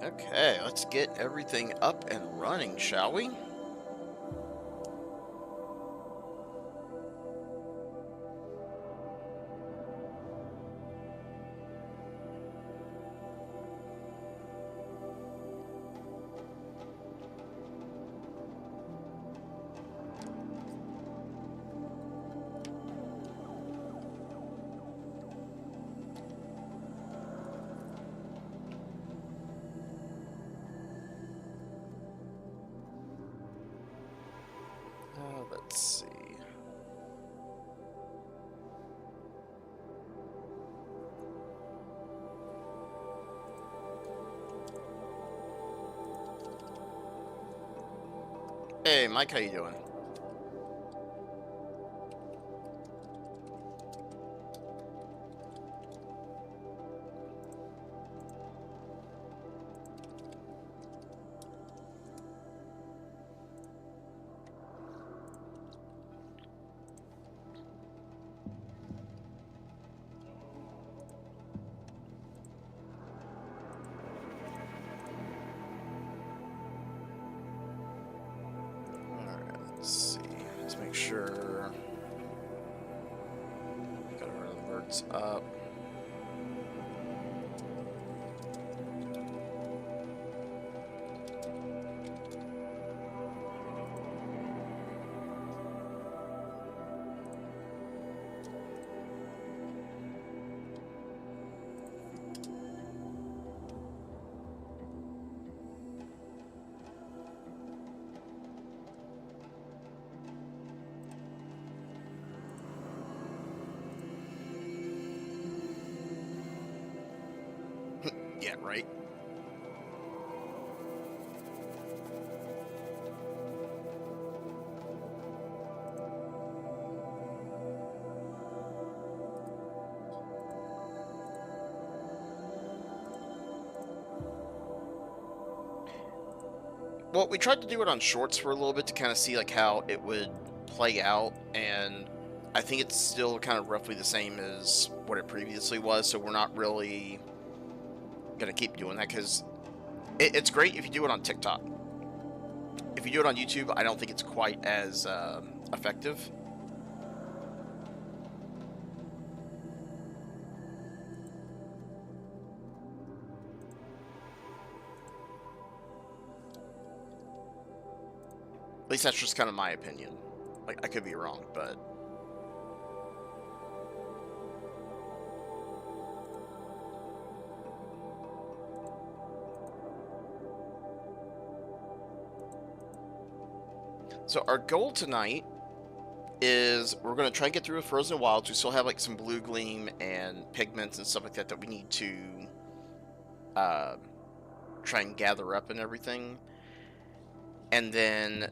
Okay, let's get everything up and running, shall we? Let's see. Hey, Mike, how you doing? Alright, let's see. Let's make sure. Got our alerts up. Yeah, right. Well, we tried to do it on shorts for a little bit to kind of see like how it would play out, and I think it's still kind of roughly the same as what it previously was, so we're not really gonna keep doing that because it's great if you do it on TikTok. If you do it on YouTube, I don't think it's quite as effective. At least that's just kind of my opinion. Like, I could be wrong, but... So our goal tonight is we're going to try and get through the Frozen Wilds. We still have like some blue gleam and pigments and stuff like that that we need to try and gather up and everything. And then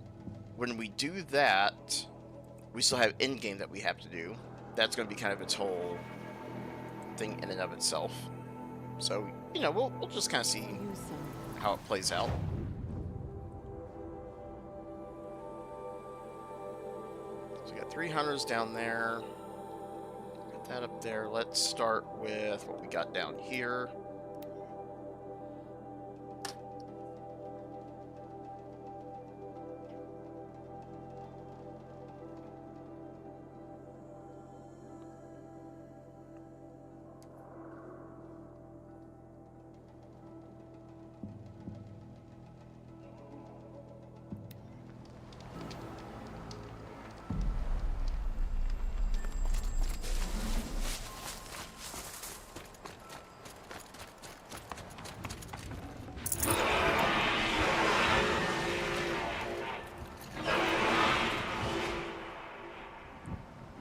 when we do that, we still have in-game that we have to do. That's going to be kind of its whole thing in and of itself. So, you know, we'll just kind of see how it plays out. So we got 3 hunters down there. Got that up there. Let's start with what we got down here.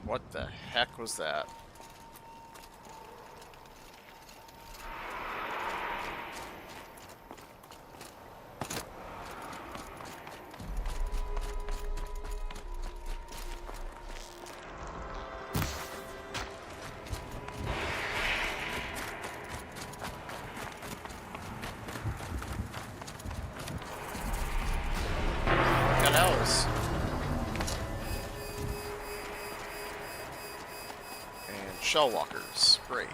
What the heck was that? Got Alice. Shell walkers. Great.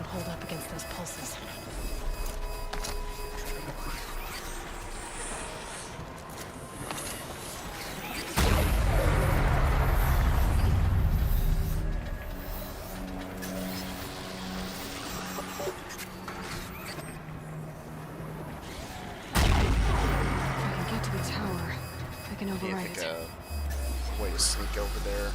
hold up against those pulses. Way to sneak over there.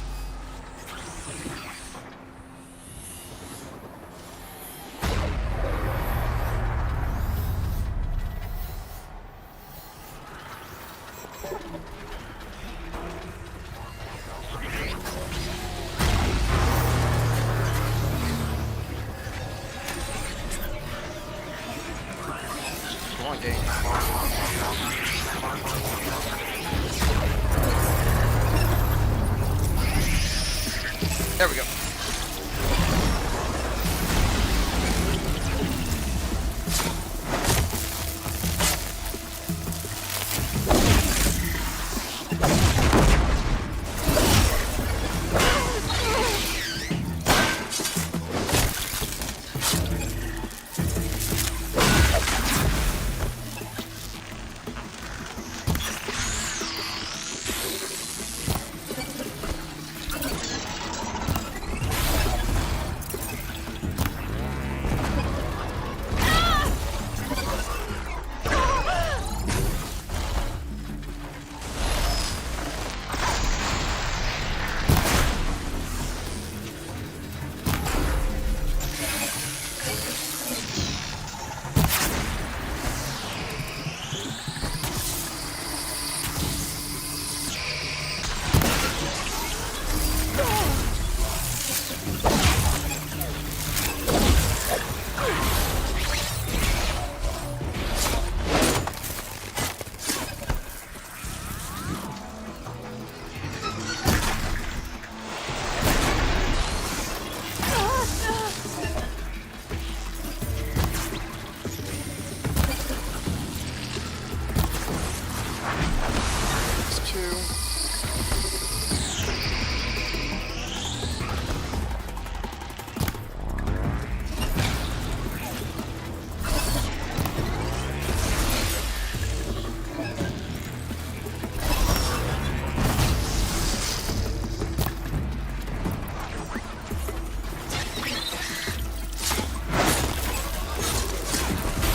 Come on, game. There we go.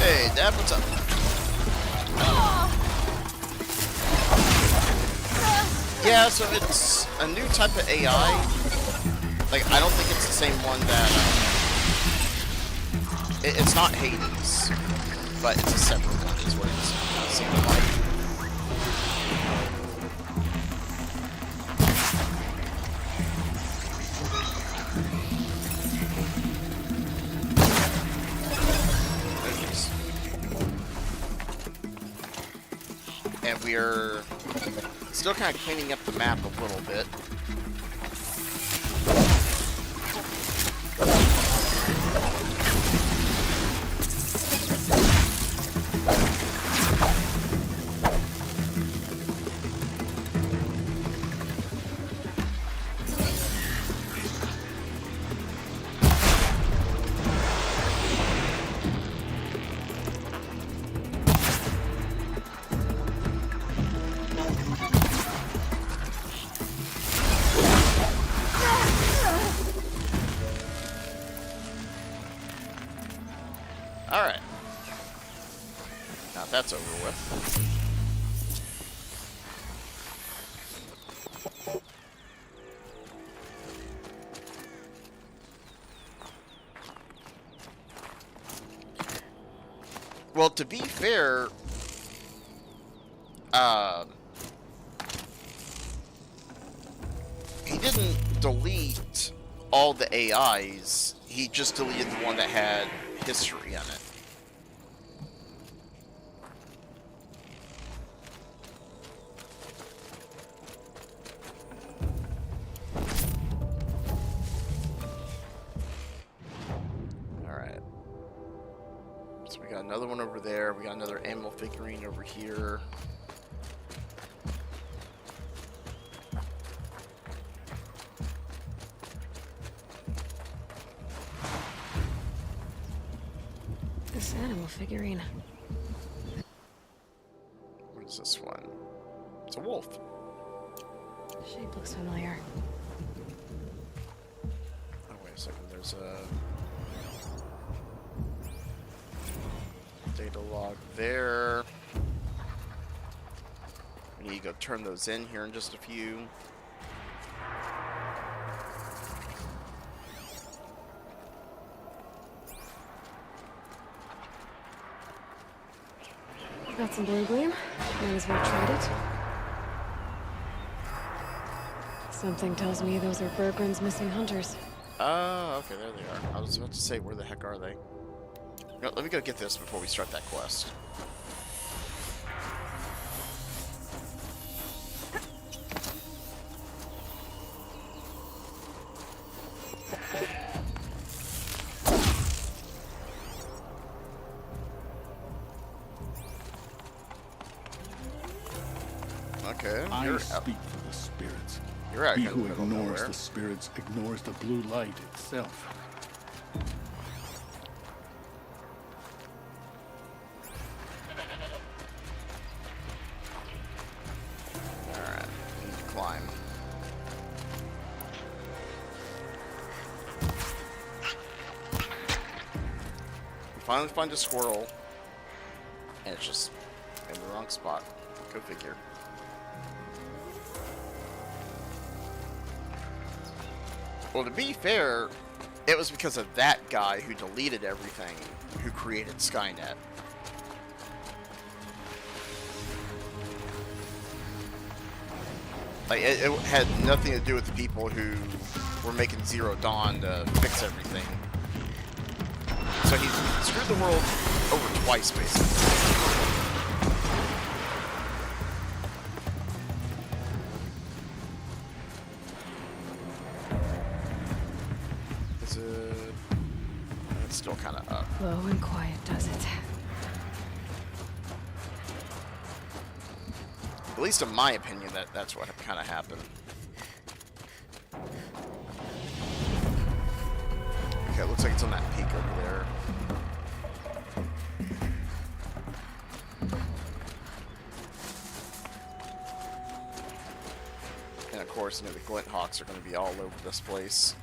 Hey, Dad, what's up? Yeah, so it's a new type of AI. Like, I don't think it's the same one that... it's not Hades, but it's a separate one, is what it's seeming like. And we're still kind of cleaning up the map a little bit. Alright. Now that's over with. Well, to be fair, he didn't delete all the AIs. He just deleted the one that had history on it. Alright. So we got another one over there. We got another animal figurine over here. animal figurine. What is this one? It's a wolf. Shape looks familiar. Oh, wait a second. There's a data log there. We need to go turn those in here in just a few. Got some blue gleam. Might as well trade it. Something tells me those are Bergren's missing hunters. Okay, there they are. I was about to say, where the heck are they? No, let me go get this before we start that quest. Okay, I speak for the spirits. You're out He here in who the middle of ignores nowhere. the spirits ignores the blue light itself. Alright, we need to climb. We finally find a squirrel, and it's just in the wrong spot. Go figure. Well, to be fair, it was because of that guy who deleted everything who created Skynet. Like, it had nothing to do with the people who were making Zero Dawn to fix everything. So he screwed the world over twice, basically. Is it... It's still kind of up. Low and quiet does it. At least in my opinion, that's what kind of happened. Okay, it looks like it's on that peak over there. And of course, you know, the Glint Hawks are going to be all over this place.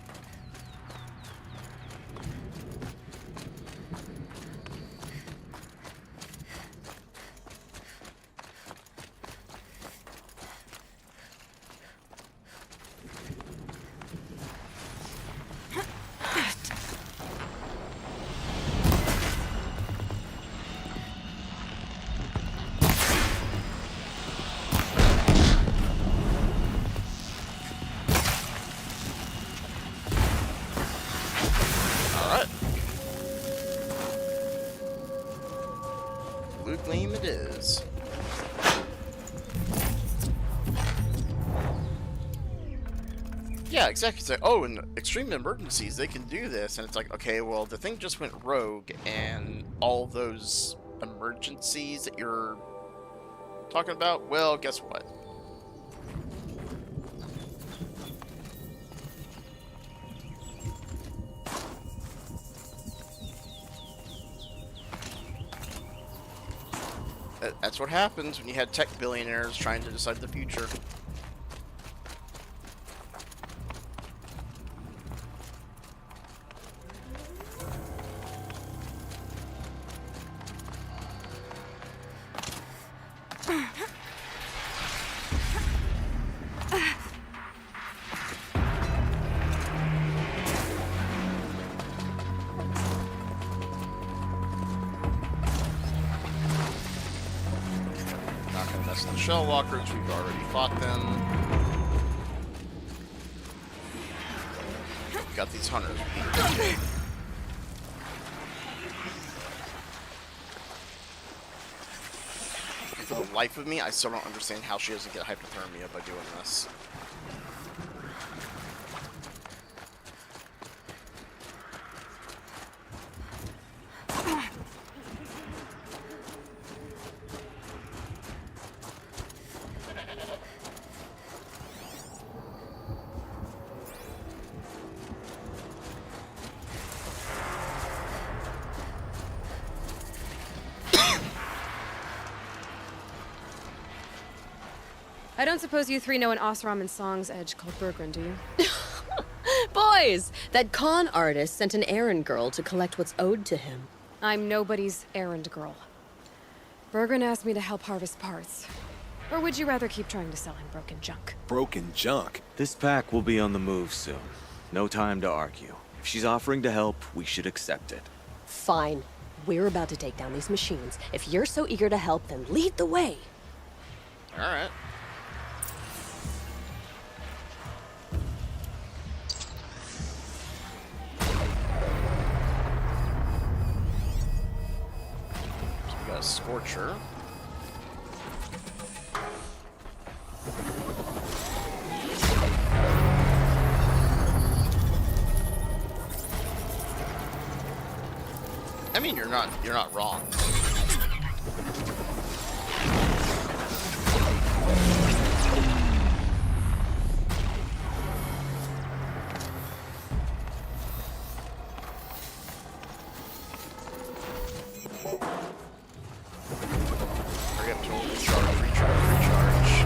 Blue gleam it is. Yeah, exactly. It's like, oh, in extreme emergencies, they can do this. And it's like, okay, well, the thing just went rogue, and all those emergencies that you're talking about, well, guess what? That's what happens when you had tech billionaires trying to decide the future. Not gonna mess with the shell walkers, we've already fought them. Got these hunters. For the life of me, I still don't understand how she doesn't get hypothermia by doing this. I don't suppose you three know an Osram and Song's edge called Bergren, do you? Boys, that con artist sent an errand girl to collect what's owed to him. I'm nobody's errand girl. Bergren asked me to help harvest parts. Or would you rather keep trying to sell him broken junk? Broken junk? This pack will be on the move soon. No time to argue. If she's offering to help, we should accept it. Fine. We're about to take down these machines. If you're so eager to help, then lead the way. Alright. So we got a Scorcher. I mean, you're not wrong. Hurry up, total recharge, recharge.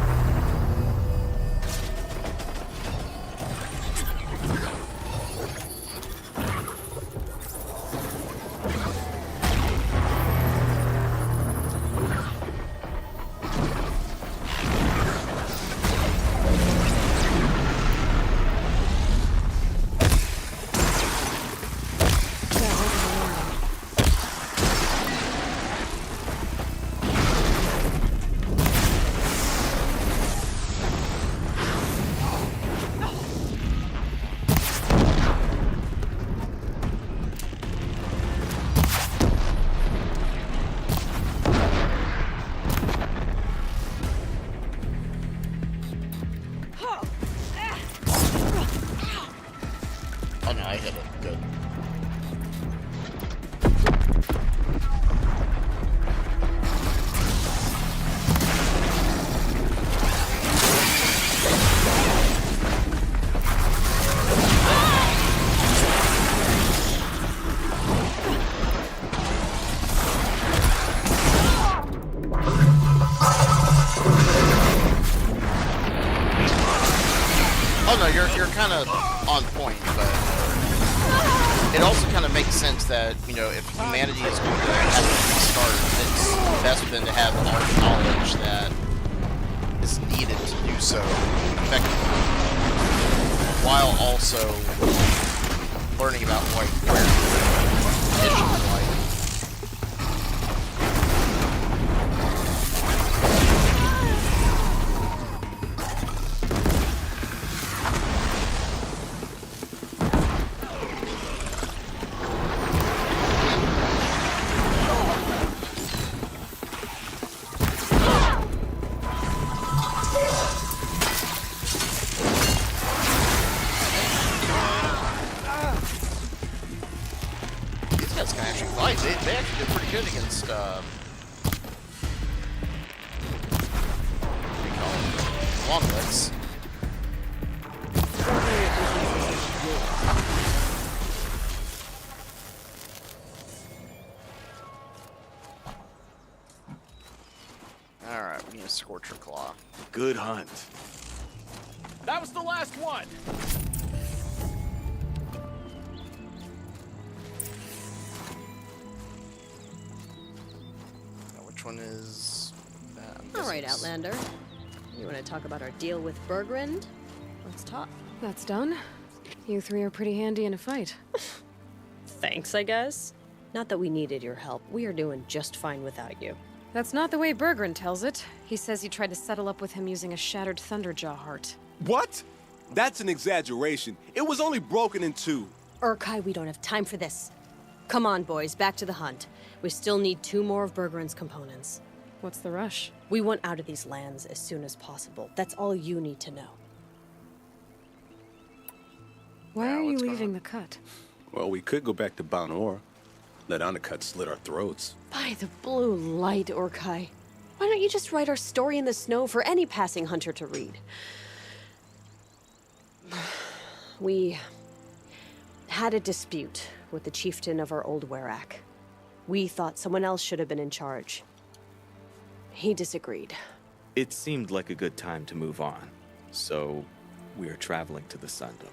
Oh no, I hit it. Good. Oh no, you're kind of on point, but it also kind of makes sense that, you know, if humanity is going to have to restart, it's best for them to have all the knowledge that is needed to do so effectively, while also learning about where the mission is like. Can actually fight. They actually did pretty good against what do you call them? Longlegs. Alright, we need a Scorcher Claw. Good hunt. That was the last one! Which one is that? All right, Outlander. You want to talk about our deal with Bergren? Let's talk. That's done. You three are pretty handy in a fight. Thanks, I guess. Not that we needed your help. We are doing just fine without you. That's not the way Bergren tells it. He says you tried to settle up with him using a shattered Thunderjaw heart. What? That's an exaggeration. It was only broken in two. Urkai, we don't have time for this. Come on, boys, back to the hunt. We still need 2 more of Bergren's components. What's the rush? We want out of these lands as soon as possible. That's all you need to know. Why are you what's going leaving on? the cut? Well, we could go back to Banor. Let Undercut slit our throats. By the blue light, Urkai. Why don't you just write our story in the snow for any passing hunter to read? We had a dispute with the chieftain of our old Werak. We thought someone else should have been in charge. He disagreed. It seemed like a good time to move on, so we are traveling to the Sundom.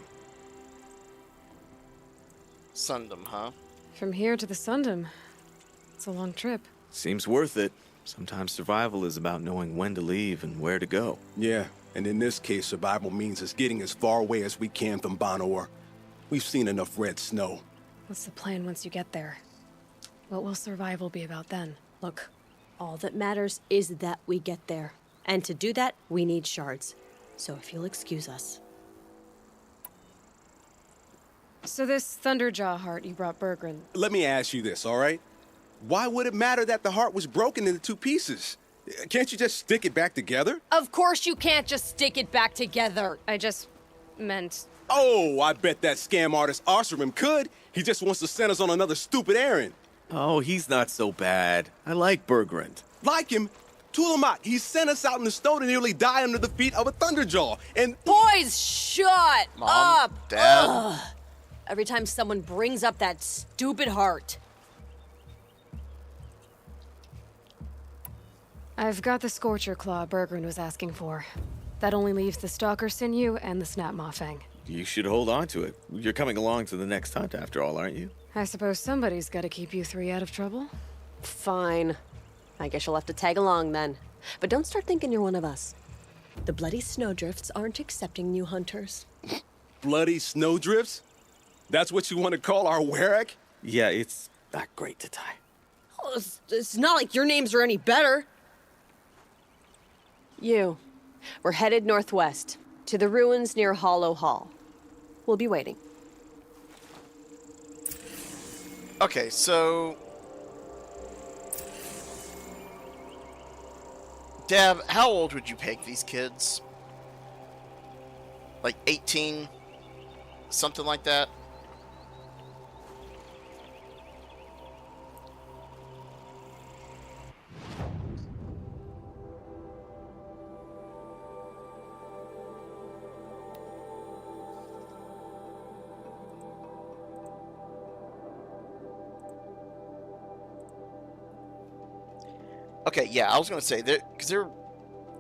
Sundom, huh? From here to the Sundom. It's a long trip. Seems worth it. Sometimes survival is about knowing when to leave and where to go. Yeah, and in this case, survival means us getting as far away as we can from Banor. We've seen enough red snow. What's the plan once you get there? What will survival be about then? Look, all that matters is that we get there. And to do that, we need shards. So if you'll excuse us. So this Thunderjaw heart you brought Bergren, Let me ask you this, all right? Why would it matter that the heart was broken into 2 pieces? Can't you just stick it back together? Of course you can't just stick it back together. I just meant... Oh, I bet that scam artist Arserim could. He just wants to send us on another stupid errand. Oh, he's not so bad. I like Bergrand. Like him, Tulamat, he sent us out in the snow to nearly die under the feet of a Thunderjaw. And Boys, shut Mom, up! Dad. Ugh. Every time someone brings up that stupid heart. I've got the Scorcher Claw Bergren was asking for. That only leaves the Stalker Sinew and the Snap Maw Fang. You should hold on to it. You're coming along to the next hunt after all, aren't you? I suppose somebody's got to keep you 3 out of trouble. Fine. I guess you'll have to tag along then. But don't start thinking you're one of us. The bloody snowdrifts aren't accepting new hunters. bloody snowdrifts? That's what you want to call our Warwick? Yeah, it's not great to tie. Oh, it's not like your names are any better. We're headed northwest, to the ruins near Hollow Hall. We'll be waiting. Okay, so... Dab, how old would you peg these kids? Like 18? Something like that? Okay, yeah, I was gonna say because they're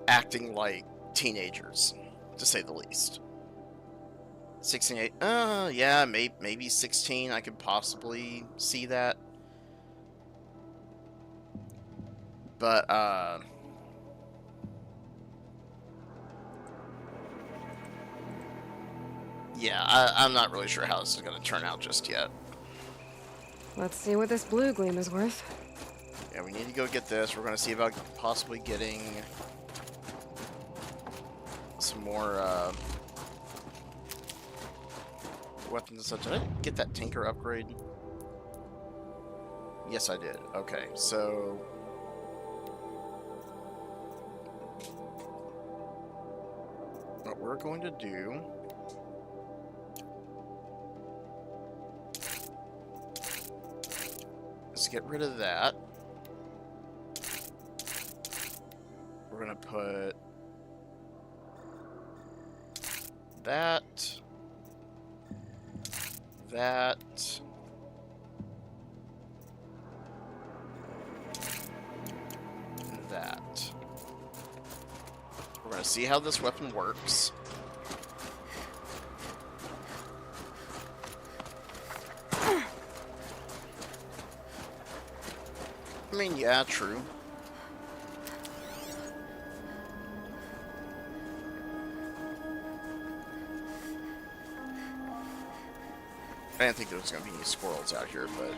acting like teenagers, to say the least. 16, 8, yeah, maybe 16. I could possibly see that, but yeah, I'm not really sure how this is gonna turn out just yet. Let's see what this blue gleam is worth. Yeah, we need to go get this. We're going to see about possibly getting some more weapons and such. Did I get that Tinker upgrade? Yes, I did. Okay, so... what we're going to do... is get rid of that. We're gonna put that, that, and that. We're gonna see how this weapon works. I mean, yeah, true. I didn't think there was going to be any squirrels out here, but...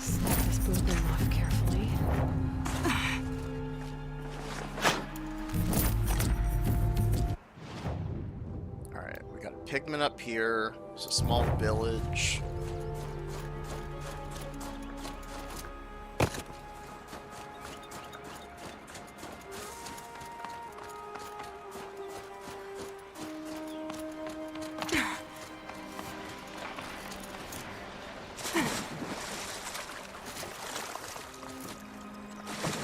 Snap this blue gleam off carefully. Alright, we got a pigment up here. It's a small village.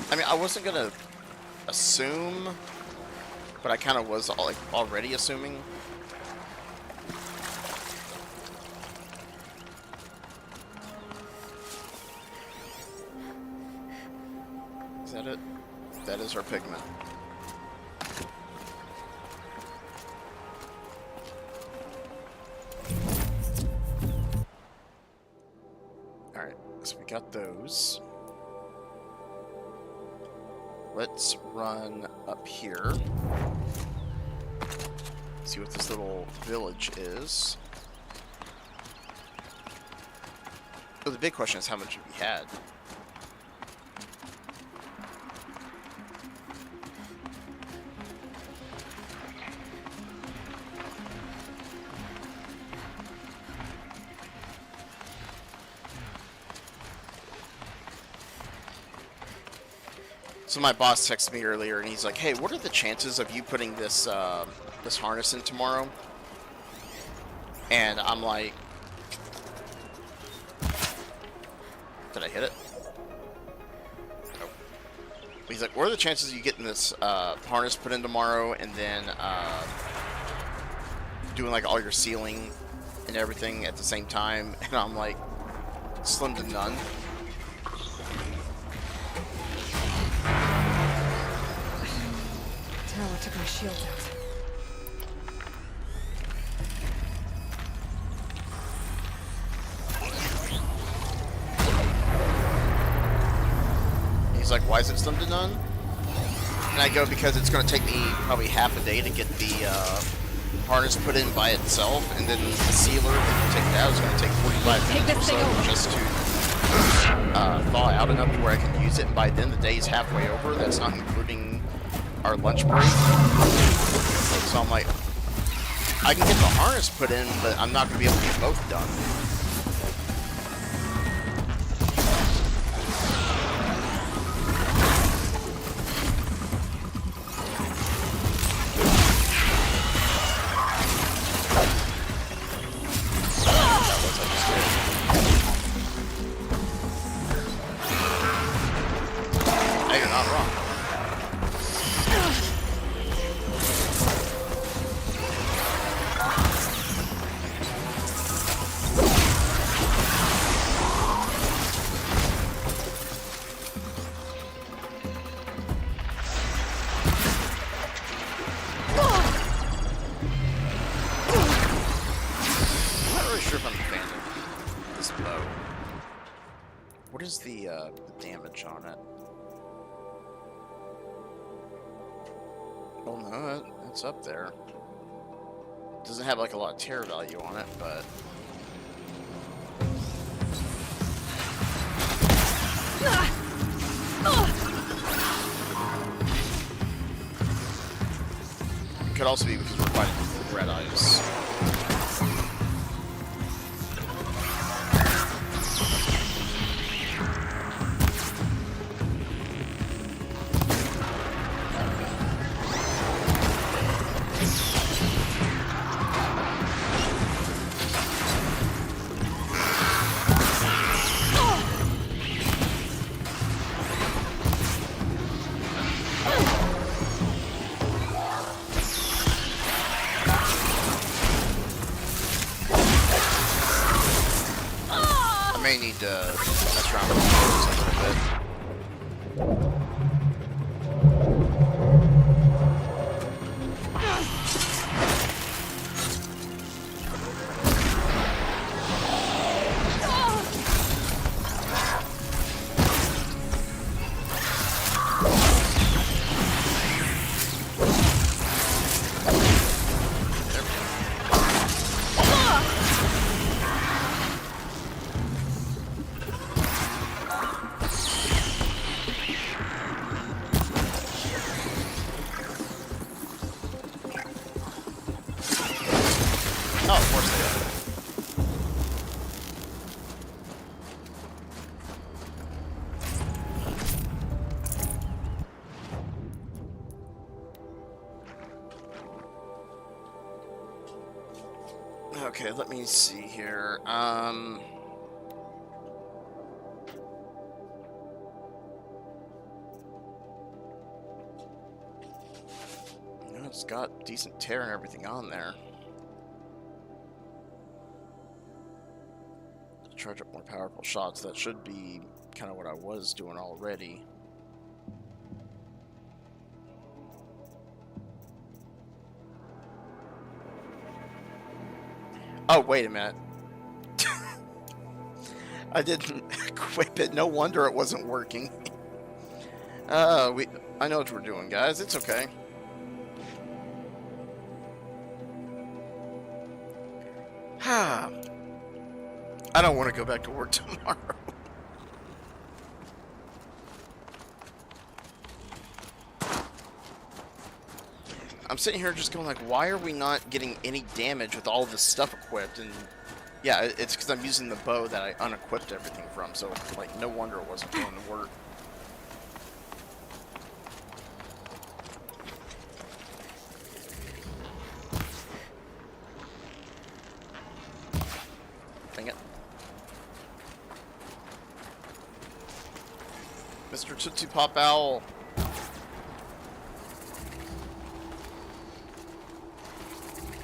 I mean, I wasn't gonna assume, but I kind of was like already assuming. is our pigment. Alright, so we got those. Let's run up here. See what this little village is. So the big question is how much have we had? So my boss texted me earlier, and he's like, "Hey, what are the chances of you putting this this harness in tomorrow?" And I'm like, "Did I hit it?" Nope. He's like, "What are the chances of you getting this harness put in tomorrow, and then doing like all your sealing and everything at the same time?" And I'm like, "Slim to none." Tower took my shields out. He's like, "Why is it slim to none?" And I go, "Because it's going to take me probably half a day to get the harness put in by itself, and then the sealer, if you take that, is going to take 45 minutes or so just to thaw out enough to where I can use it, and by then the day's halfway over. That's not including our lunch break." So I'm like, I can get the harness put in, but I'm not going to be able to get both done. Hey, you're not wrong. What is the damage on it? Oh no, it's up there. Doesn't have like a lot of tear value on it, but it could also be because we're fighting with red eyes. I may need to mess around with the a little bit. Oh, of course they are. Okay, let me see here. You know, it's got decent tear and everything on there. Charge up more powerful shots. That should be kind of what I was doing already. Oh, wait a minute. I didn't equip it. No wonder it wasn't working. I know what we're doing, guys. It's okay. I don't want to go back to work tomorrow. I'm sitting here just going like, why are we not getting any damage with all this stuff equipped? And yeah, it's because I'm using the bow that I unequipped everything from, so like no wonder it wasn't going to work. Dang it. Mr. Tootsie Pop Owl.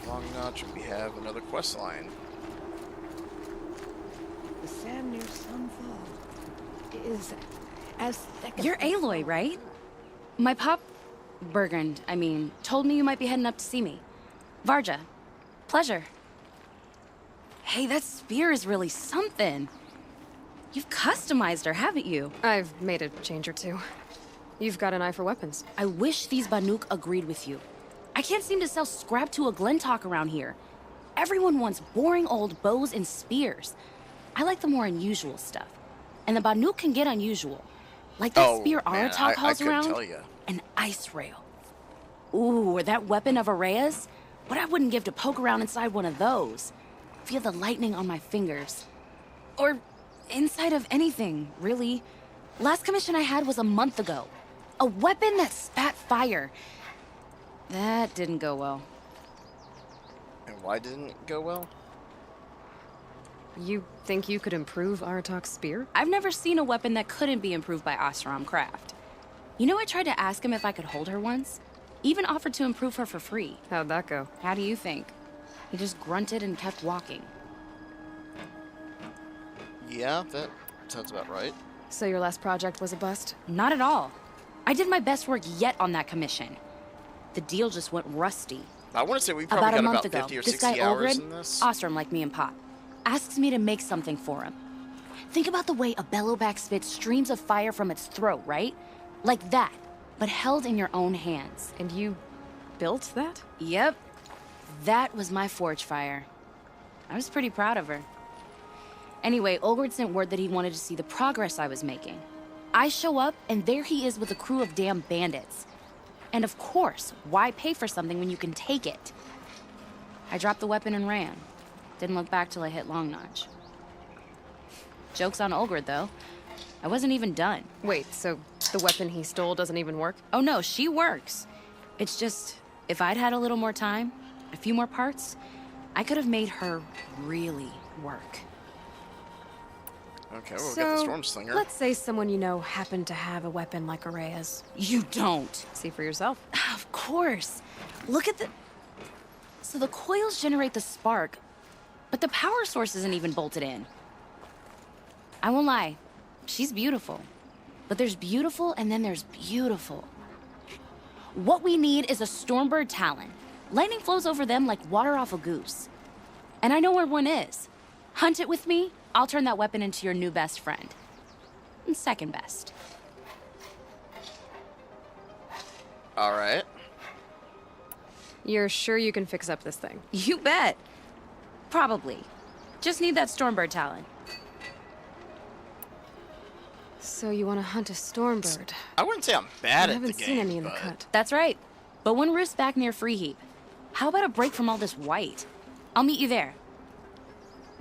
Long notch, and we have another quest line. The sand near Sunfall is as thick as... You're Aloy, right? My pop... Bergund, I mean, told me you might be heading up to see me. Varja. Pleasure. Hey, that spear is really something. You've customized her, haven't you? I've made a change or two. You've got an eye for weapons. I wish these Banuk agreed with you. I can't seem to sell scrap to a Glentalk around here. Everyone wants boring old bows and spears. I like the more unusual stuff. And the Banuk can get unusual. Like that spear Aratak hauls around. An ice rail. Ooh, or that weapon of Araya's. What I wouldn't give to poke around inside one of those. Feel the lightning on my fingers. Or inside of anything, really. Last commission I had was a month ago. A weapon that spat fire. That didn't go well. And why didn't it go well? You think you could improve Aratak's spear? I've never seen a weapon that couldn't be improved by Osram Craft. You know, I tried to ask him if I could hold her once. Even offered to improve her for free. How'd that go? How do you think? He just grunted and kept walking. Yeah, that sounds about right. So your last project was a bust? Not at all. I did my best work yet on that commission. The deal just went rusty. I want to say we probably About a got month about ago, 50 or this 60 guy hours Olgrid, in this. Ostrom like me and Pop, asks me to make something for him. Think about the way a bellowback spits streams of fire from its throat, right? Like that, but held in your own hands. And you built that? Yep. That was my forge fire. I was pretty proud of her. Anyway, Olgrid sent word that he wanted to see the progress I was making. I show up, and there he is with a crew of damn bandits. And of course, why pay for something when you can take it? I dropped the weapon and ran. Didn't look back till I hit Long Notch. Joke's on Olgrid, though. I wasn't even done. Wait, so the weapon he stole doesn't even work? Oh no, she works. It's just, if I'd had a little more time, a few more parts, I could have made her really work. Okay, well, we've got the Storm Slinger. Let's say someone you know happened to have a weapon like Araya's. You don't. See for yourself. Of course. Look at the... So the coils generate the spark, but the power source isn't even bolted in. I won't lie. She's beautiful. But there's beautiful and then there's beautiful. What we need is a Stormbird Talon. Lightning flows over them like water off a goose. And I know where one is. Hunt it with me, I'll turn that weapon into your new best friend. And second best. Alright. You're sure you can fix up this thing? You bet. Probably. Just need that Stormbird Talon. So you want to hunt a Stormbird? I wouldn't say I'm bad I at the haven't game, seen any in the but- cut. That's right. But one roosts back near Freeheap. How about a break from all this white? I'll meet you there.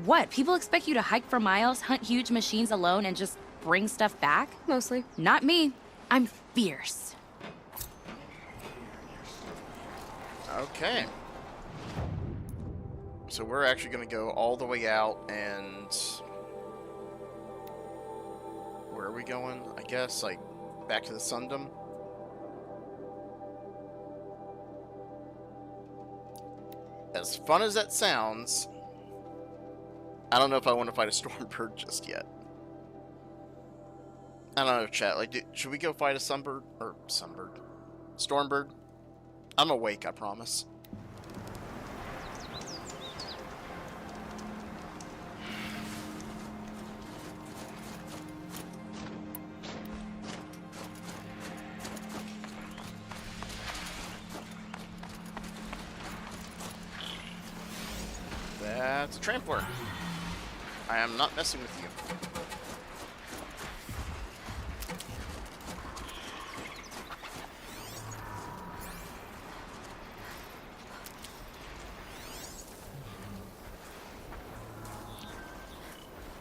What? People expect you to hike for miles, hunt huge machines alone, and just bring stuff back? Mostly. Not me. I'm fierce. Okay. So we're actually going to go all the way out and... Where are we going? I guess, like, back to the Sundom? As fun as that sounds, I don't know if I want to fight a Stormbird just yet. I don't know, chat. Like, should we go fight a Sunbird? Or Sunbird? Stormbird? I'm awake, I promise. That's a trampler. I am not messing with you.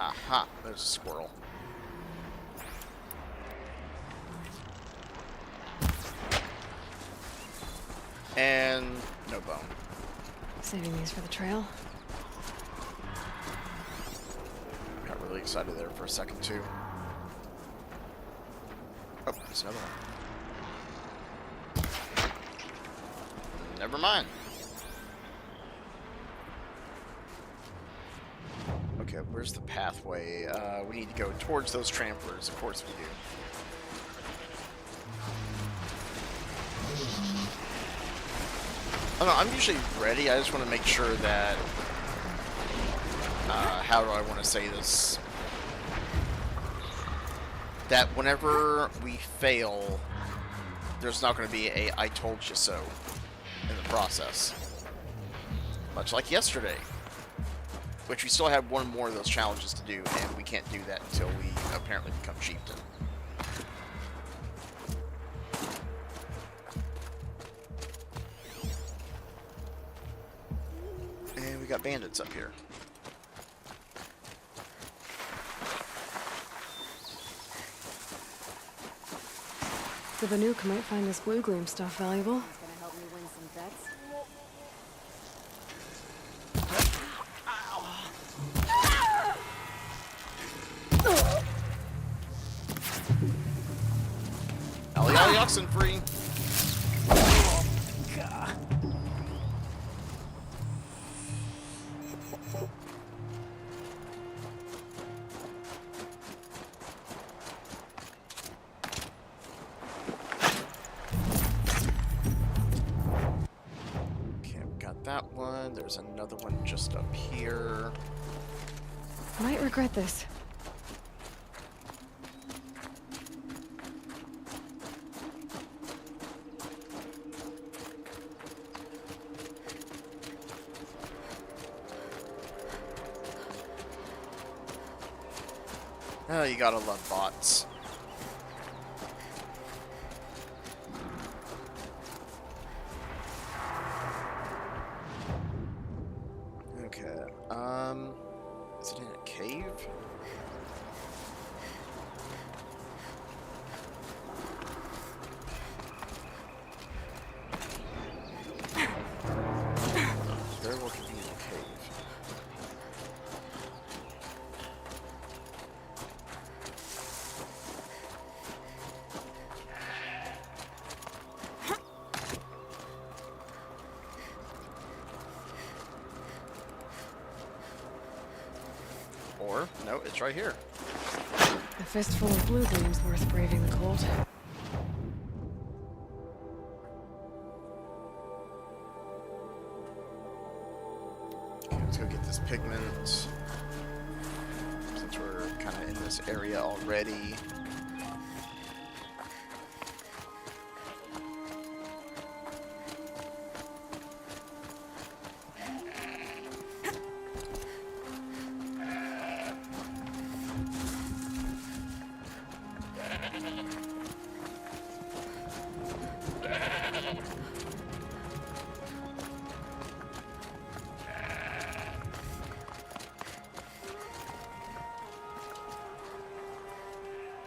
Aha, there's a squirrel. And no bone. Saving these for the trail. Got really excited there for a second too. Oh, there's another one. Never mind. Okay, where's the pathway? We need to go towards those tramplers. Of course we do. I don't know, I'm usually ready. I just want to make sure that... how do I want to say this? That whenever we fail, there's not going to be a I told you so in the process. Much like yesterday. Which we still have one more of those challenges to do, and we can't do that until we apparently become chieftain. And we got bandits up here. The Banuk might find this blue gleam stuff valuable. It's gonna help me win some bets. Ollie, ollie, oxen free. Okay, we got that one. There's another one just up here. Might regret this. Oh, you gotta love bots. Okay, is it in a cave? Very well could be in a cave. Or, no, it's right here. A fistful of blue gleam's worth braving the cold. Okay, let's go get this pigment. Since we're kind of in this area already.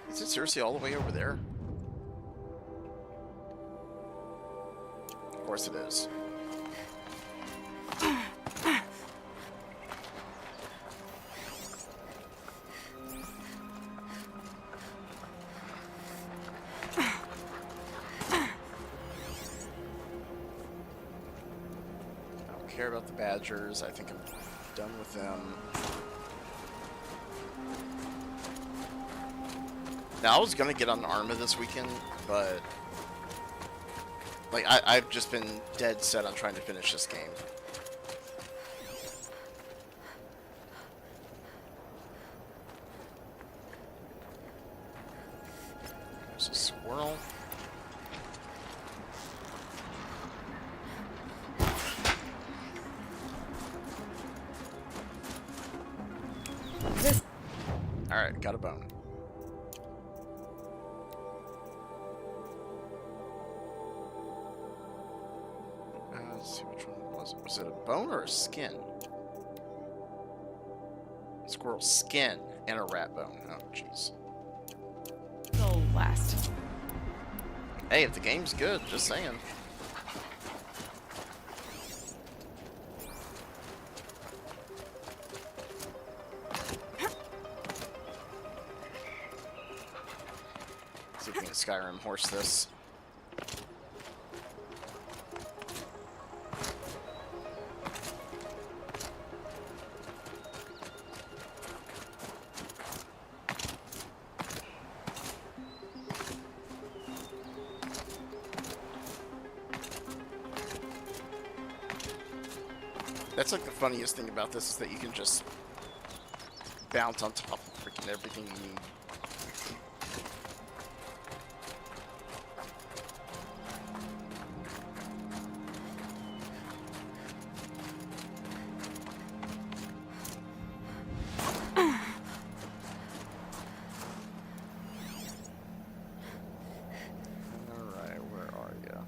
Is it seriously all the way over there? Of course it is. I don't care about the badgers. I think I'm done with them. Now, I was gonna get on Arma this weekend, but like I've just been dead set on trying to finish this game. There's a squirrel. Alright, got a bone. Let's see which one was it. Was it a bone or a skin? Squirrel skin and a rat bone. Oh, jeez. Go last. Hey, if the game's good, just saying. See if we can Skyrim horse this. That's like the funniest thing about this is that you can just bounce on top of freaking everything you need. Alright, where are you?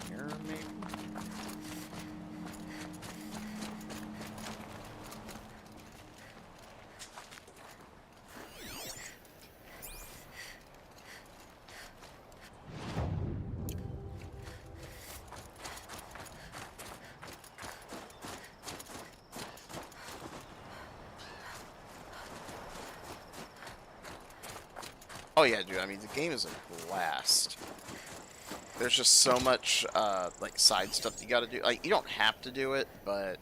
Here, maybe? Oh yeah, dude, I mean, the game is a blast. There's just so much, like, side stuff you gotta do. Like, you don't have to do it, but,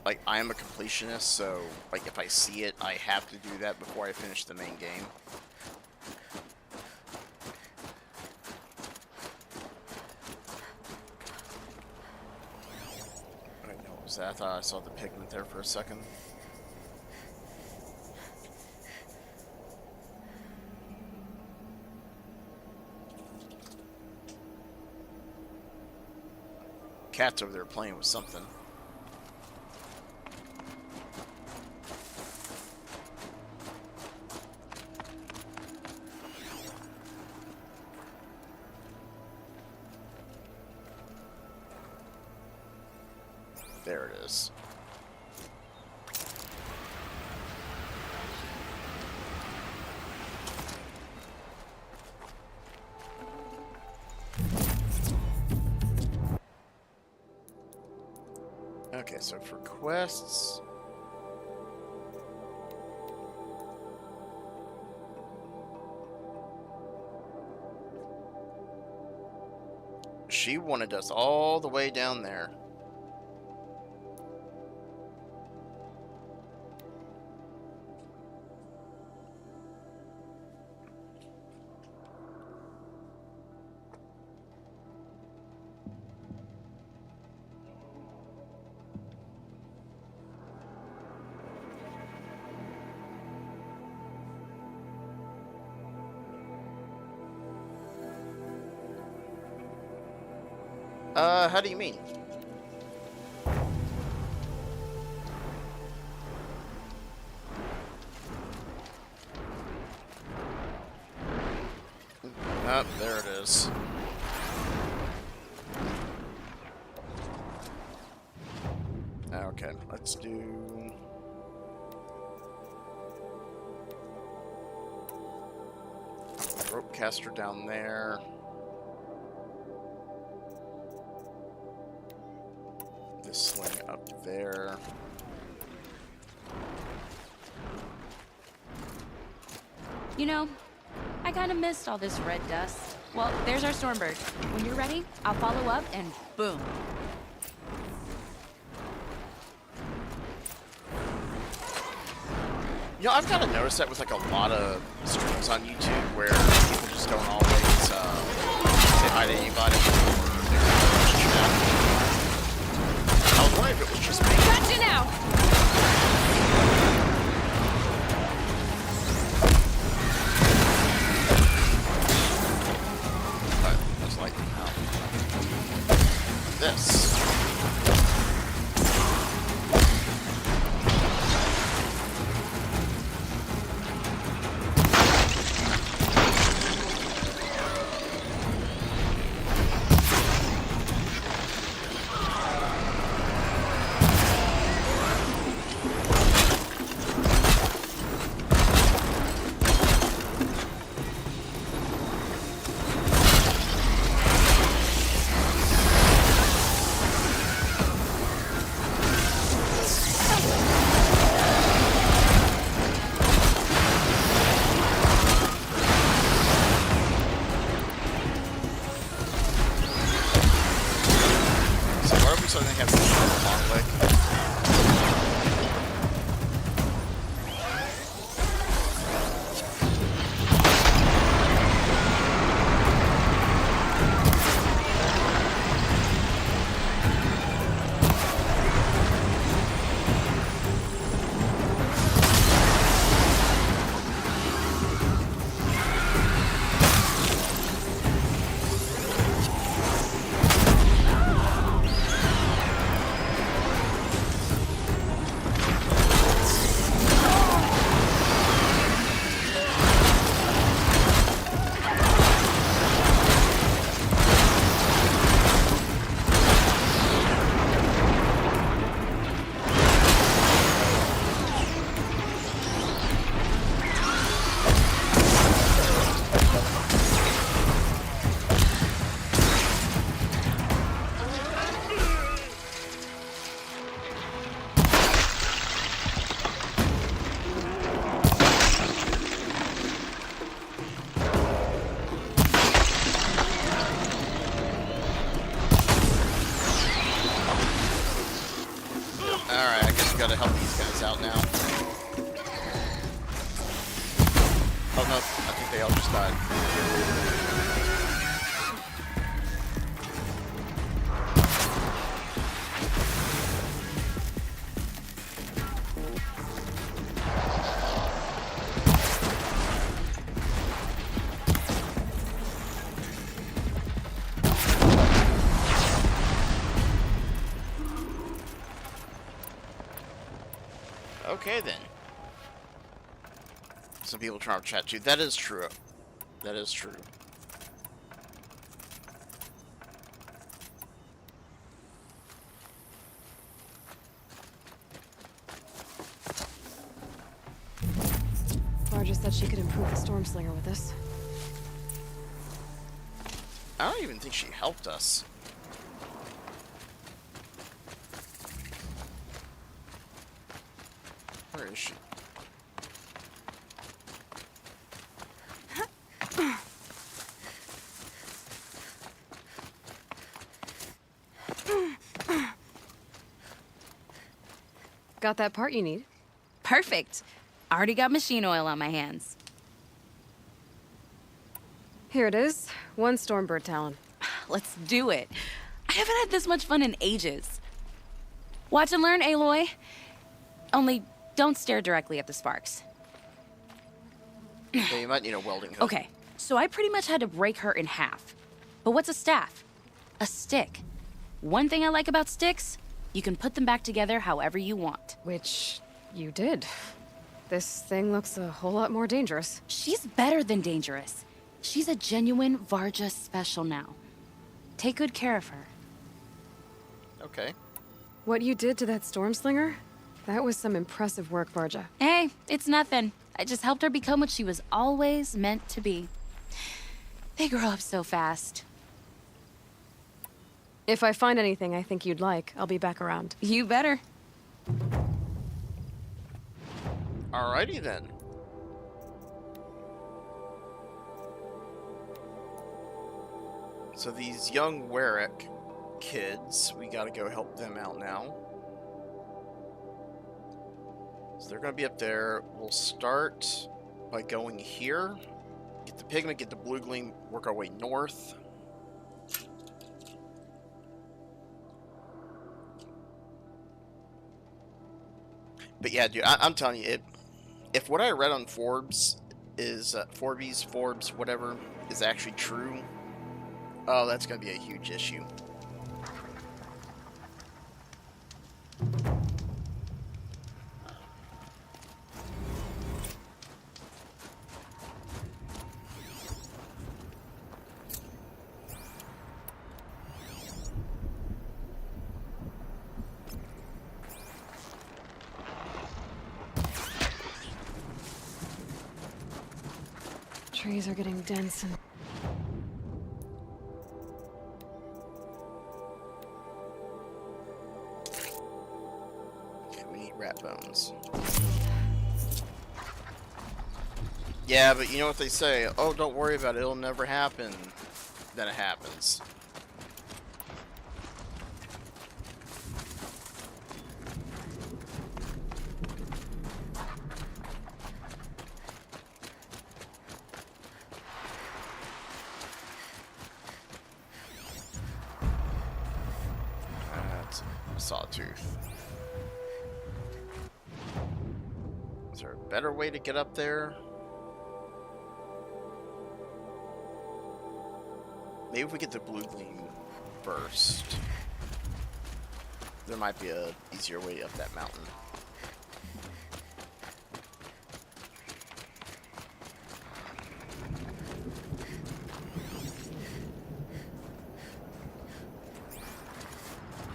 like, I am a completionist, so, like, if I see it, I have to do that before I finish the main game. Wait, no, what was that? I thought I saw the pigment there for a second. Cat's over there playing with something. There it is. Okay, so for quests... She wanted us all the way down there. How do you mean? Ah, there it is. Okay, let's do... rope caster down there. This sling up there. You know, I kind of missed all this red dust. Well, there's our Stormbird. When you're ready, I'll follow up and boom. You know, I've kind of noticed that with like a lot of streams on YouTube where people just don't always say hi to anybody. I was wondering if it was just me. Gotcha now! But I was like, this. looks like they have a long way. Alright, I guess we gotta help these guys out now. Oh no, I think they all just died. Okay then. Some people trying to chat too. That is true. That is true. Varja said she could improve the storm slinger with this. I don't even think she helped us. Where is she? Got that part you need? Perfect. Already got machine oil on my hands. Here it is. 1 Stormbird Talon. Let's do it. I haven't had this much fun in ages. Watch and learn, Aloy. Only don't stare directly at the sparks. Yeah, you might need a welding hook. Okay, so I pretty much had to break her in half. But what's a staff? A stick. One thing I like about sticks, you can put them back together however you want. Which you did. This thing looks a whole lot more dangerous. She's better than dangerous. She's a genuine Varja special now. Take good care of her. Okay. What you did to that storm slinger? That was some impressive work, Varja. Hey, it's nothing. I just helped her become what she was always meant to be. They grow up so fast. If I find anything I think you'd like, I'll be back around. You better. Alrighty then. So these young Warwick kids, we gotta go help them out now. So they're gonna be up there. We'll start by going here. Get the pigment, get the blue gleam, work our way north. But yeah, dude, I'm telling you, if what I read on Forbes is, Forbes, whatever, is actually true, oh, that's gonna be a huge issue. Trees are getting dense and... Okay, we need rat bones. Yeah, but you know what they say? Oh, don't worry about it, it'll never happen. Then it happens. a sawtooth. Is there a better way to get up there? Maybe if we get the blue gleam first, there might be a easier way up that mountain.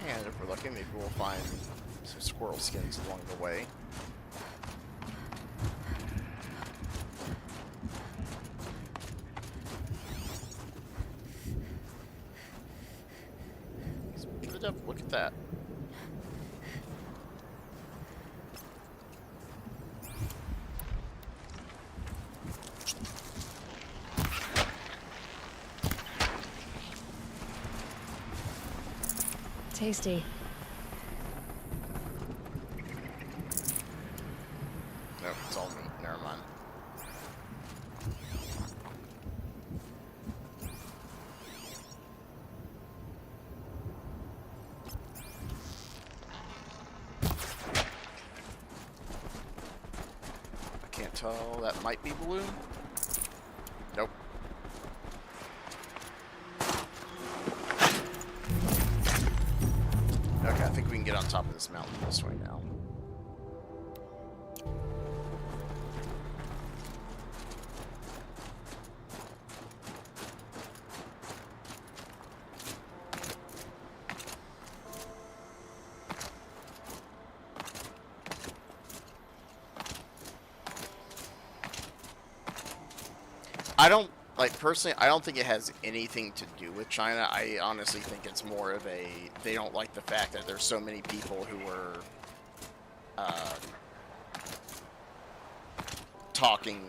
And if we're lucky, maybe we'll find some squirrel skins along the way. Look at that. Tasty. Nope, it's all meat. Never mind. Tell that might be blue. Nope. Okay, I think we can get on top of this mountain this way now. I don't, like, personally, I don't think it has anything to do with China. I honestly think it's more of a, they don't like the fact that there's so many people who are talking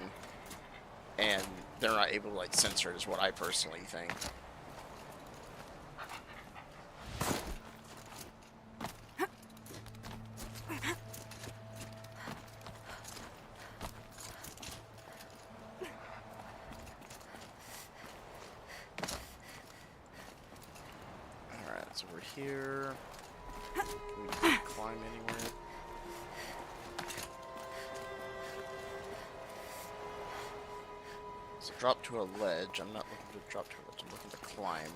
and they're not able to, like, censor it, is what I personally think. So we're here. Can we climb anywhere? So drop to a ledge. I'm not looking to drop to a ledge. I'm looking to climb.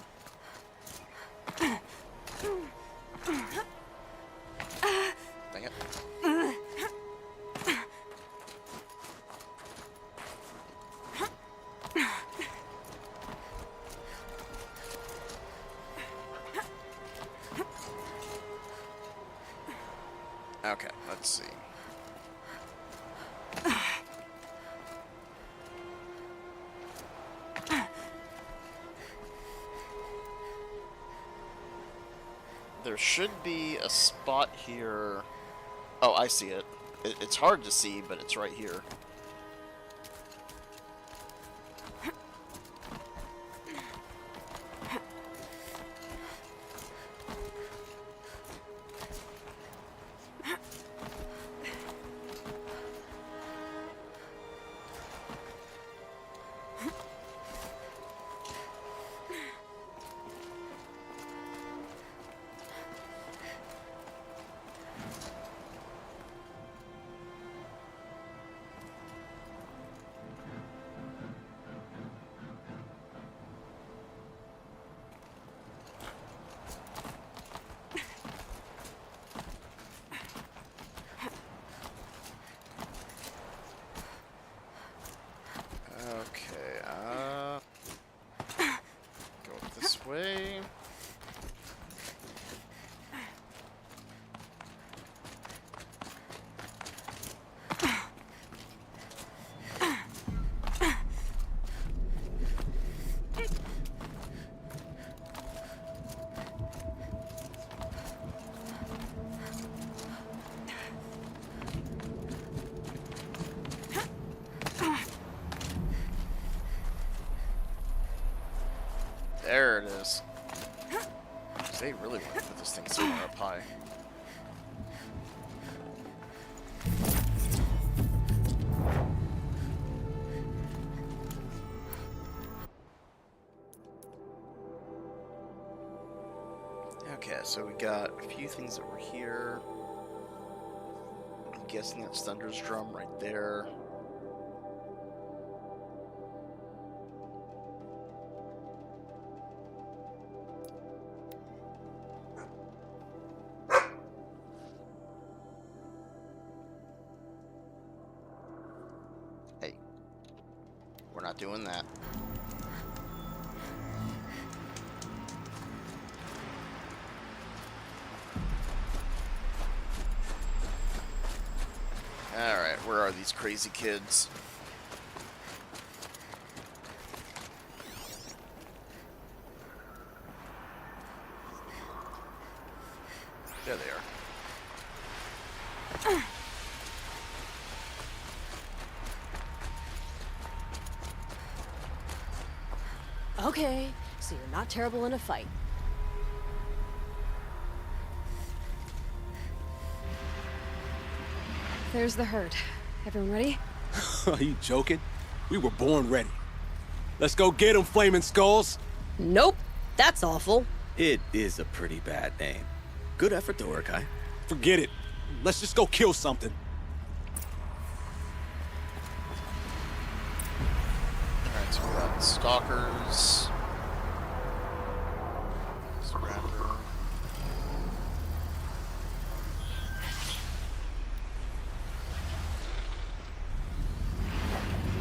Dang it. Okay, let's see. There should be a spot here. Oh, I see it. It's hard to see, but it's right here. Way. There it is. They really want to put this thing somewhere up high. Okay, so we got a few things over here. I'm guessing that's Thunder's drum right there. Hey, we're not doing that. Alright, where are these crazy kids? There they are. Okay, so you're not terrible in a fight. There's the herd. Everyone ready? Are you joking? We were born ready. Let's go get them, flaming skulls. Nope, that's awful. It is a pretty bad name. Good effort though, Urkai. Forget it. Let's just go kill something. Alright, so we got stalkers. Scrapper.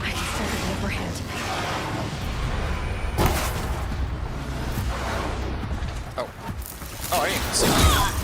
I can start an overhand. Oh. Oh, I didn't see that.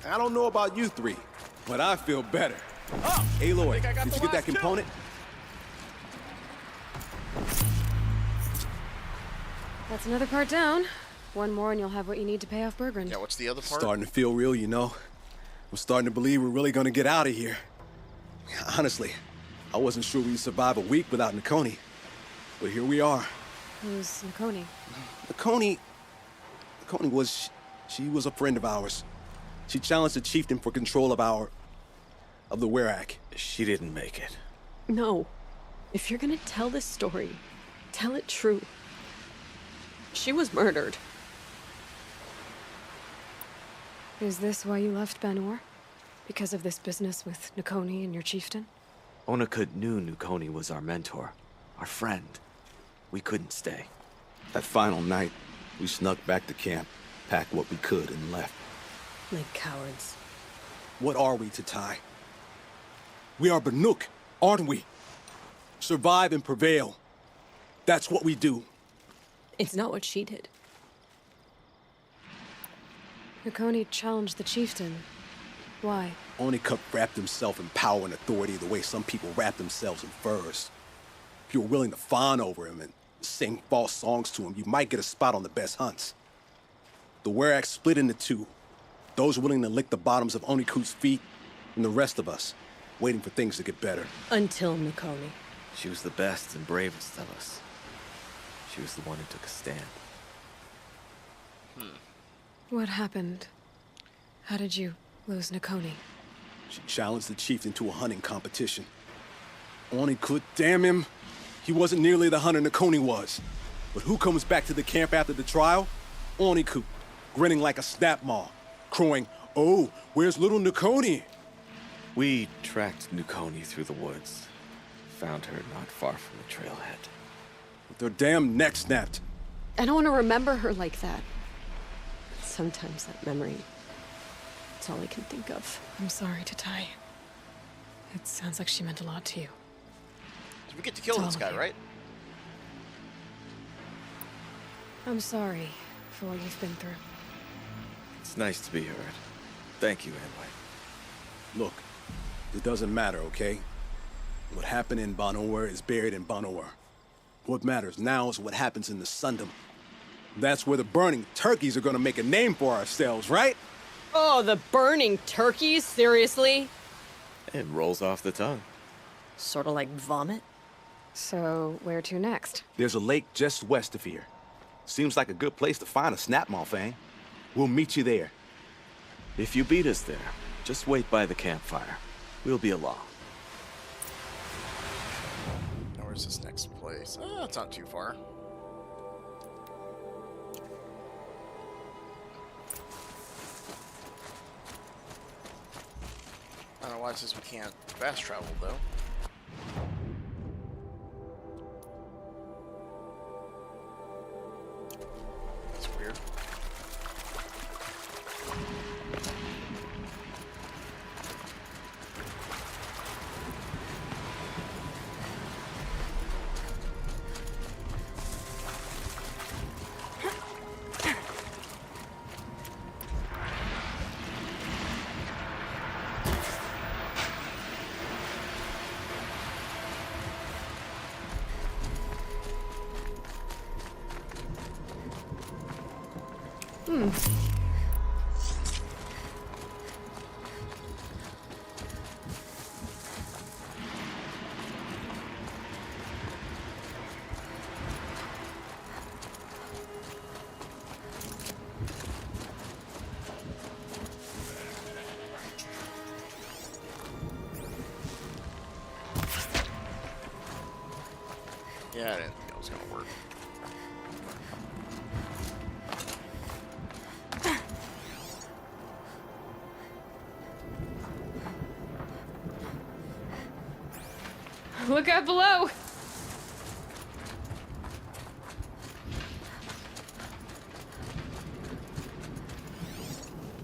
I don't know about you three, but I feel better. Aloy, did you get that component? That's another part down. One more and you'll have what you need to pay off Bergrand. Yeah, what's the other part? Starting to feel real, you know. I'm starting to believe we're really gonna get out of here. Honestly, I wasn't sure we'd survive a week without Nakoni. But here we are. Who's Nakoni? Nakoni was... she was a friend of ours. She challenged the chieftain for control of the Werak. She didn't make it. No. If you're gonna tell this story, tell it true. She was murdered. Is this why you left Banor? Because of this business with Nakoni and your chieftain? Onakut knew Nukoni was our mentor, our friend. We couldn't stay. That final night, we snuck back to camp, packed what we could, and left. Like cowards. What are we to Tai? We are Banuk, aren't we? Survive and prevail. That's what we do. It's not what she did. Nakoni challenged the chieftain. Why? Onikup wrapped himself in power and authority the way some people wrap themselves in furs. If you were willing to fawn over him and sing false songs to him, you might get a spot on the best hunts. The Werak split into two. Those willing to lick the bottoms of Onikut's feet, and the rest of us, waiting for things to get better. Until Nakoni. She was the best and bravest of us. She was the one who took a stand. What happened? How did you lose Nakoni? She challenged the chieftain to a hunting competition. Onikut, damn him, he wasn't nearly the hunter Nakoni was. But who comes back to the camp after the trial? Onikut, grinning like a snap maw, crowing, "Oh, where's little Nakoni?" We tracked Nukoni through the woods. Found her not far from the trailhead. with their damn neck snapped. I don't want to remember her like that. Sometimes that memory, it's all I can think of. I'm sorry, Tatai. It sounds like she meant a lot to you. Did we get to kill It's this all guy, of you. right? I'm sorry for what you've been through. It's nice to be heard. Thank you, anyway. Look, it doesn't matter, okay? What happened in Banor is buried in Banor. What matters now is what happens in the Sundom. That's where the burning turkeys are gonna make a name for ourselves, right? Oh, the burning turkeys? Seriously? It rolls off the tongue. Sort of like vomit? So, where to next? There's a lake just west of here. Seems like a good place to find a snapmaw fang. We'll meet you there. If you beat us there, just wait by the campfire. We'll be along. Now, where's this next place? Oh, it's not too far. I don't know why it says we can't fast travel, though. That's weird. Yeah, I didn't think that was gonna work. Look out below!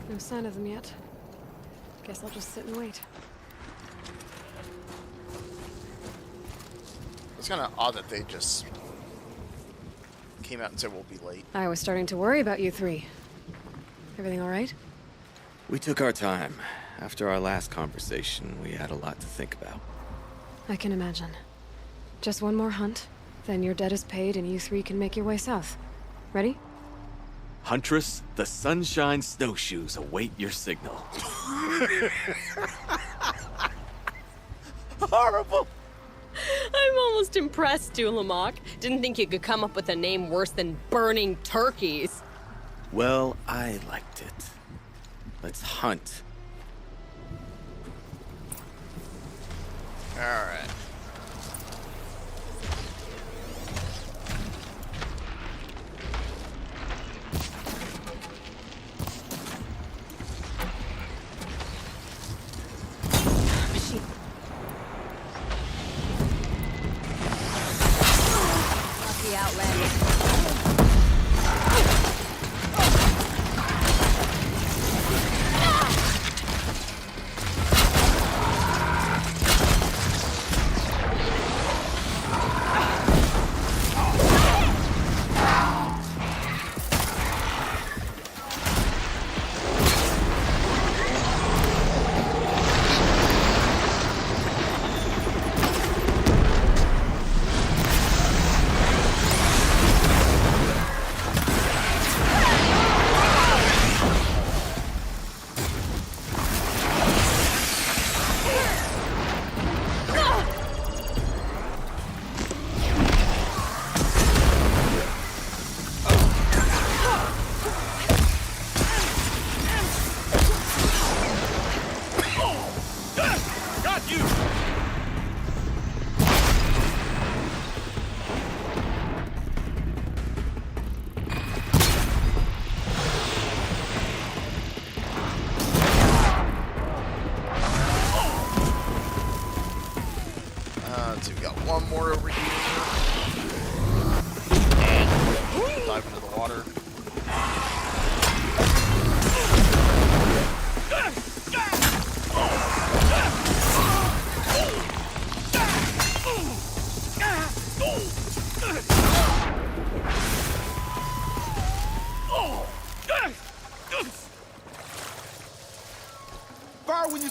No sign of them yet. Guess I'll just sit and wait. It's kind of odd that they just came out and said we'll be late. I was starting to worry about you three. Everything all right? We took our time. After our last conversation, we had a lot to think about. I can imagine. Just one more hunt, then your debt is paid and you three can make your way south. Ready? Huntress, the Sunshine Snowshoes await your signal. Horrible! I'm almost impressed, Dulamok. Didn't think you could come up with a name worse than burning turkeys. Well, I liked it. Let's hunt. Alright. Lucky outlet.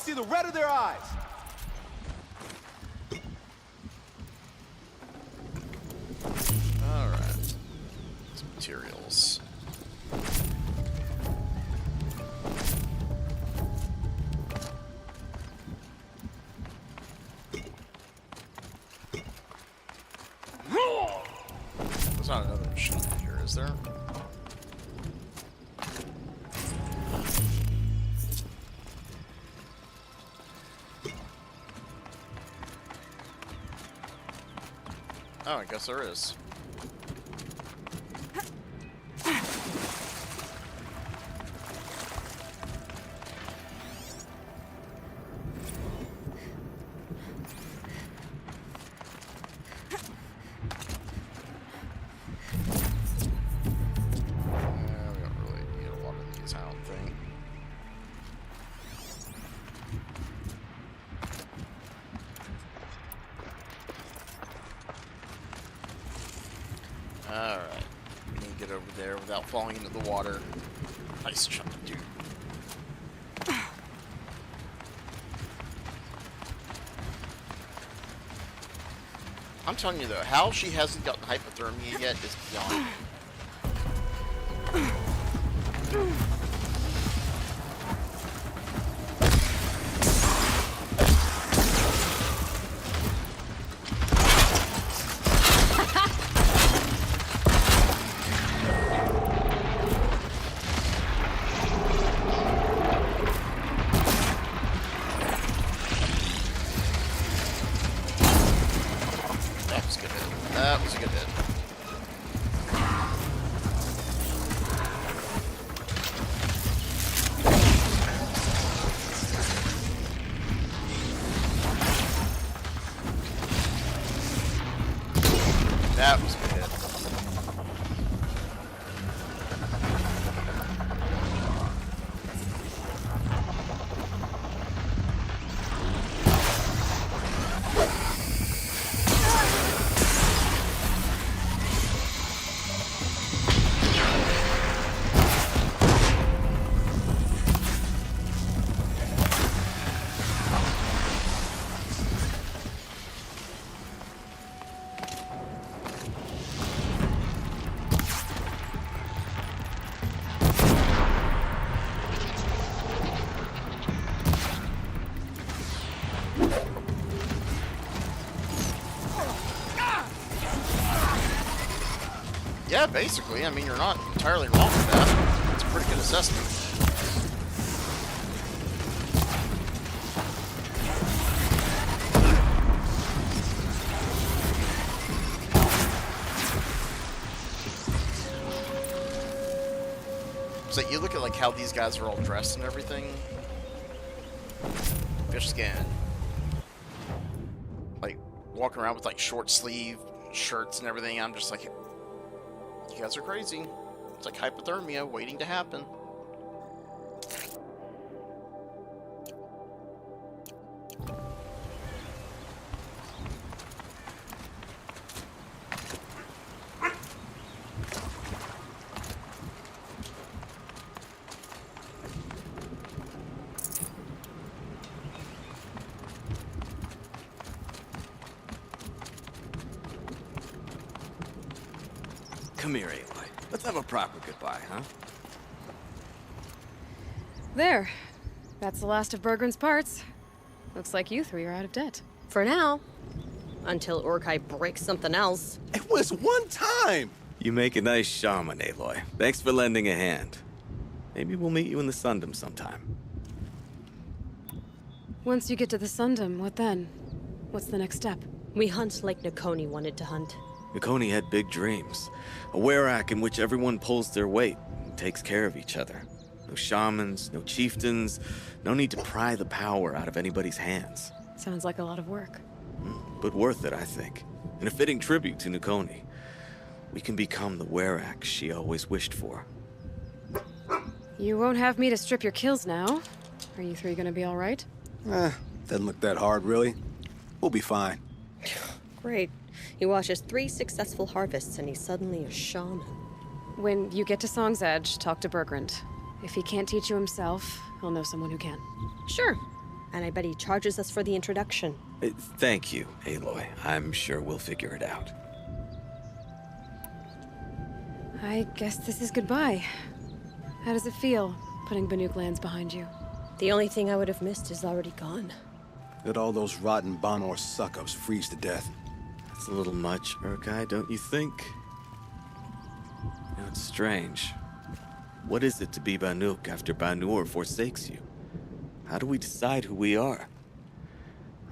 see the red of their eyes. Alright. Some materials. There's not another machine in here, is there? Oh, I guess there is. We don't really need a lot of these, I don't think. Alright. We need to get over there without falling into the water. Nice chunk, dude. I'm telling you though, how she hasn't gotten hypothermia yet is beyond. That was a good hit. That was a good hit. That was a good hit. Yeah, basically. I mean, you're not entirely wrong with that. It's a pretty good assessment. So you look at like how these guys are all dressed and everything. Fish skin. Like walking around with like short sleeve shirts and everything. I'm just like, you guys are crazy. It's like hypothermia waiting to happen. Come here, Aloy. Let's have a proper goodbye, huh? There. That's the last of Bergren's parts. Looks like you three are out of debt. For now. Until Urkai breaks something else. It was one time! You make a nice shaman, Aloy. Thanks for lending a hand. Maybe we'll meet you in the Sundom sometime. Once you get to the Sundom, what then? What's the next step? We hunt like Nakoni wanted to hunt. Nakoni had big dreams. A werak in which everyone pulls their weight and takes care of each other. No shamans, no chieftains, no need to pry the power out of anybody's hands. Sounds like a lot of work. But worth it, I think. And a fitting tribute to Nakoni. We can become the werak she always wished for. You won't have me to strip your kills now. Are you three gonna be all right? Doesn't look that hard, really. We'll be fine. Great. He watches 3 successful harvests and he's suddenly a shaman. When you get to Song's Edge, talk to Bergrand. If he can't teach you himself, he'll know someone who can. Sure. And I bet he charges us for the introduction. Thank you, Aloy. I'm sure we'll figure it out. I guess this is goodbye. How does it feel, putting Banuk lands behind you? The only thing I would have missed is already gone. Let all those rotten Banor suck-ups freeze to death. It's a little much, Urkai, don't you think? It's strange. What is it to be Banuk after Banur forsakes you? How do we decide who we are?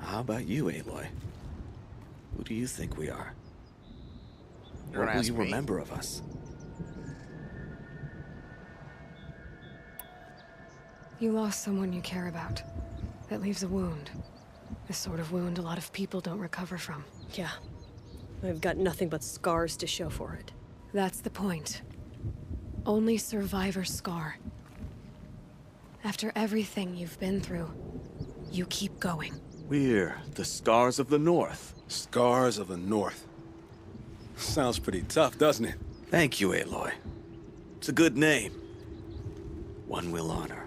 How about you, Aloy? Who do you think we are? What will you remember of us? You lost someone you care about. That leaves a wound. The sort of wound a lot of people don't recover from. Yeah. I've got nothing but scars to show for it. That's the point. Only survivor's scar. After everything you've been through, you keep going. We're the Scars of the North. Scars of the North. Sounds pretty tough, doesn't it? Thank you, Aloy. It's a good name. One we'll honor.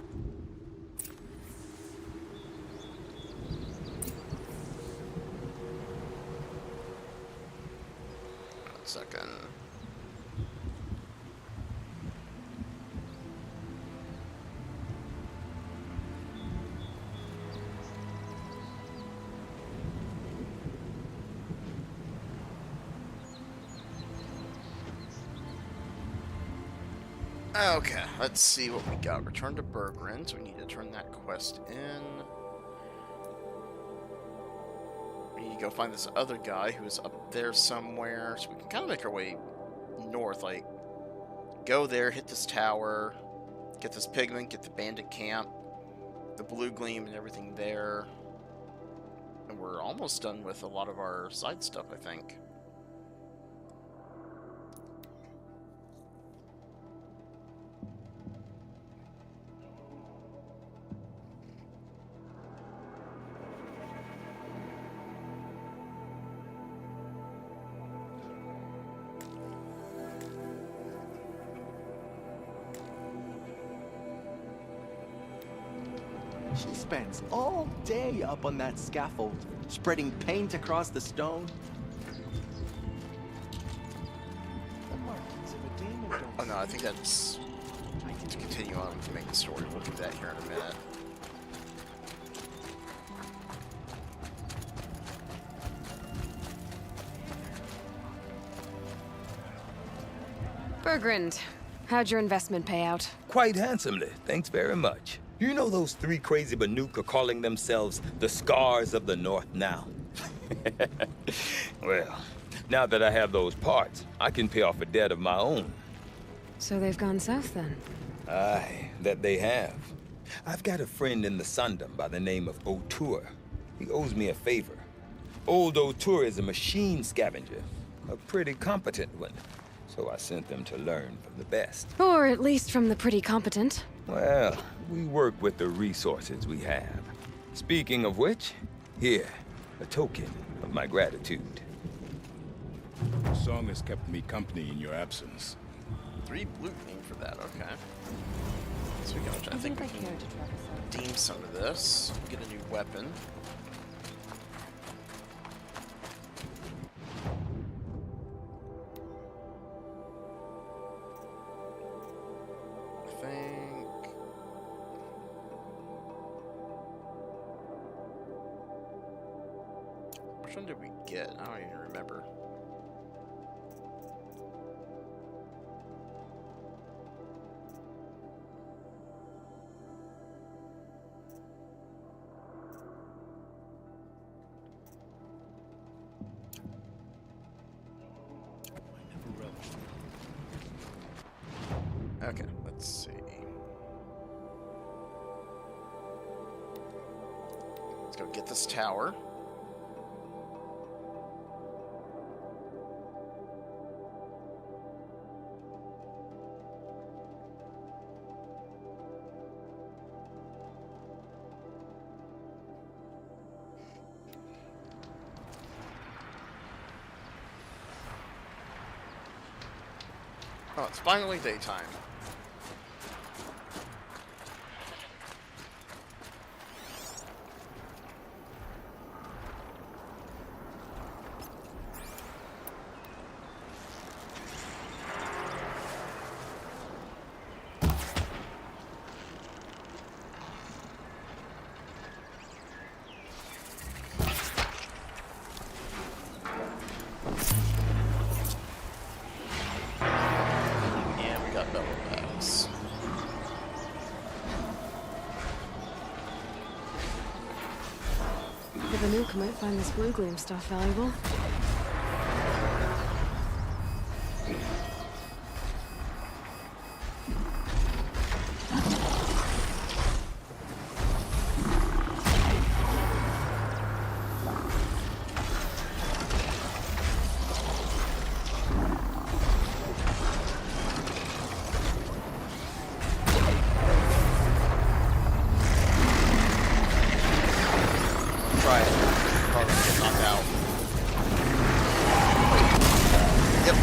1 second. Okay, let's see what we got. Return to Bergren, so we need to turn that quest in. We need to go find this other guy who's up there somewhere, so we can kind of make our way north, like, go there, hit this tower, get this pigment, get the bandit camp, the blue gleam and everything there. And we're almost done with a lot of our side stuff, I think. She spends all day up on that scaffold, spreading paint across the stone. The markings of a demon don't... Oh no, I think that's to continue on with the main story. We'll do that here in a minute. Bergrand, how'd your investment pay out? Quite handsomely, thanks very much. You know those three crazy Banuk are calling themselves the Scars of the North now? Well, now that I have those parts, I can pay off a debt of my own. So they've gone south then? Aye, that they have. I've got a friend in the Sundom by the name of O'Toole. He owes me a favor. Old O'Toole is a machine scavenger, a pretty competent one. So I sent them to learn from the best. Or at least from the pretty competent. Well, we work with the resources we have. Speaking of which, here, a token of my gratitude. The song has kept me company in your absence. 3 blue gleam for that, okay. So we I think we can redeem some of this, get a new weapon. Which one did we get? I don't even remember. Okay, let's see. Let's go get this tower. Oh, it's finally daytime. that bellow pass. The Banuk might find this blue gleam stuff valuable. Try it. Probably gonna get knocked out. Yep.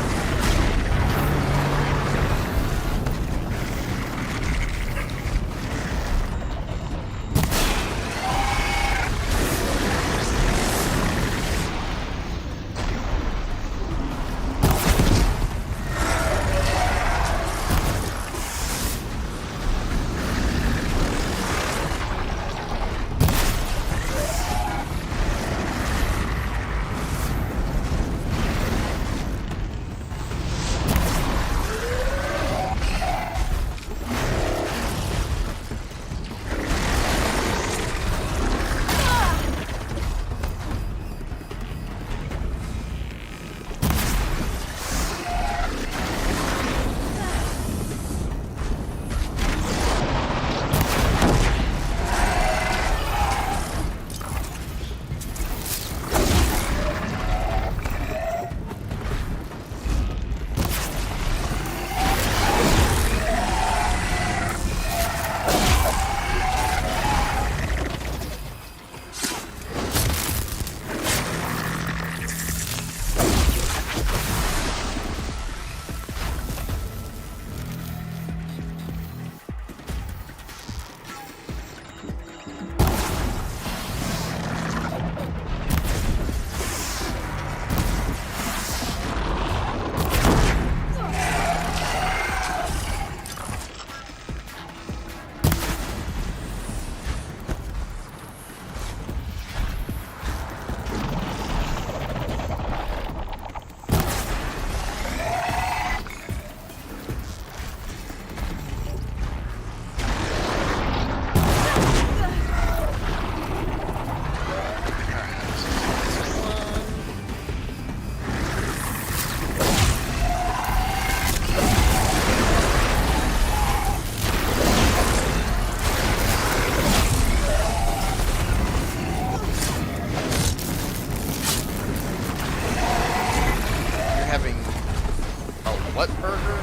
What burger?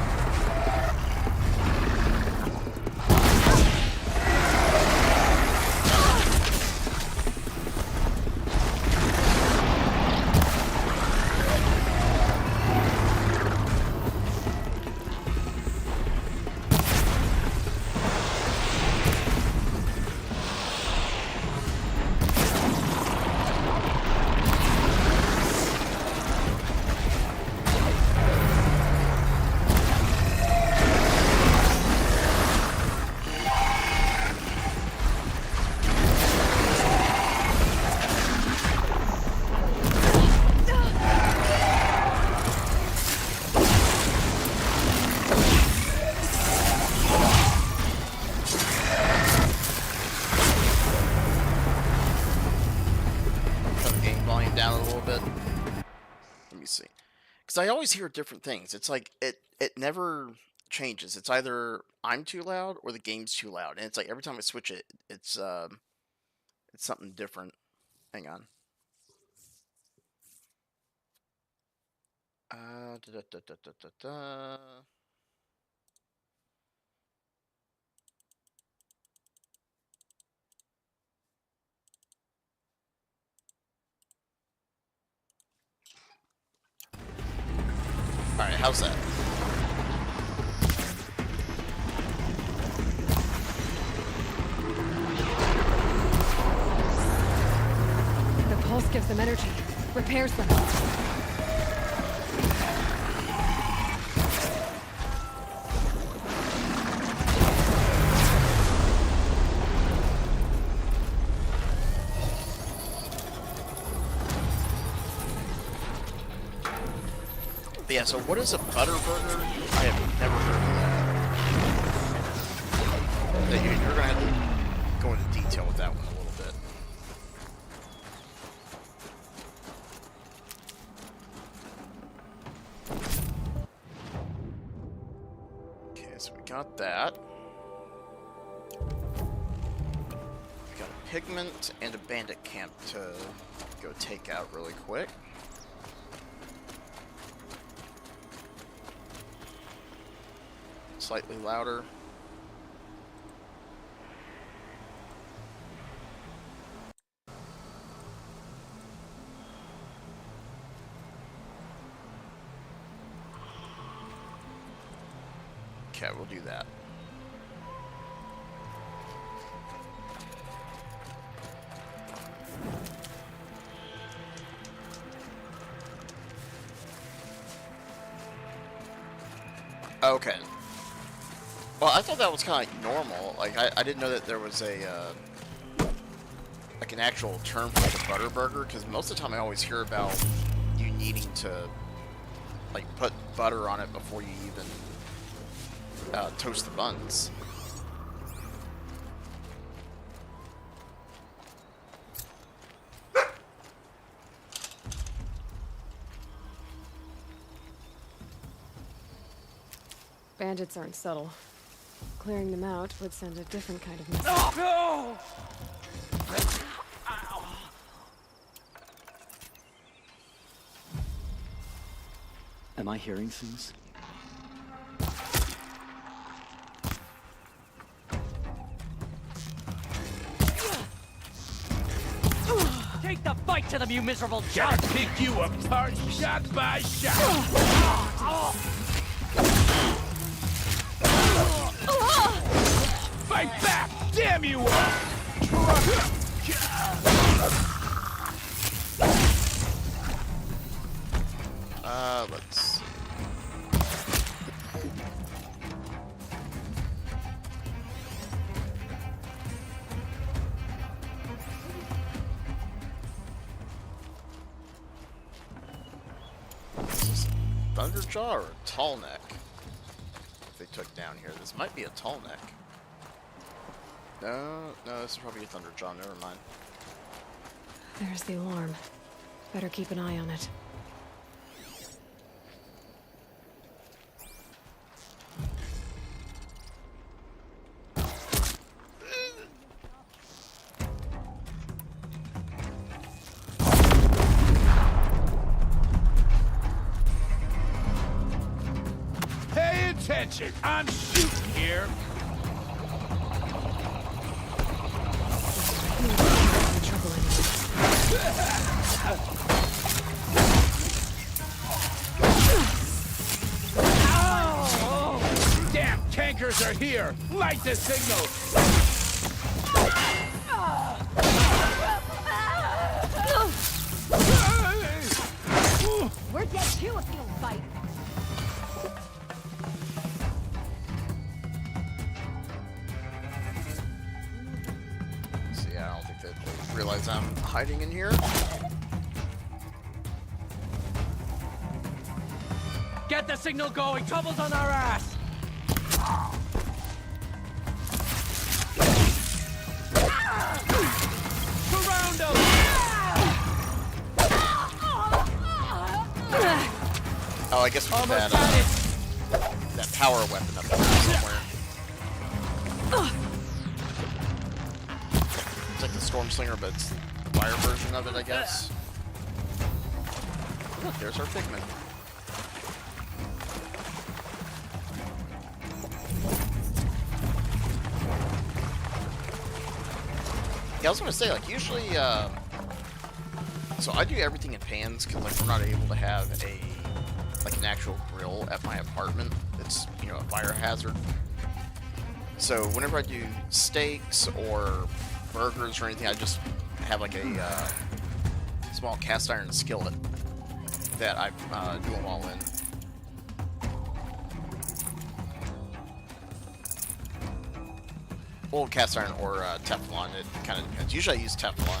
Down a little bit. Let me see, because I always hear different things. It's like it never changes. It's either I'm too loud or the game's too loud, and it's like every time I switch it, it's something different. Hang on. Da, da, da, da, da, da. Alright, how's that? The pulse gives them energy, repairs them. But yeah, so what is a butter burger? I have never heard of that. You're gonna have to go into detail with that one a little bit. Okay, so we got that. We got a pigment and a bandit camp to go take out really quick. Slightly louder. Okay, we'll do that. Okay. Well, I thought that was kind of like normal. Like, I didn't know that there was a, like an actual term for the butter burger, because most of the time I always hear about you needing to, like, put butter on it before you even toast the buns. Bandits aren't subtle. Clearing them out would send a different kind of message. Oh! Am I hearing things? Take the fight to them, you miserable chump! Gotta pick you apart shot by shot! Fight back! Damn you all! Let's see. Is this a Thunderjaw or a Tall Neck? They took down here. This might be a Tall Neck. No, this is probably a Thunderjaw. Never mind. There's the alarm. Better keep an eye on it. Pay attention! I'm shooting here! Oh, damn tankers are here! Light the signal! We're dead too if you don't fight. See, I don't think that they realize I'm hiding in here. Get the signal going! Trouble's on our ass! Surround them! Oh, I guess we can add that power weapon up there somewhere. It's like the Storm Slinger, but it's the fire version of it, I guess. Look, there's our pigment. Yeah, I was gonna say, like, usually, so I do everything in pans, because, like, we're not able to have an actual grill at my apartment. It's, you know, a fire hazard. So whenever I do steaks or burgers or anything, I just have, like, a small cast iron skillet that I do them all in. Well, cast iron or Teflon, it kind of depends. Usually I use Teflon.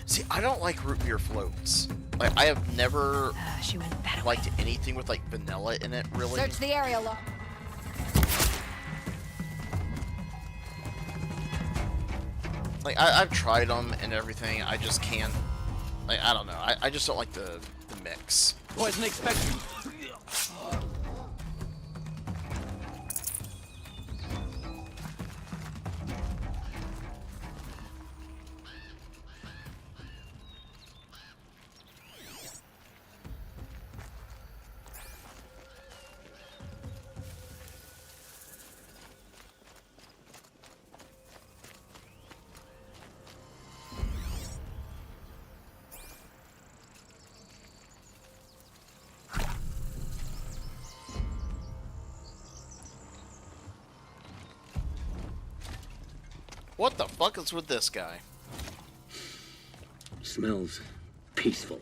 See, I don't like root beer floats. Like, I have never She went that liked anything with like vanilla in it, really. Search the area, Laura. Like, I've tried them and everything. I just can't. Like, I don't know. I just don't like the mix. Wasn't expecting. What the fuck is with this guy? Smells peaceful.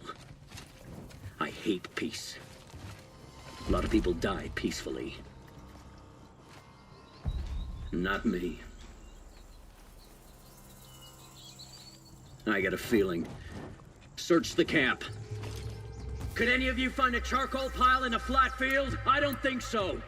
I hate peace. A lot of people die peacefully. Not me. I got a feeling. Search the camp. Could any of you find a charcoal pile in a flat field? I don't think so.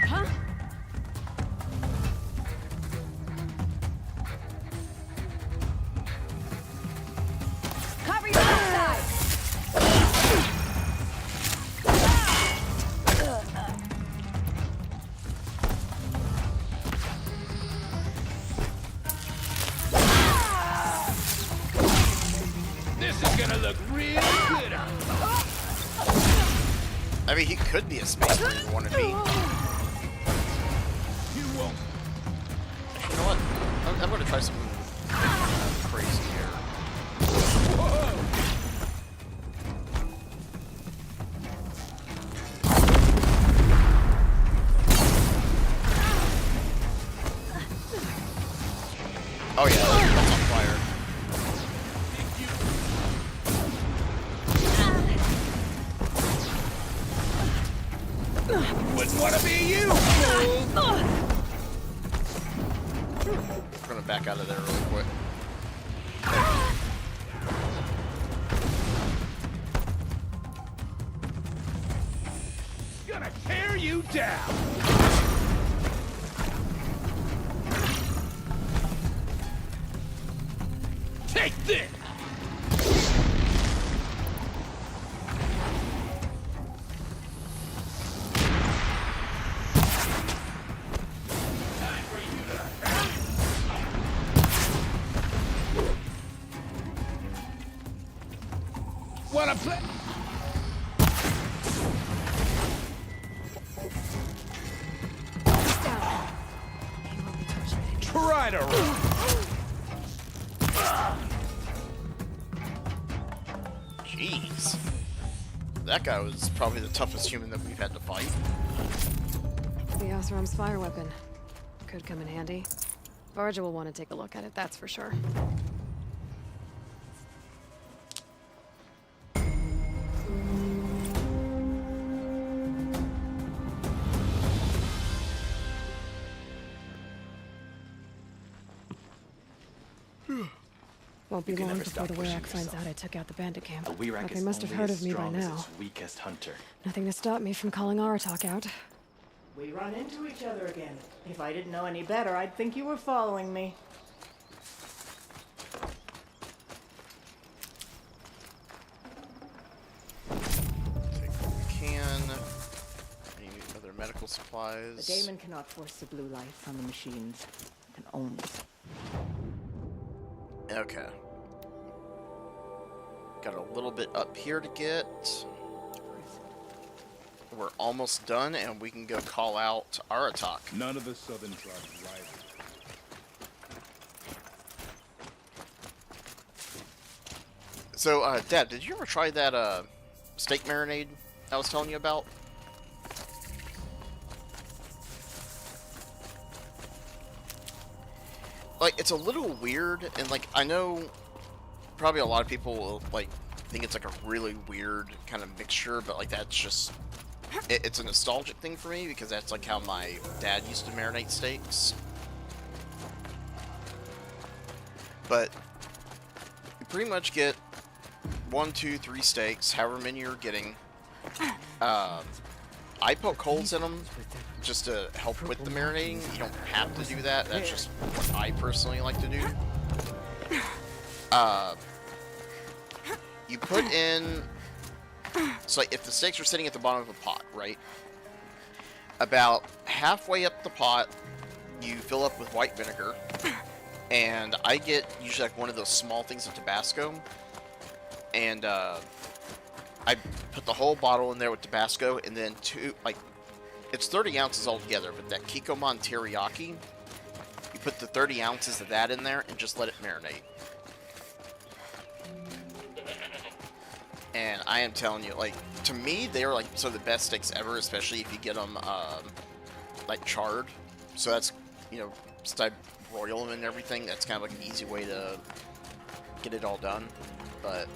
Huh? Cover your backside. This is gonna look real good. I mean, he could be a space marine if he wanted to be. You won't. You know what? I'm going to try something crazy here. Oh yeah, that's on fire. Wouldn't want to be you. We're going to back out of there really quick. Gonna tear you down. Take this. Wanna play? Try to run. Jeez. That guy was probably the toughest human that we've had to fight. The Osram's fire weapon. Could come in handy. Varja will want to take a look at it, that's for sure. Won't be long before the Wirak finds out I took out the bandit camp. But they must have heard of me by now. Weakest hunter. Nothing to stop me from calling Aratak out. We run into each other again. If I didn't know any better, I'd think you were following me. Take what we can. Any other medical supplies? The daemon cannot force the blue light from the machines. It can only. Okay. Got a little bit up here to get. We're almost done, and we can go call out Aratak. None of the southern tribes rival. So, Dad, did you ever try that steak marinade I was telling you about? like, it's a little weird, and, like, I know probably a lot of people will, like, think it's, like, a really weird kind of mixture, but, like, that's just, it's a nostalgic thing for me, because that's, like, how my dad used to marinate steaks. But you pretty much get 1, 2, 3 steaks, however many you're getting. I poke holes in them just to help with the marinating. You don't have to do that. That's just what I personally like to do. You put in... So like, if the steaks are sitting at the bottom of a pot, right? About halfway up the pot, you fill up with white vinegar. And I get usually like one of those small things of Tabasco. And I put the whole bottle in there with Tabasco, and then it's 30 ounces altogether, but that Kikkoman teriyaki, you put the 30 ounces of that in there and just let it marinate. And I am telling you, like, to me, they are like some of the best steaks ever, especially if you get them like charred. So that's, you know, since I broil them and everything, that's kind of like an easy way to get it all done. But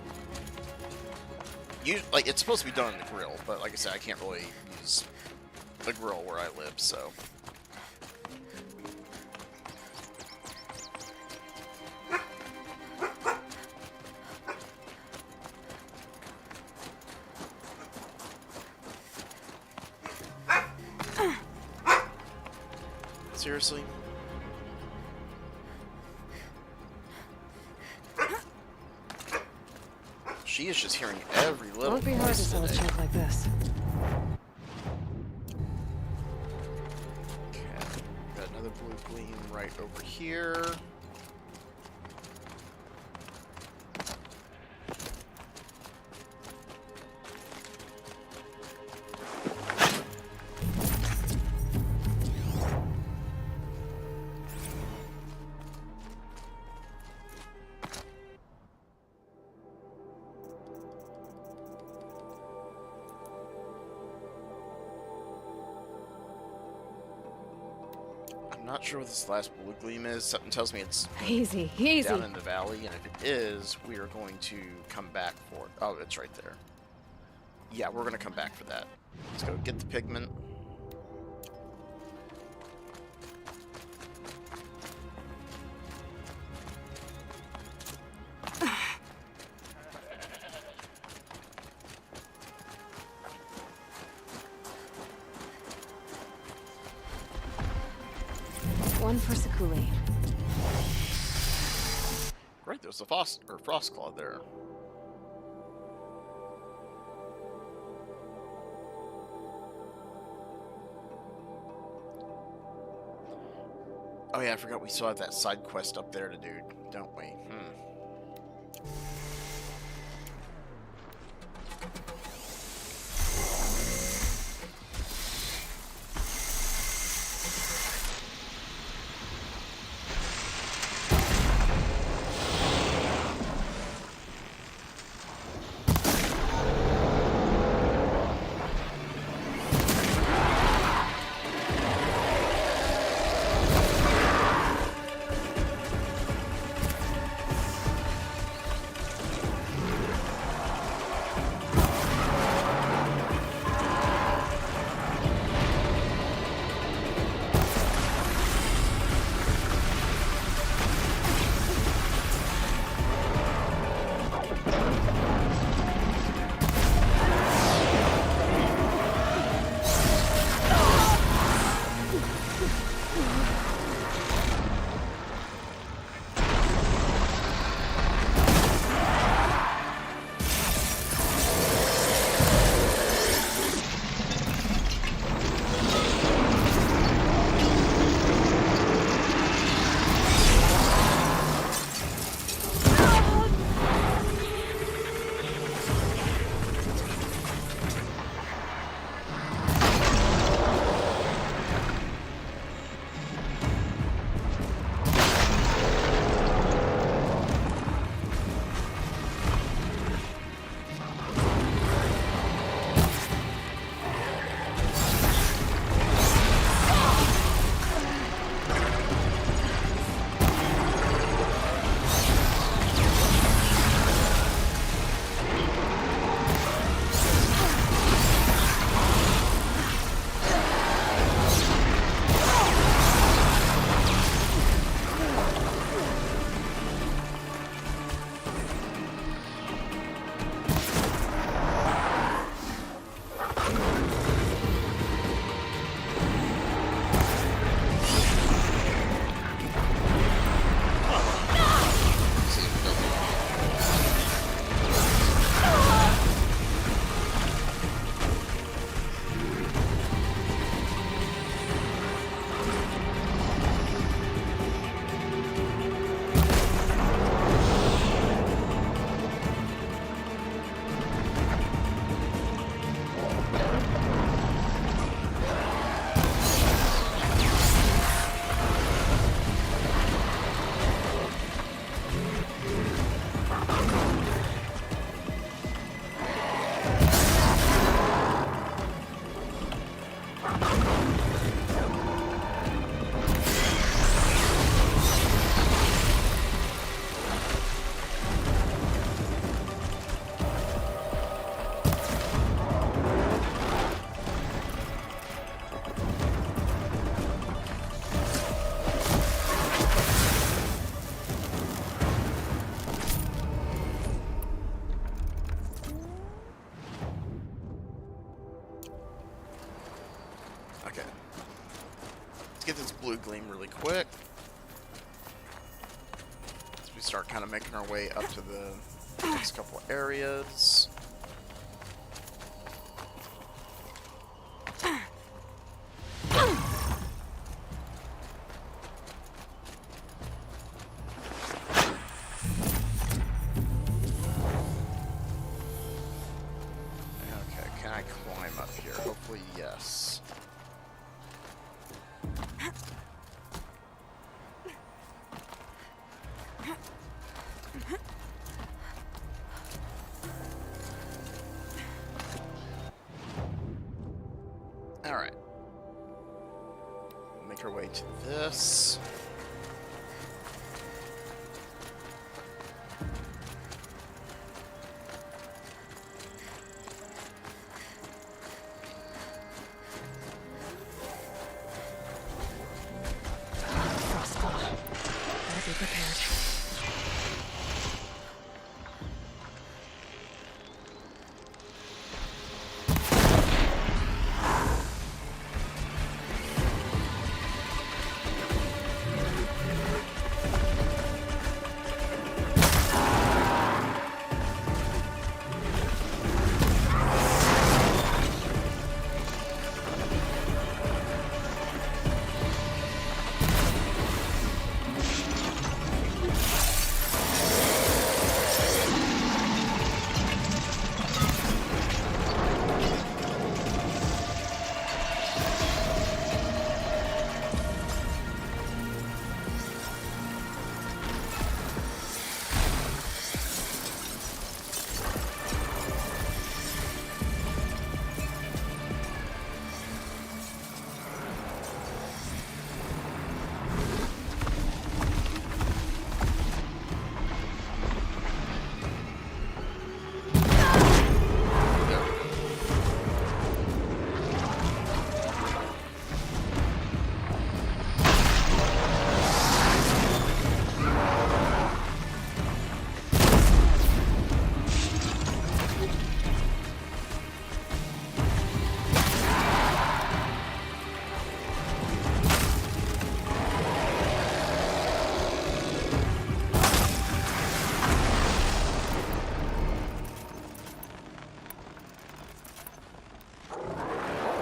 like, it's supposed to be done on the grill, but like I said, I can't really use the grill where I live, so. Seriously? She is just hearing every little Won't be hard to voice sell a today. chick like this. Okay, got another blue gleam right over here. Not sure what this last blue gleam is. Something tells me it's Easy. down in the valley, and if it is, we are going to come back for it. Oh, it's right there. Yeah, we're going to come back for that. Let's go get the pigment. One for Sakuli. Right, there's a frost claw there. Oh yeah, I forgot we still have that side quest up there to do, don't we? Okay. Let's get this blue gleam really quick. As we start kind of making our way up to the next couple areas. Yes. All right. Make our way to this.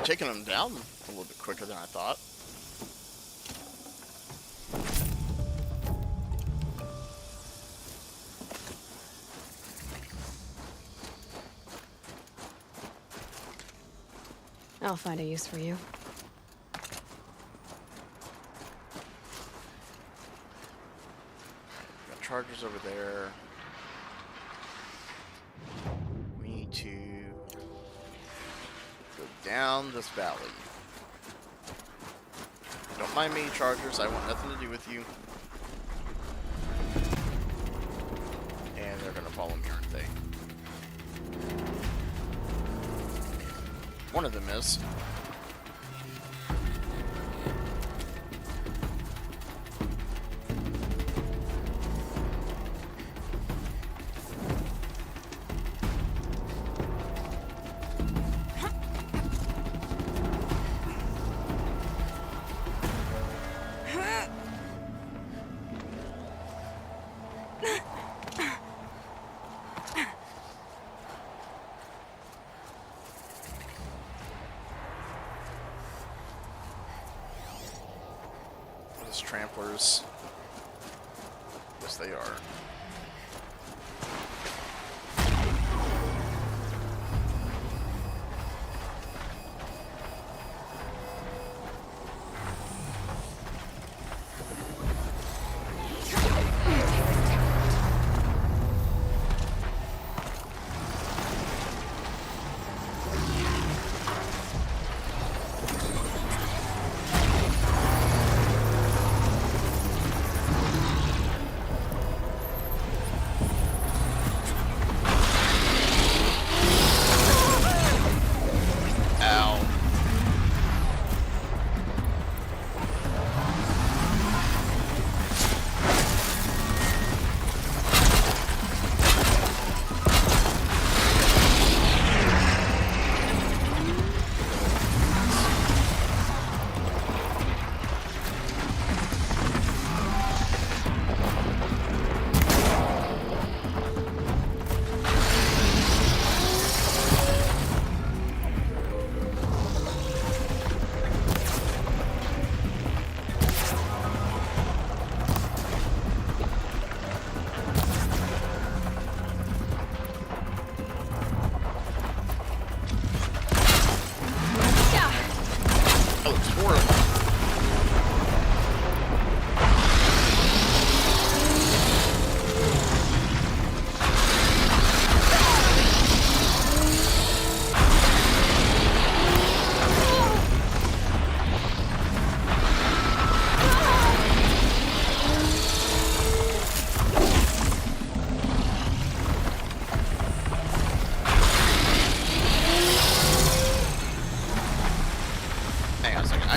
Taking them down a little bit quicker than I thought. I'll find a use for you. Got chargers over there. We need to go down this valley. Don't mind me, chargers. I want nothing to do with you. And they're gonna follow me, aren't they? One of them is. Tramplers. Yes, they are.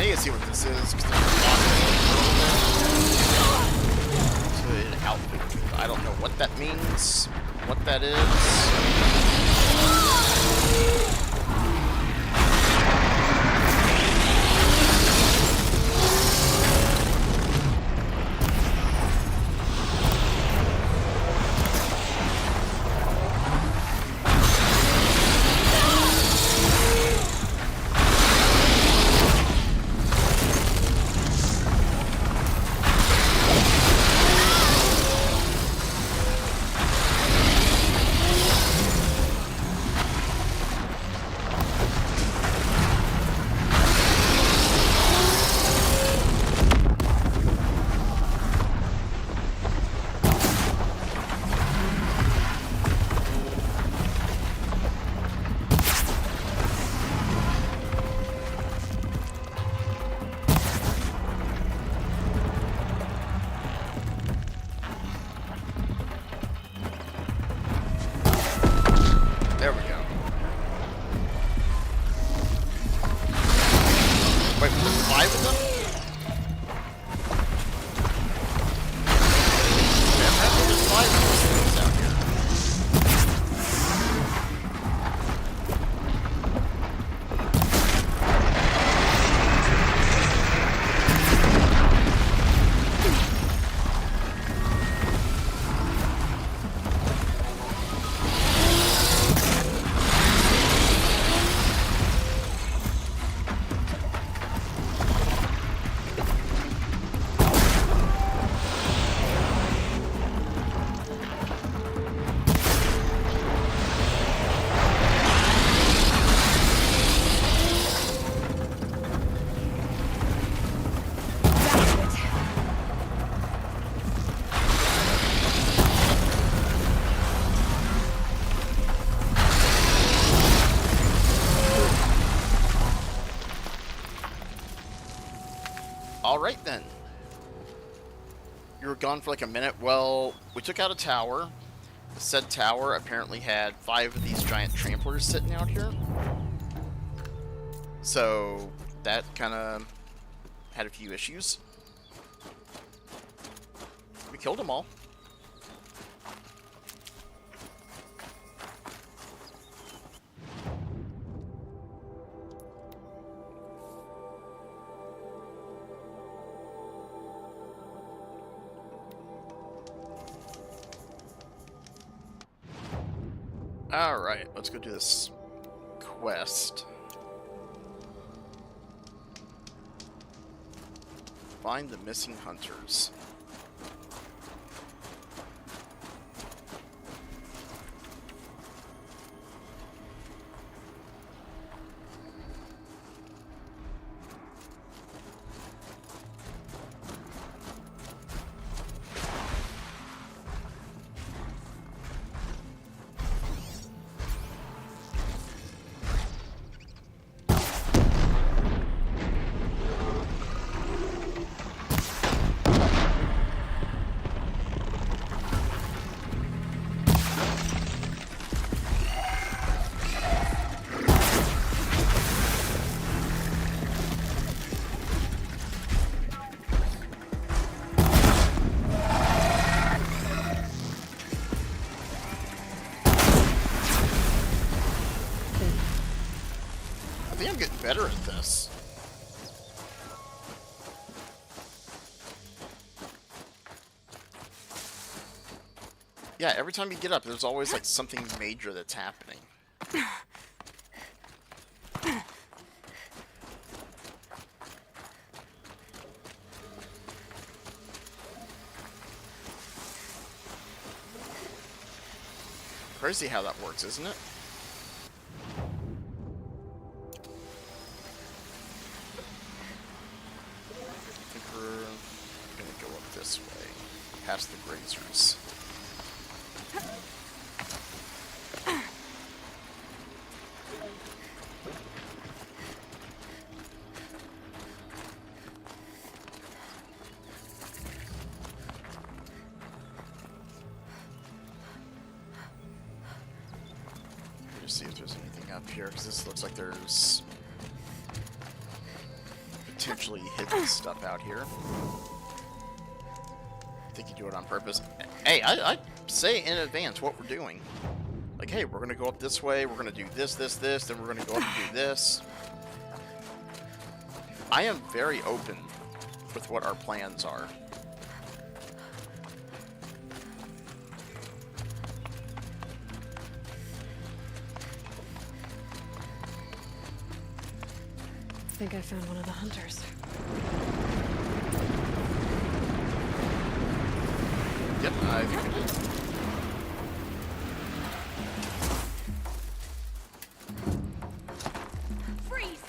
need to see what this is, because to an outfit. I don't know what that means, what that is. There we go. Wait, there's 5 of them? Yeah, apparently there's 5 of those things out here. Alright then. You were gone for like a minute. Well, we took out a tower. The said tower apparently had 5 of these giant tramplers sitting out here. So that kind of had a few issues. We killed them all. Alright, let's go do this quest. Find the missing hunters. I think I'm getting better at this. Yeah, every time you get up, there's always like something major that's happening. Crazy how that works, isn't it? I think we're gonna go up this way, past the grazers. See if there's anything up here, because this looks like there's potentially hidden stuff out here. I think you do it on purpose. Hey, I say in advance what we're doing. Like, hey, we're gonna go up this way, we're gonna do this, then we're gonna go up and do this. I am very open with what our plans are. I think I found one of the hunters. Yep, I think I did. Freeze!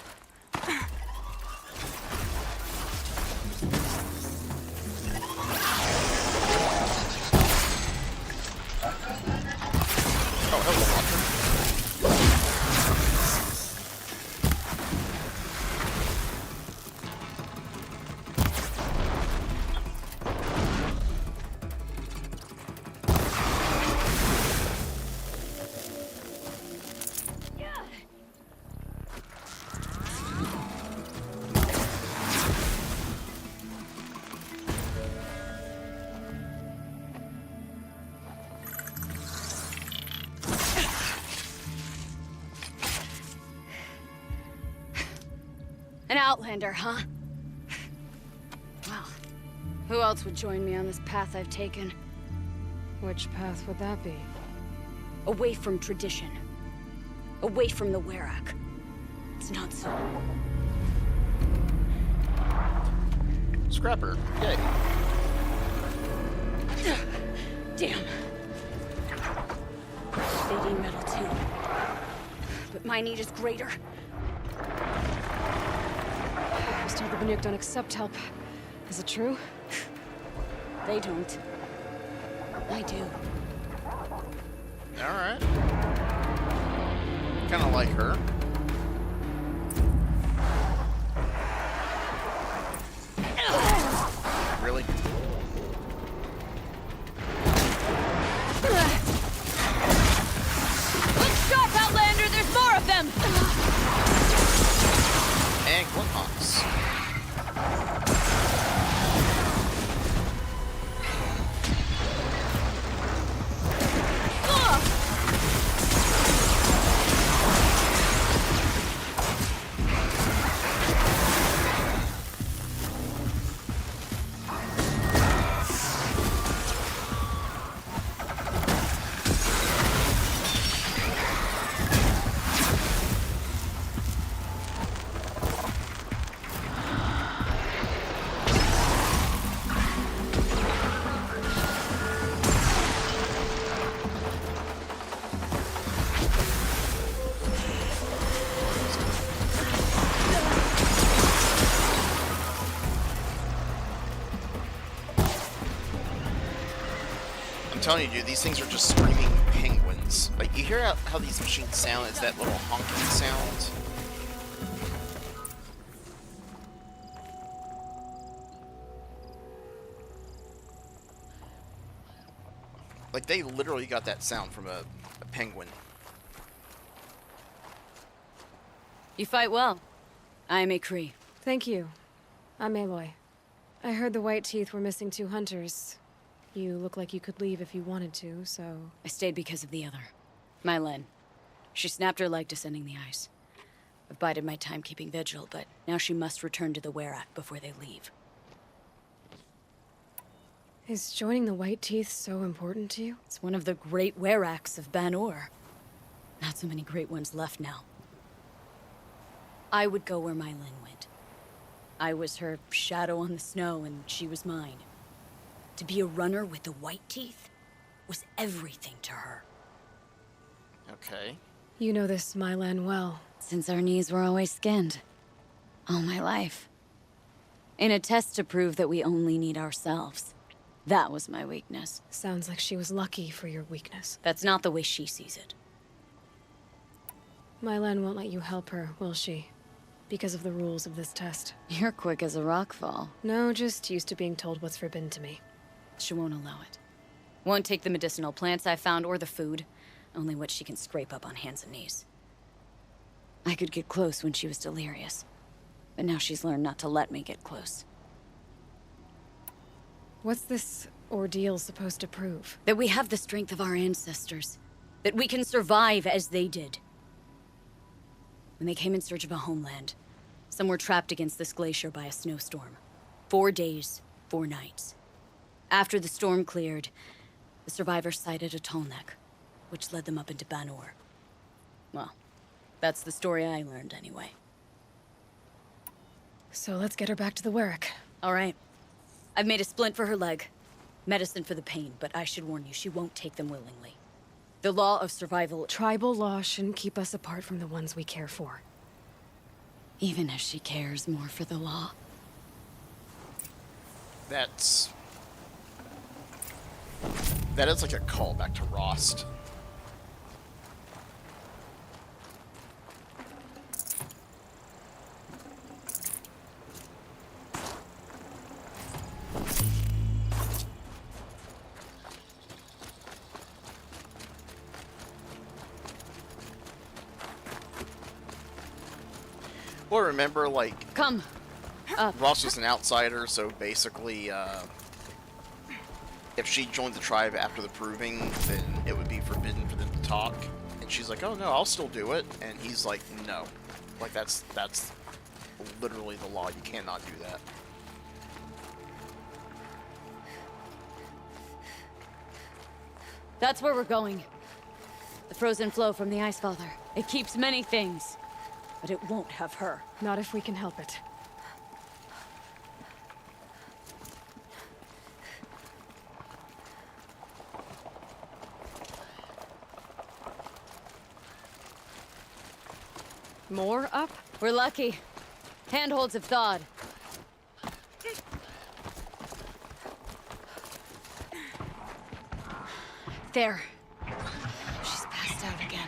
Oh, hello, Walker. An outlander, huh? Well, who else would join me on this path I've taken? Which path would that be? Away from tradition. Away from the Werak. It's not so. Scrapper, yay. Damn. They need metal too. But my need is greater. I was told the Banuk don't accept help. Is it true? They don't. I do. Alright. Kinda like her. Really? Good shot, Outlander! There's more of them! And Glimpox. I'm telling you, dude, these things are just screaming penguins. Like, you hear how these machines sound? It's that little honking sound. Like, they literally got that sound from a penguin. You fight well. I am Kree. Thank you. I'm Aloy. I heard the White Teeth were missing 2 hunters. You look like you could leave if you wanted to, so... I stayed because of the other. Mylen. She snapped her leg descending the ice. I've bided my time keeping vigil, but now she must return to the Werak before they leave. Is joining the White Teeth so important to you? It's one of the great Weraks of Ban-Ur. Not so many great ones left now. I would go where Mylen went. I was her shadow on the snow, and she was mine. To be a runner with the White Teeth was everything to her. Okay. You know this Mylan well. Since our knees were always skinned. All my life. In a test to prove that we only need ourselves. That was my weakness. Sounds like she was lucky for your weakness. That's not the way she sees it. Mylan won't let you help her, will she? Because of the rules of this test. You're quick as a rock fall. No, just used to being told what's forbidden to me. She won't allow it. Won't take the medicinal plants I found or the food. Only what she can scrape up on hands and knees. I could get close when she was delirious. But now she's learned not to let me get close. What's this ordeal supposed to prove? That we have the strength of our ancestors. That we can survive as they did. When they came in search of a homeland, some were trapped against this glacier by a snowstorm. 4 days, 4 nights. After the storm cleared, the survivors sighted a tall neck, which led them up into Banur. Well, that's the story I learned anyway. So let's get her back to the Werrick. All right. I've made a splint for her leg. Medicine for the pain, but I should warn you, she won't take them willingly. The law of survival... Tribal law shouldn't keep us apart from the ones we care for. Even if she cares more for the law. That is like a callback to Rost. Well, remember, like... Come. Ross was an outsider, so basically, if she joined the tribe after the proving, then it would be forbidden for them to talk. And she's like, oh no, I'll still do it. And he's like, no. Like, that's literally the law. You cannot do that. That's where we're going. The frozen flow from the Ice Father. It keeps many things. But it won't have her. Not if we can help it. More up? We're lucky. Handholds have thawed. There. She's passed out again.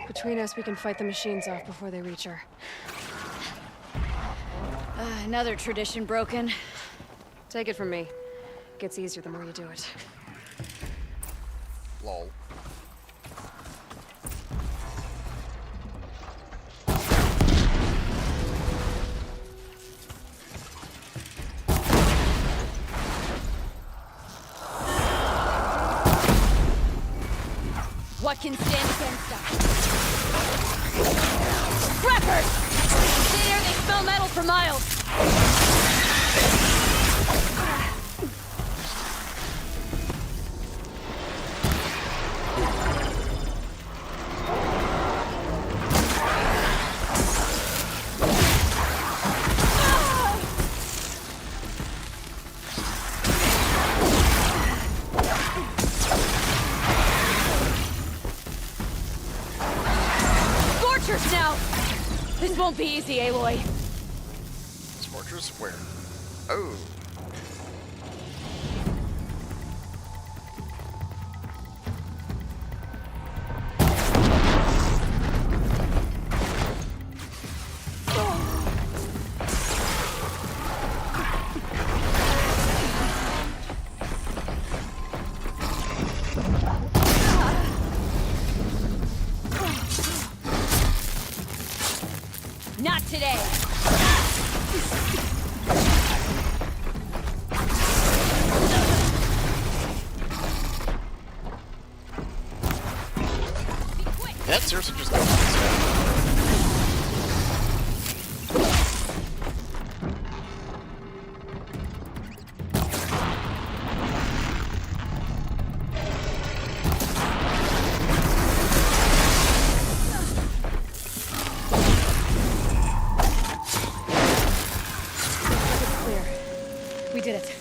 Between us, we can fight the machines off before they reach her. Another tradition broken. Take it from me. Gets easier the more you do it. Lol. What can stand against us? Scrappers! Stay there, they smell metal for miles! Now! This won't be easy, Aloy. Scorchers? Where? Oh. Not today! That seriously just goes on this guy. We did it.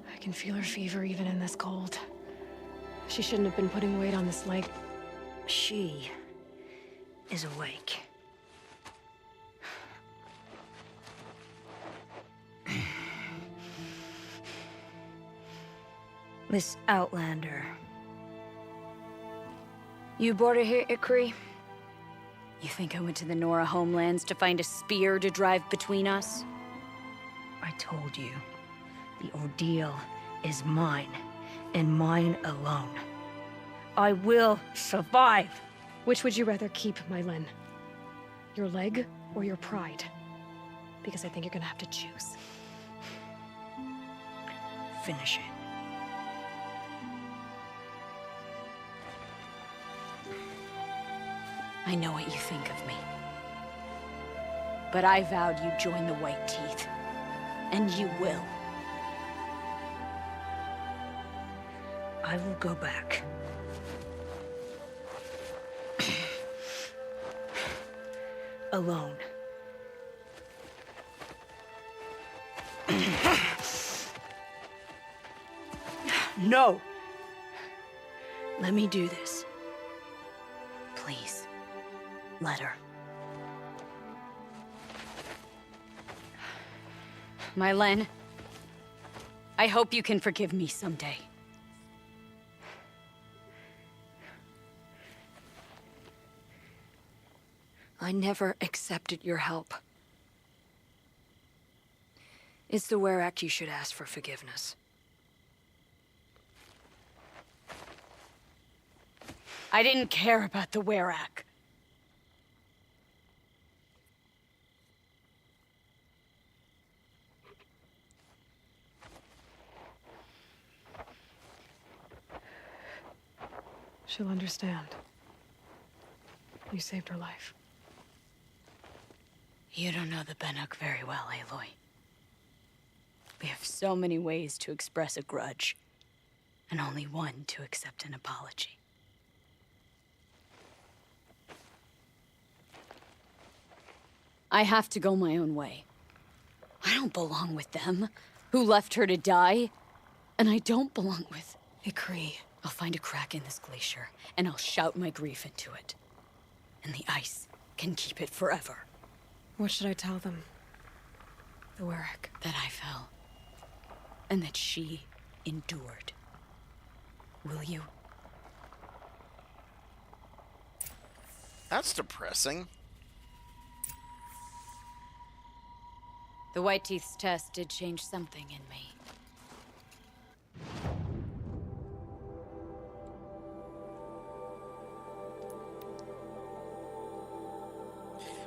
I can feel her fever even in this cold. She shouldn't have been putting weight on this leg. She is awake. Miss Outlander. You brought her here, Ikri? You think I went to the Nora homelands to find a spear to drive between us? I told you, the ordeal is mine, and mine alone. I will survive! Which would you rather keep, Milsim? Your leg or your pride? Because I think you're gonna have to choose. Finish it. I know what you think of me. But I vowed you'd join the White Teeth. And you will. I will go back. Alone. No! Let me do this. Please. Let her. Milsim, I hope you can forgive me someday. I never accepted your help. It's the Werak you should ask for forgiveness. I didn't care about the Werak. She'll understand. You saved her life. You don't know the Banuk very well, Aloy. We have so many ways to express a grudge, and only one to accept an apology. I have to go my own way. I don't belong with them, who left her to die. And I don't belong with... Ikri. I'll find a crack in this glacier, and I'll shout my grief into it. And the ice can keep it forever. What should I tell them? The Werak. That I fell. And that she endured. Will you? That's depressing. The White Teeth's test did change something in me.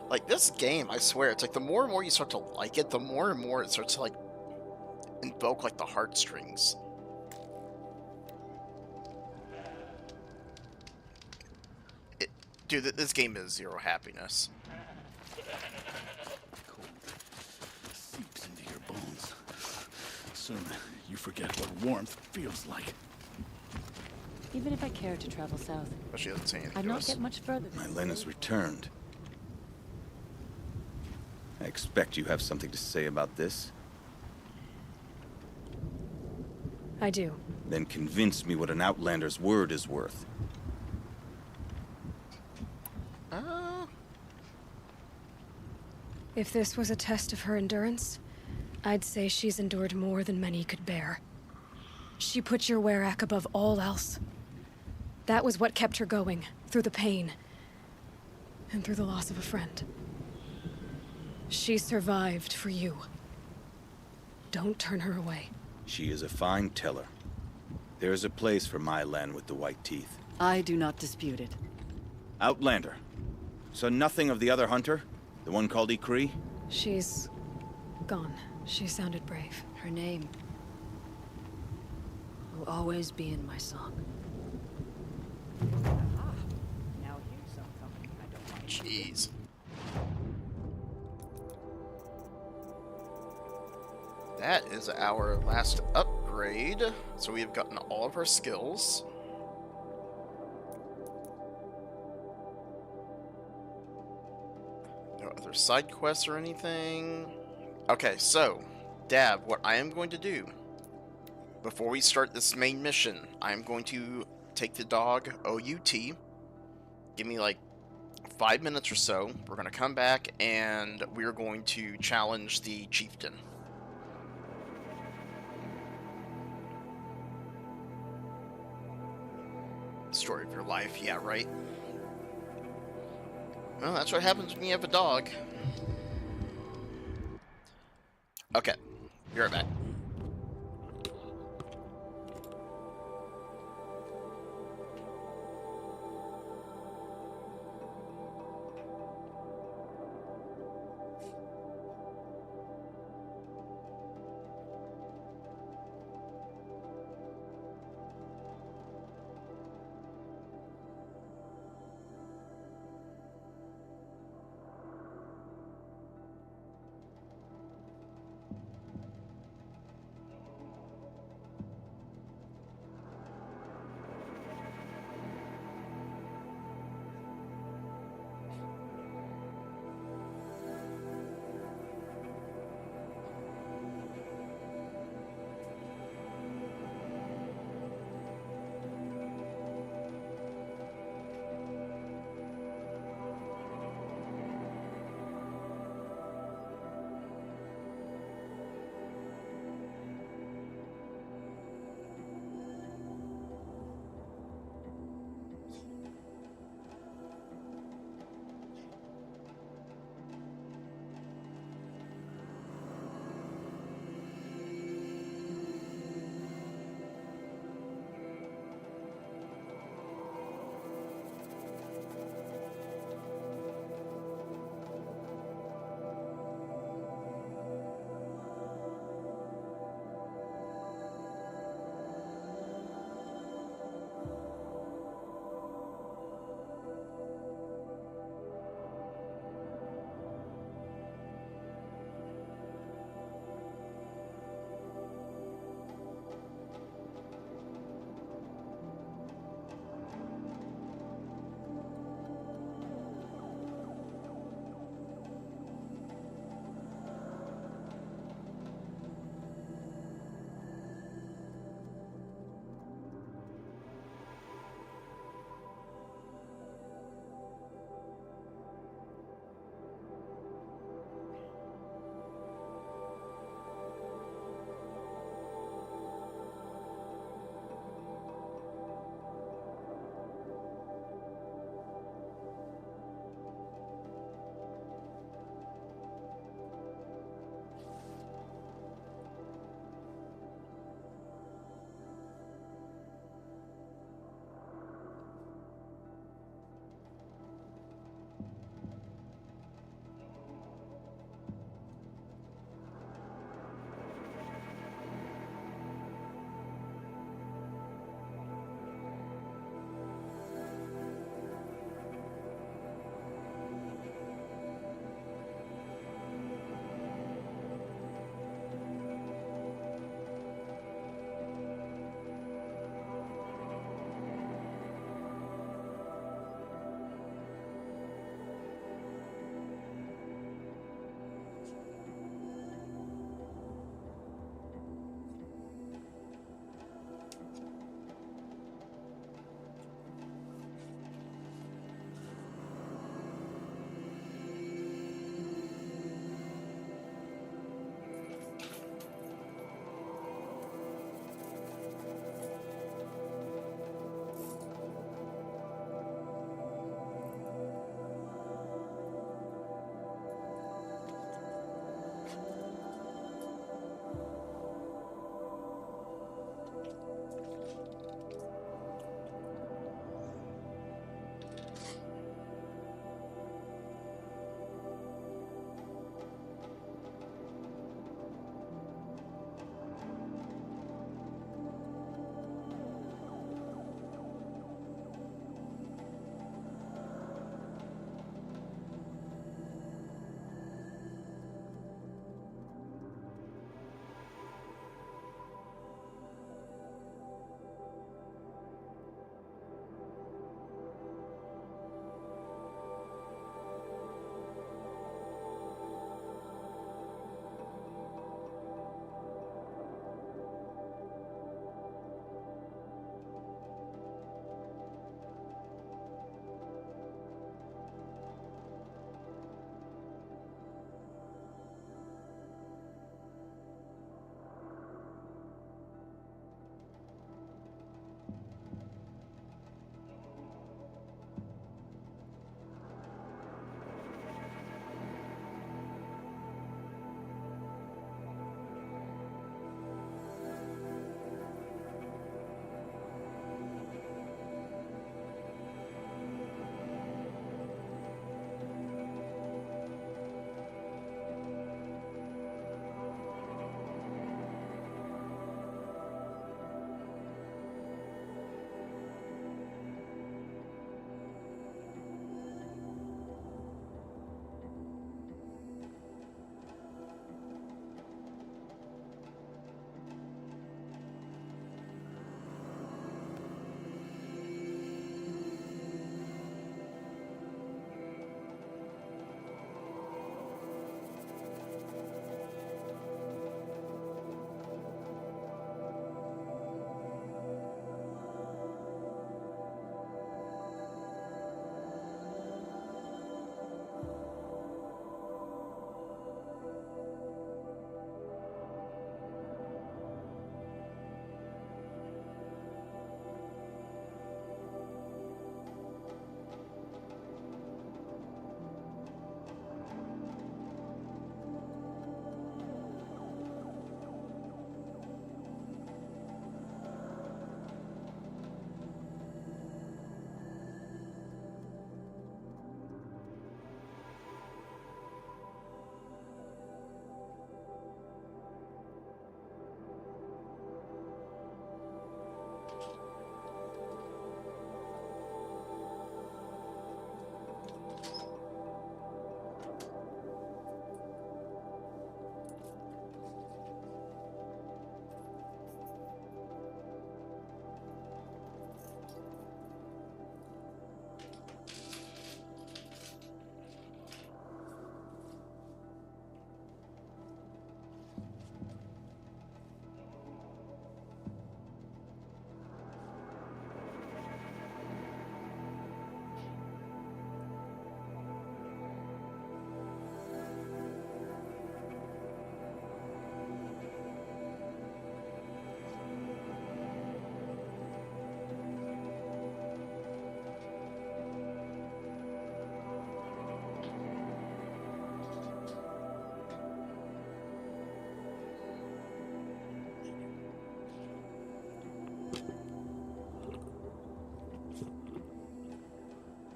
Like, this game, I swear, it's like the more and more you start to like it, the more and more it starts to, like, invoke, like, the heartstrings. Dude, this game is zero happiness. Seeps into your bones. Soon, you forget what warmth feels like. Even if I cared to travel south, But she doesn't say anything I'd to not us. get much further than Milsim has returned. I expect you have something to say about this. I do. Then convince me what an Outlander's word is worth. If this was a test of her endurance, I'd say she's endured more than many could bear. She put your Werak above all else. That was what kept her going, through the pain. And through the loss of a friend. She survived for you. Don't turn her away. She is a fine teller. There is a place for Milsim with the White Teeth. I do not dispute it. Outlander. So nothing of the other hunter? The one called Ikri? She's... gone. She sounded brave. Her name will always be in my song. Now here's something I don't like. Jeez. That is our last upgrade. So we have gotten all of our skills. No other side quests or anything. Okay, so, Dab, what I am going to do, before we start this main mission, I am going to take the dog, OUT, Give me like 5 minutes or so. We're going to come back and we're going to challenge the chieftain. Story of your life, yeah, right? Well, that's what happens when you have a dog. Okay, be right back.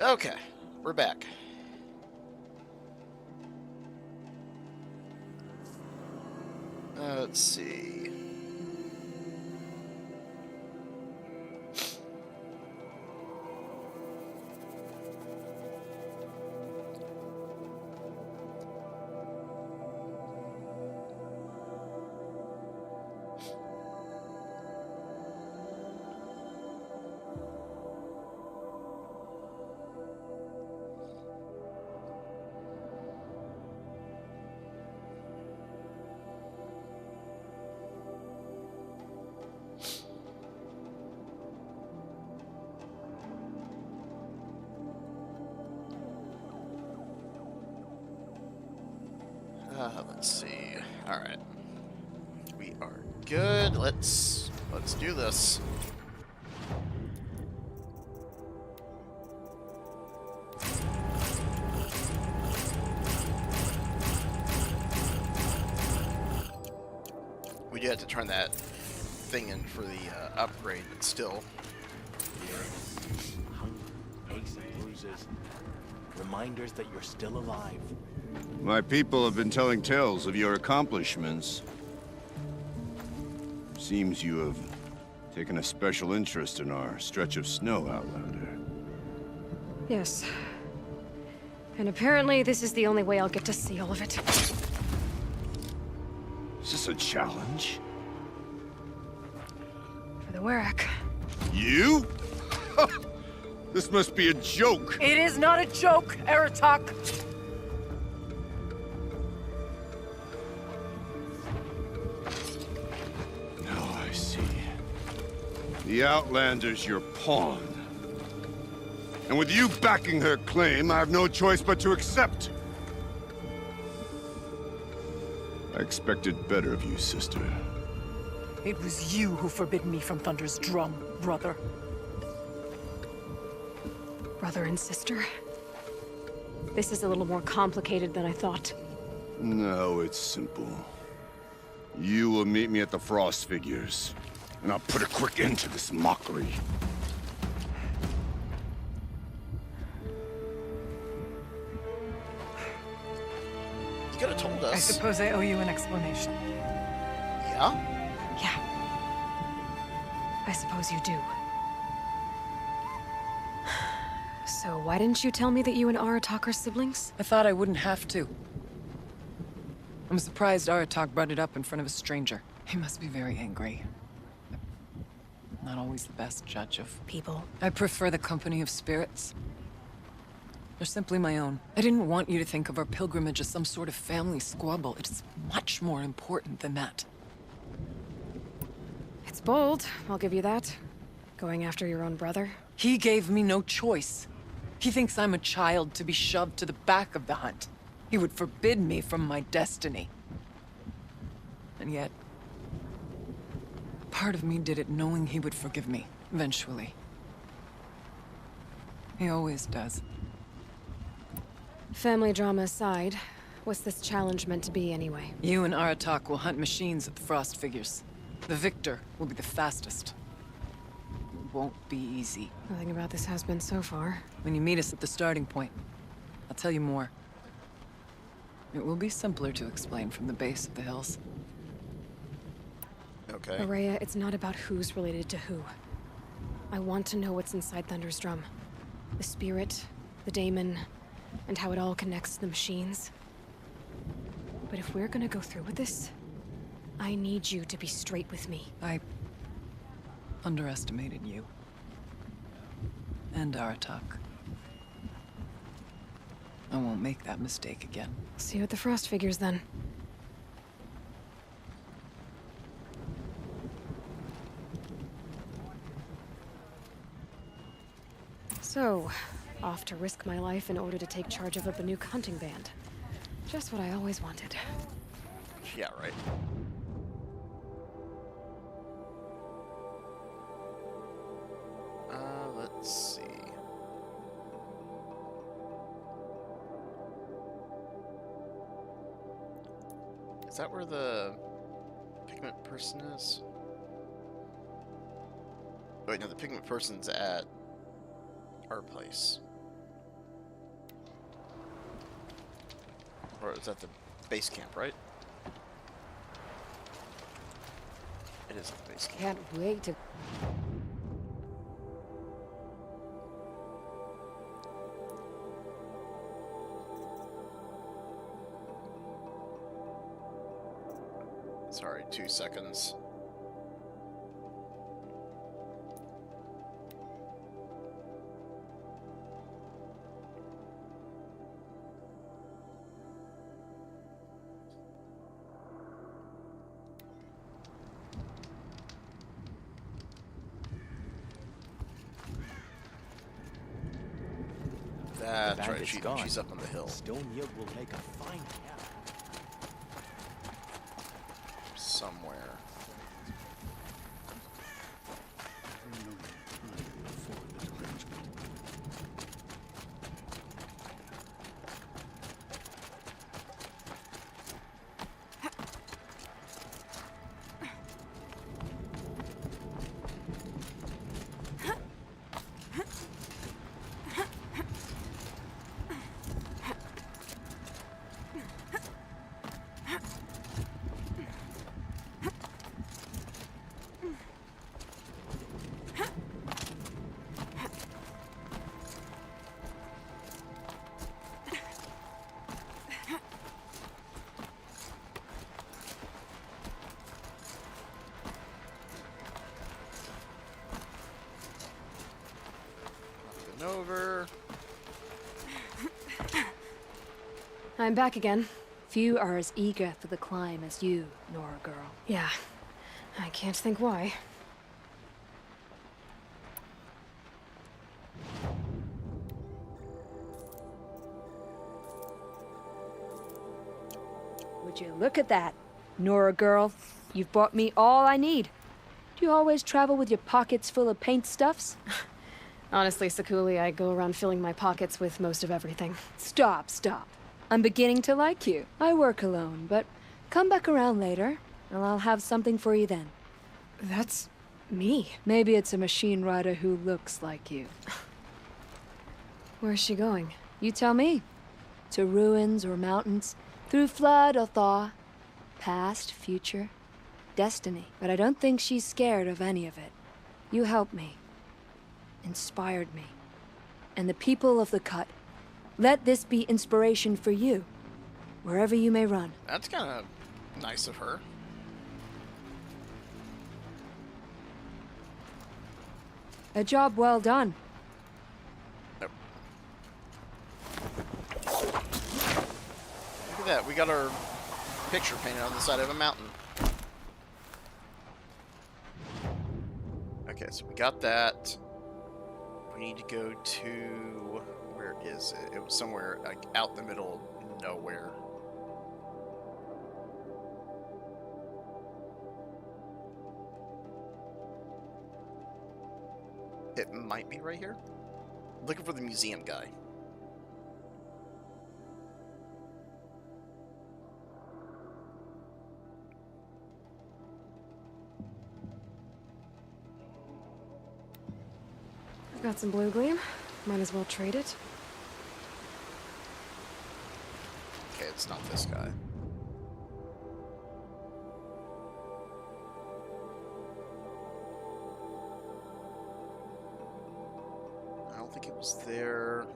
Okay, we're back. Let's see. Let's see. All right, we are good. Let's do this. We do have to turn that thing in for the upgrade, but still. Aches and bruises. Reminders that you're still alive. My people have been telling tales of your accomplishments. Seems you have taken a special interest in our stretch of snow, Outlander. Yes. And apparently this is the only way I'll get to see all of it. Is this a challenge? For the Werak. You? This must be a joke. It is not a joke, Aratak. Now I see. The Outlander's your pawn. And with you backing her claim, I have no choice but to accept. I expected better of you, sister. It was you who forbid me from Thunder's drum, brother. Brother and sister? This is a little more complicated than I thought. No, it's simple. You will meet me at the Frost Figures, and I'll put a quick end to this mockery. You could have told us. I suppose I owe you an explanation. Yeah? Yeah. I suppose you do. So why didn't you tell me that you and Aratak are siblings? I thought I wouldn't have to. I'm surprised Aratak brought it up in front of a stranger. He must be very angry. Not always the best judge of people. I prefer the company of spirits. They're simply my own. I didn't want you to think of our pilgrimage as some sort of family squabble. It's much more important than that. It's bold, I'll give you that. Going after your own brother. He gave me no choice. He thinks I'm a child to be shoved to the back of the hunt. He would forbid me from my destiny. And yet, part of me did it knowing he would forgive me, eventually. He always does. Family drama aside, what's this challenge meant to be anyway? You and Aratak will hunt machines at the Frost Figures. The victor will be the fastest. It won't be easy. Nothing about this has been so far. When you meet us at the starting point, I'll tell you more. It will be simpler to explain from the base of the hills. Okay. Araya, it's not about who's related to who. I want to know what's inside Thunder's drum. The spirit, the daemon, and how it all connects to the machines. But if we're gonna go through with this, I need you to be straight with me. I underestimated you. And Aratak. I won't make that mistake again. See you at the Frost Figures, then. So, off to risk my life in order to take charge of a Banuk hunting band. Just what I always wanted. Yeah, right. Let's see. Is that where the pigment person is? Wait, no, the pigment person's at our place. Or is that the base camp, right? It is the base camp. Can't wait to... Sorry, 2 seconds. That's right, she's up on the hill. Stone Yield will make a fine camp. Somewhere. Over. I'm back again. Few are as eager for the climb as you, Nora girl. Yeah, I can't think why. Would you look at that, Nora girl? You've bought me all I need. Do you always travel with your pockets full of paint stuffs? Honestly, Sakuli, I go around filling my pockets with most of everything. Stop, stop. I'm beginning to like you. I work alone, but come back around later, and I'll have something for you then. That's me. Maybe it's a machine rider who looks like you. Where's she going? You tell me. To ruins or mountains, through flood or thaw, past, future, destiny. But I don't think she's scared of any of it. You helped me. Inspired me. And the people of the Cut. Let this be inspiration for you, wherever you may run. That's kind of nice of her. A job well done. Nope. Look at that, we got our picture painted on the side of a mountain. Okay, so we got that. We need to go to... where is it? It was somewhere like out in the middle of nowhere. It might be right here. Looking for the museum guy. I've got some blue gleam. Might as well trade it. Okay, it's not this guy. I don't think it was there.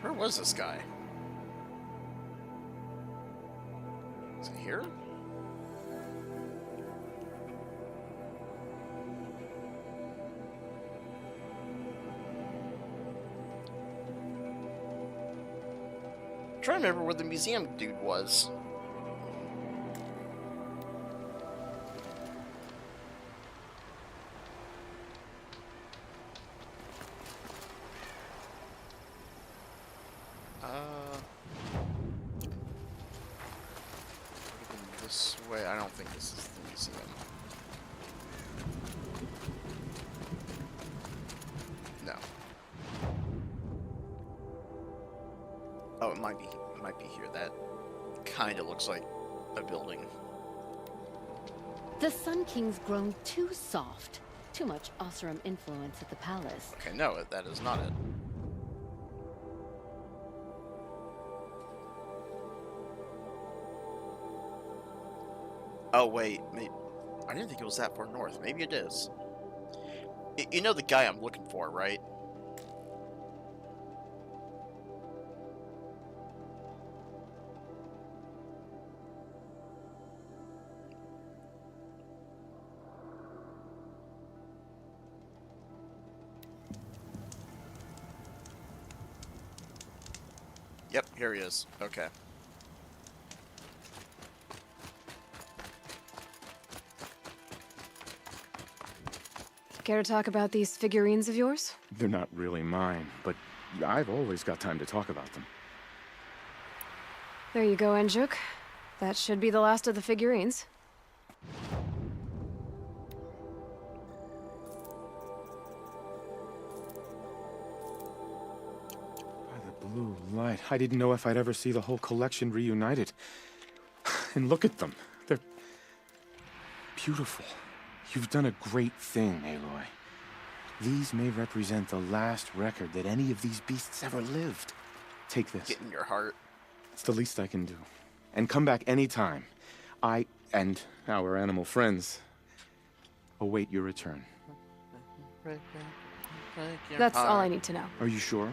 Where was this guy? Is he here? I'm trying to remember where the museum dude was. This way. I don't think this is the museum. it might be here. That kind of looks like a building. The Sun King's grown too soft. Too much Osram influence at the palace. Okay, no, that is not it. Oh, wait. I didn't think it was that far north. Maybe it is. You know the guy I'm looking for, right? Yep, here he is. Okay. Care to talk about these figurines of yours? They're not really mine, but I've always got time to talk about them. There you go, Enjuk. That should be the last of the figurines. Blue light. I didn't know if I'd ever see the whole collection reunited. And look at them. They're beautiful. You've done a great thing, Aloy. These may represent the last record that any of these beasts ever lived. Take this. Get in your heart. It's the least I can do. And come back anytime. I and our animal friends await your return. That's all I need to know. Are you sure?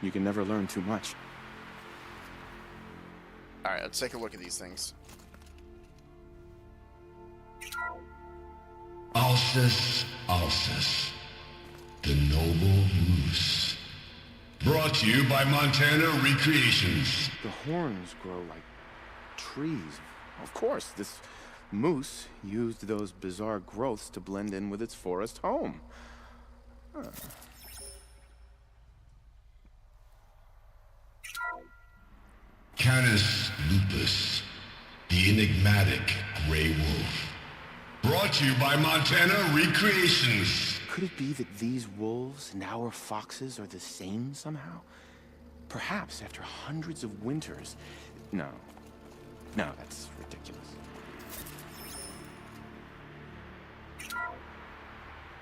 You can never learn too much. Alright, let's take a look at these things. Alsus, the noble moose. Brought to you by Montana Recreations. The horns grow like trees. Of course, this moose used those bizarre growths to blend in with its forest home. Huh. Canis lupus, the enigmatic gray wolf. Brought to you by Montana Recreations. Could it be that these wolves and our foxes are the same somehow? Perhaps after hundreds of winters. No, that's ridiculous.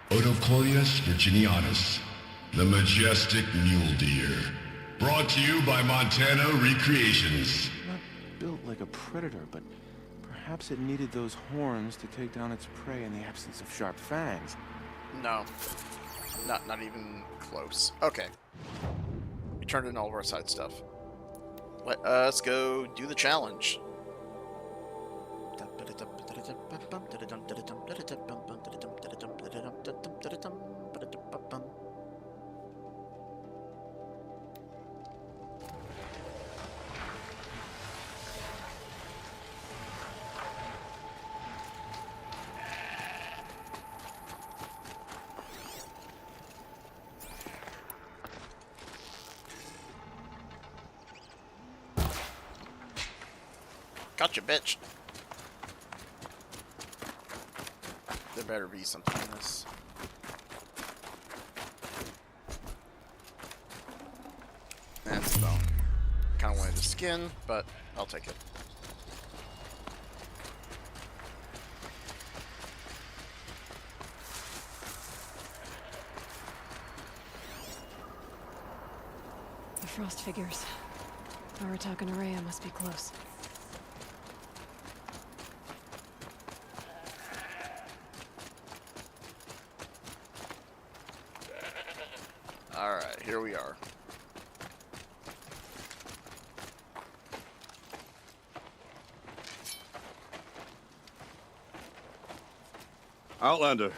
Otoclonius virginianus, the majestic mule deer. Brought to you by Montana Recreations. Not built like a predator, but perhaps it needed those horns to take down its prey in the absence of sharp fangs. No. Not even close. Okay. We turned in all of our side stuff. Let us go do the challenge. Gotcha, bitch. There better be something in this. That's the bone. Kind of wanted the skin, but I'll take it. The frost figures. Aratak and Araya must be close. Alright, here we are. Outlander.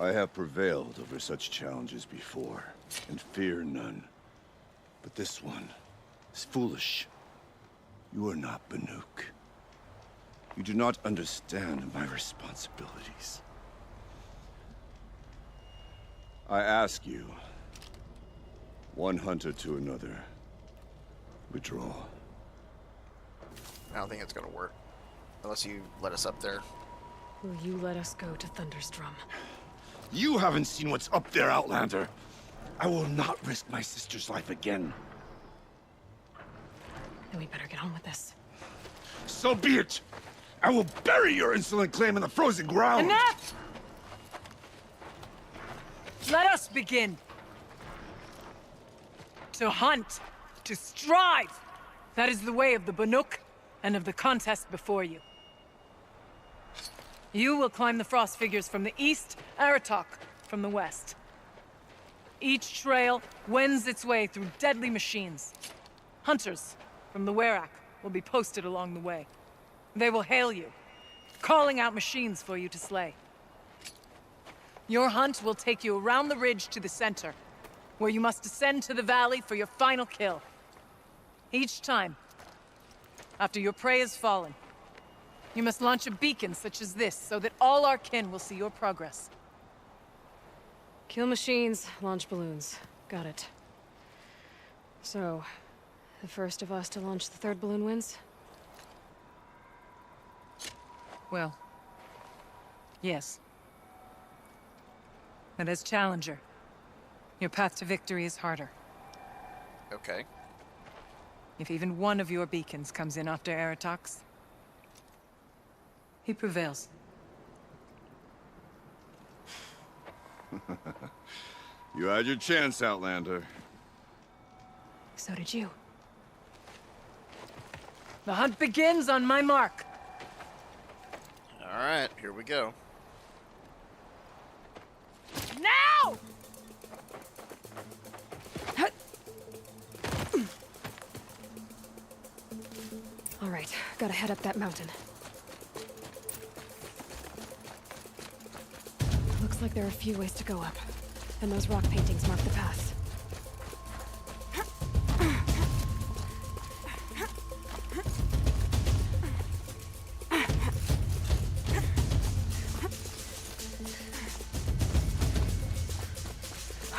I have prevailed over such challenges before, and fear none. But this one is foolish. You are not Banuk. You do not understand my responsibilities. I ask you, one hunter to another, withdraw. I don't think it's gonna work. Unless you let us up there. Will you let us go to Thunderstrom? You haven't seen what's up there, Outlander. I will not risk my sister's life again. Then we better get on with this. So be it! I will bury your insolent claim in the frozen ground! Enough! Let us begin. To hunt, to strive. That is the way of the Banuk and of the contest before you. You will climb the frost figures from the east, Aratok from the west. Each trail wends its way through deadly machines. Hunters from the Werak will be posted along the way. They will hail you, calling out machines for you to slay. Your hunt will take you around the ridge to the center, where you must descend to the valley for your final kill. Each time, after your prey has fallen, you must launch a beacon such as this, so that all our kin will see your progress. Kill machines, launch balloons. Got it. So, the first of us to launch the third balloon wins? Well, yes. But as Challenger, your path to victory is harder. Okay. If even one of your beacons comes in after Aratox, he prevails. You had your chance, Outlander. So did you. The hunt begins on my mark. Alright, here we go. Now! All right, gotta head up that mountain. Looks like there are a few ways to go up, and those rock paintings mark the path.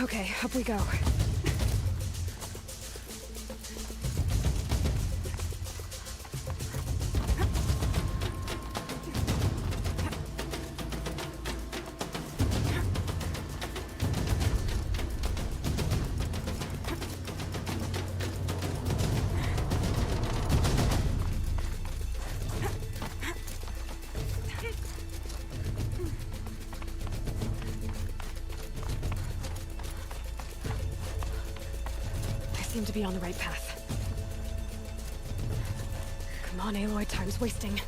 Okay, up we go. Seem to be on the right path. Come on, Aloy, time's wasting.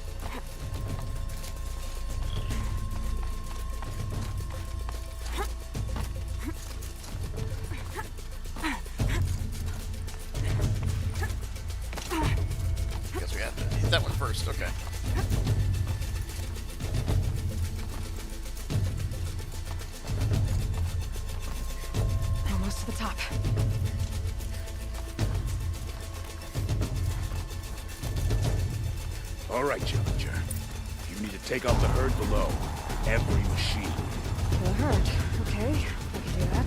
Guess we have to hit that one first, okay. Almost to the top. All right, Challenger. You need to take out the herd below. Every machine. The herd. Okay, I can do that.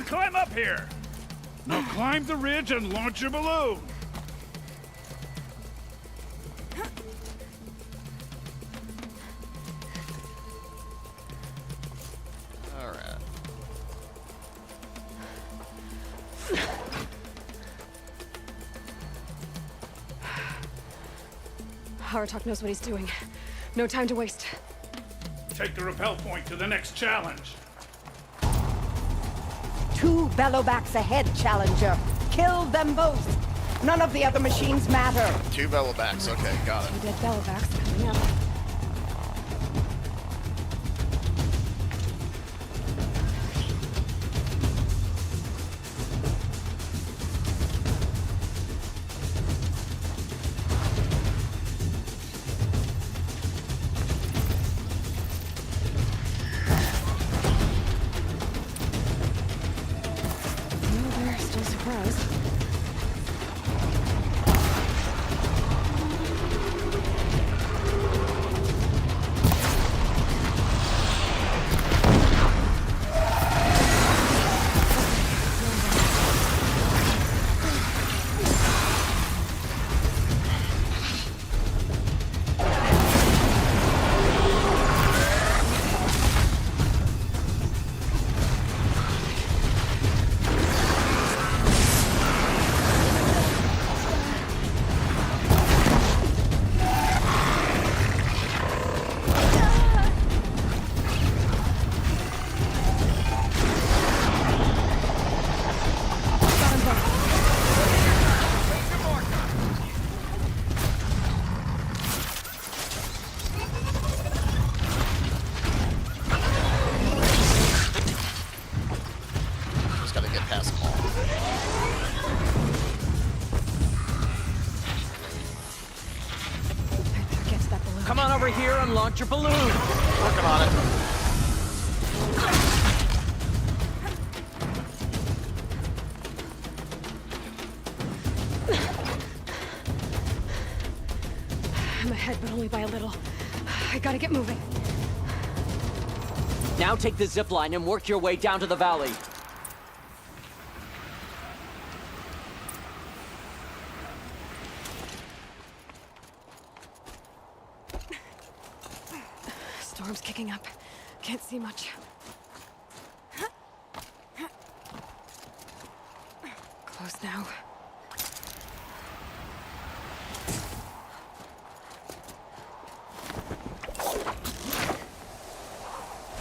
on, climb up here! Now climb the ridge and launch your balloon! Alright. Aratak knows what he's doing. No time to waste. Take the rappel point to the next challenge. 2 bellowbacks ahead, Challenger. Kill them both. None of the other machines matter. 2 bellowbacks. Okay, got it. 2 dead bellowbacks coming up. Come on over here and launch your balloon. Working on it. I'm ahead, but only by a little. I gotta get moving. Now take the zip line and work your way down to the valley. Storm's kicking up. Can't see much. Close now.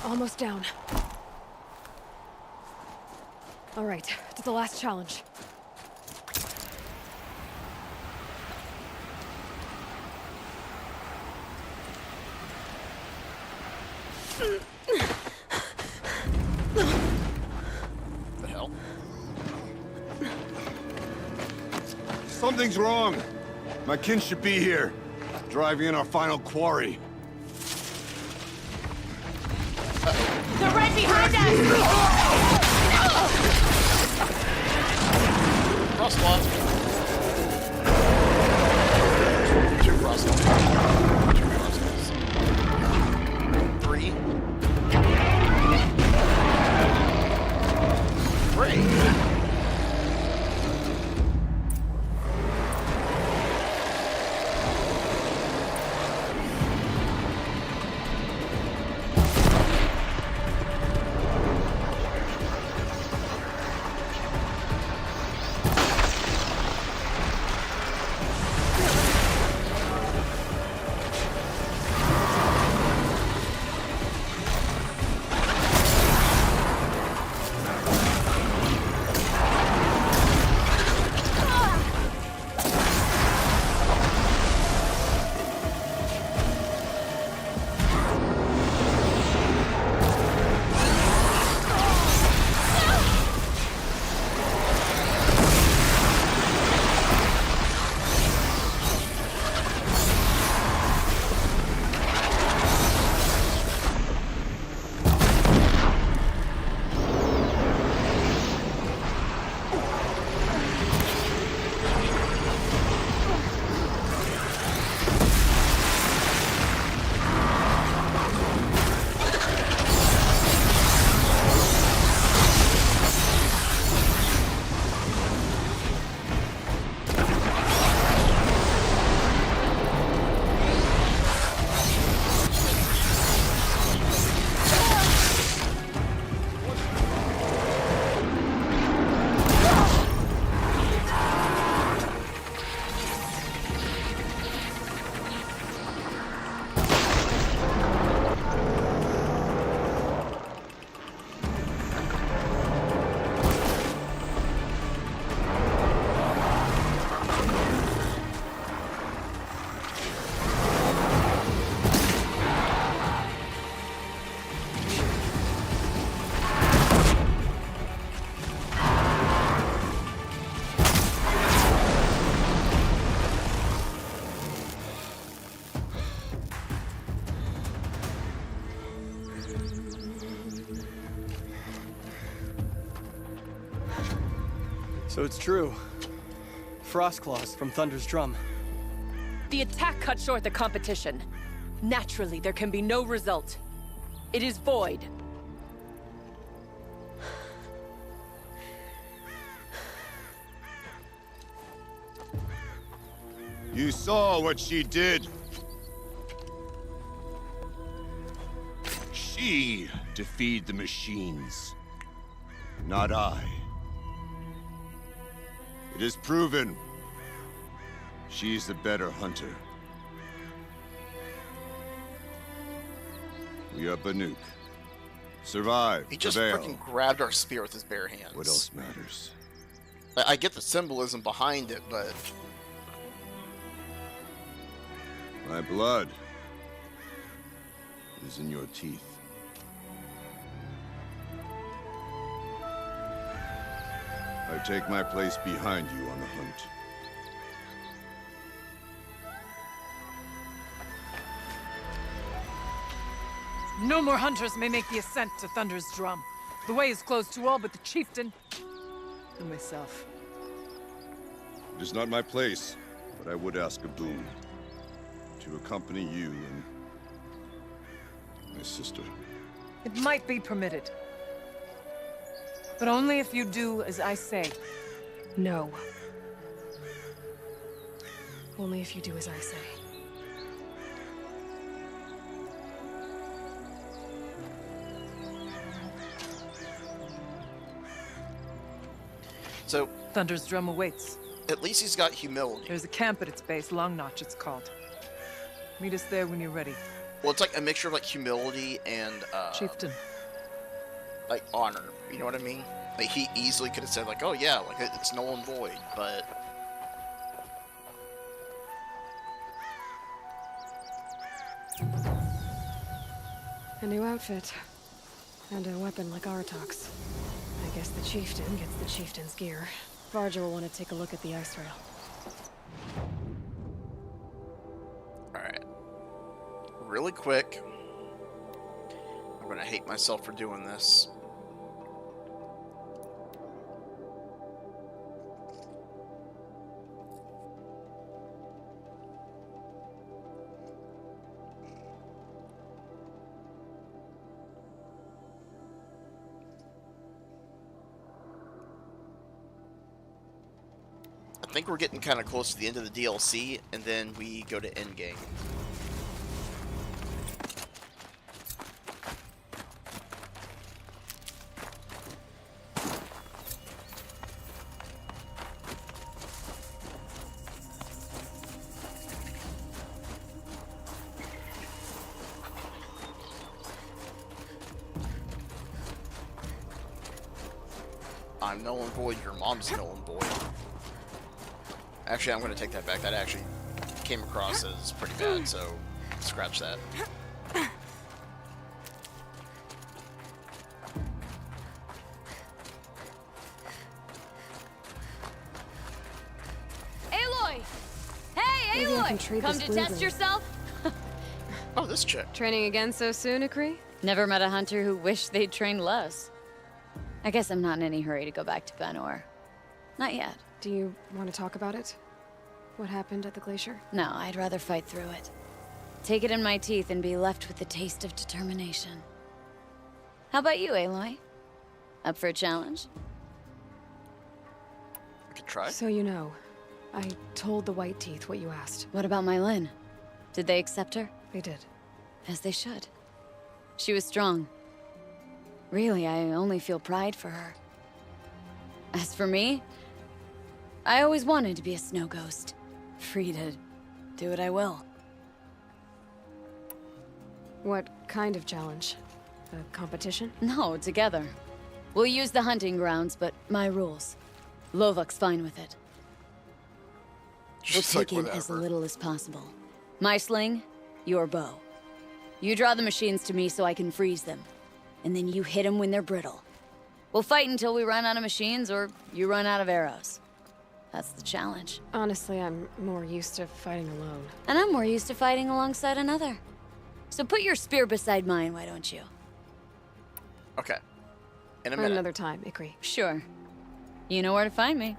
Almost down. All right, to the last challenge. The hell? Something's wrong. My kin should be here, driving in our final quarry. They're right behind us! Cross squad. 2 cross squads. 2 cross squads. 3. 3. So it's true. Frost claws from Thunder's drum. The attack cut short the competition. Naturally, there can be no result. It is void. You saw what she did. She defeated the machines, not I. It is proven. She's the better hunter. We are Banuk. Survive. He just prevail. freaking grabbed our spear with his bare hands. What else matters? I get the symbolism behind it, but... My blood is in your teeth. I take my place behind you on the hunt. No more hunters may make the ascent to Thunder's drum. The way is closed to all but the chieftain and myself. It is not my place, but I would ask a boon. To accompany you and my sister. It might be permitted. But only if you do as I say. No. Only if you do as I say. So... Thunder's drum awaits. At least he's got humility. There's a camp at its base, Long Notch it's called. Meet us there when you're ready. Well, it's like a mixture of like humility and Chieftain. Like honor. You know what I mean? Like he easily could have said like, "Oh yeah, like it's null and void," but a new outfit. And a weapon like Artok's. I guess the chieftain gets the chieftain's gear. Varja will want to take a look at the ice rail. alright. Really quick. I'm gonna hate myself for doing this. I think we're getting kind of close to the end of the DLC, and then we go to endgame. I'm null and void, your mom's null and void. Actually, I'm going to take that back. That actually came across as pretty bad, so scratch that. Aloy! Hey, Maybe I can Aloy! trade Come this to blue test blade. yourself? Oh, this chick. Training again so soon, Akri? Never met a hunter who wished they'd trained less. I guess I'm not in any hurry to go back to Banor. Not yet. Do you want to talk about it? What happened at the glacier? No, I'd rather fight through it. Take it in my teeth and be left with the taste of determination. How about you, Aloy? Up for a challenge? I could try. So you know, I told the White Teeth what you asked. What about my Lynn? Did they accept her? They did. As they should. She was strong. Really, I only feel pride for her. As for me, I always wanted to be a snow ghost. Free to do what I will. What kind of challenge? A competition? No, together. We'll use the hunting grounds, but my rules. Lovok's fine with it. We'll Just like take in as whatever. little as possible. My sling, your bow. You draw the machines to me so I can freeze them. And then you hit them when they're brittle. We'll fight until we run out of machines or you run out of arrows. That's the challenge. Honestly, I'm more used to fighting alone. And I'm more used to fighting alongside another. So put your spear beside mine, why don't you? Okay. In a For minute. another time, Ikri. Sure. You know where to find me.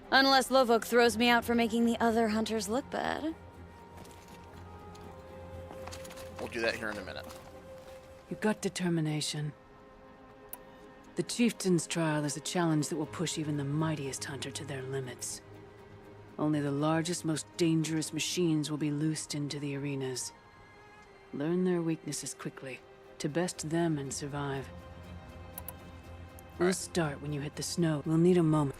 Unless Lovok throws me out for making the other hunters look bad. We'll do that here in a minute. You've got determination. The Chieftain's trial is a challenge that will push even the mightiest hunter to their limits. Only the largest, most dangerous machines will be loosed into the arenas. Learn their weaknesses quickly, to best them and survive. We'll start when you hit the snow. We'll need a moment.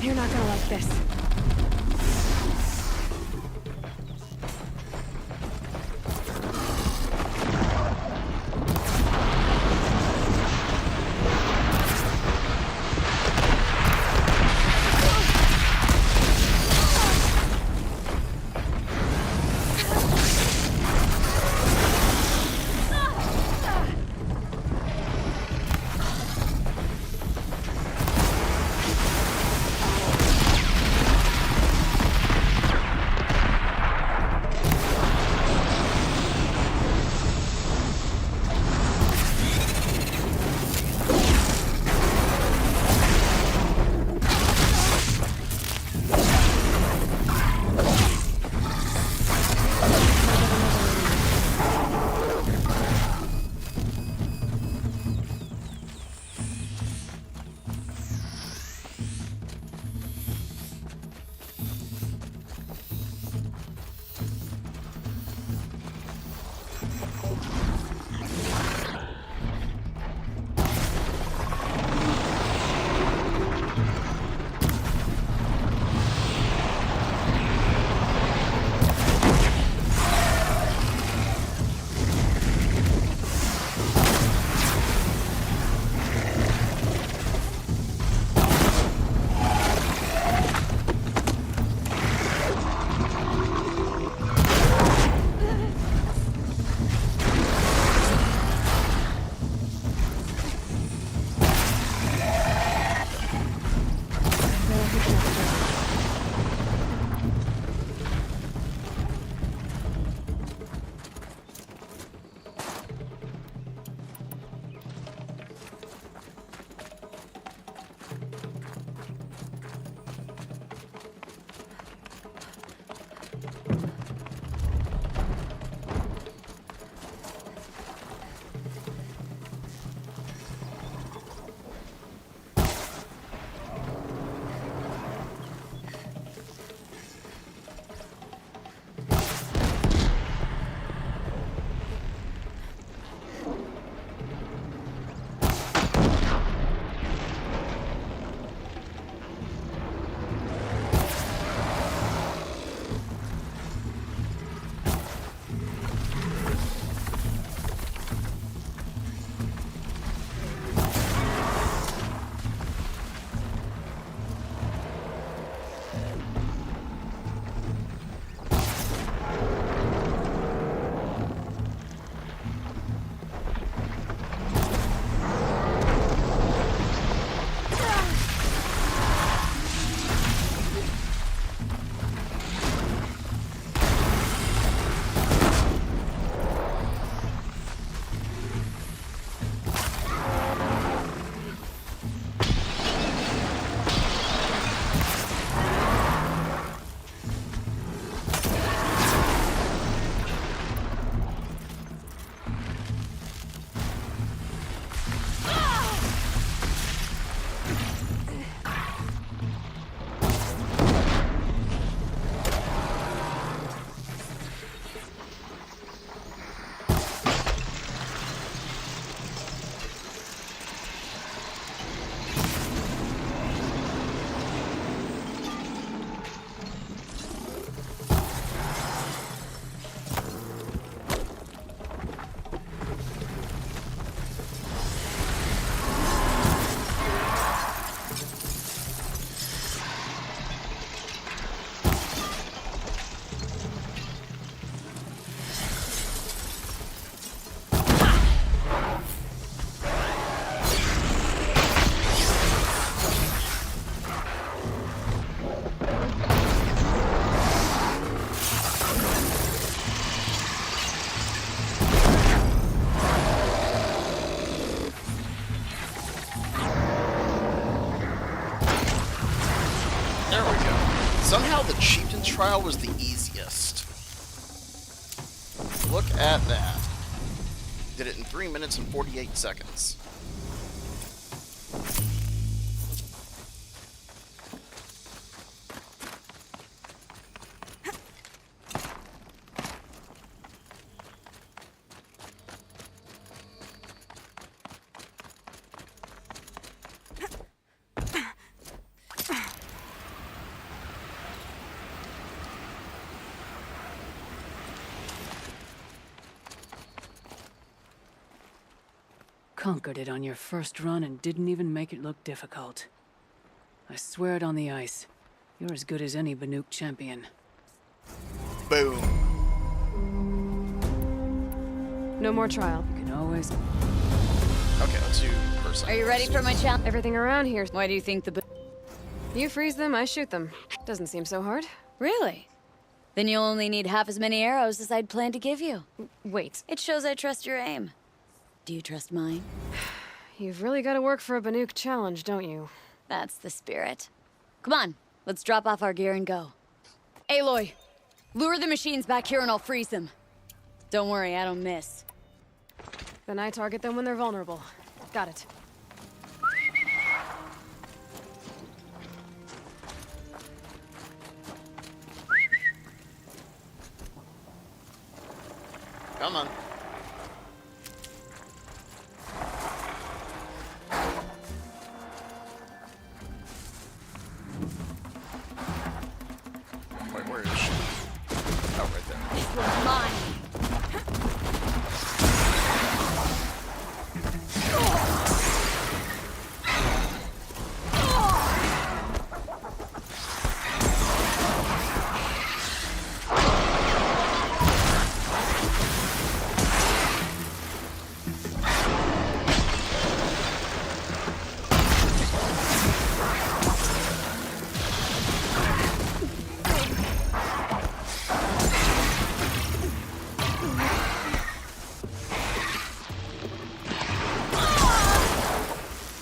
You're not gonna like this. Somehow the Chieftain's trial was the easiest. Look at that. Did it in 3 minutes and 48 seconds. Conquered it on your first run and didn't even make it look difficult. I swear it on the ice. You're as good as any Banuk champion. Boom. No more trial. You can always... Okay, let's do person. Are you ready for my challenge? Everything around here. Why do you think the... You freeze them, I shoot them. Doesn't seem so hard. Really? Then you'll only need half as many arrows as I'd planned to give you. Wait. It shows I trust your aim. Do you trust mine? You've really got to work for a Banuk challenge, don't you? That's the spirit. Come on, let's drop off our gear and go. Aloy, lure the machines back here and I'll freeze them. Don't worry, I don't miss. Then I target them when they're vulnerable. Got it. Come on. Wait, where is she? Oh, right there. This one's mine.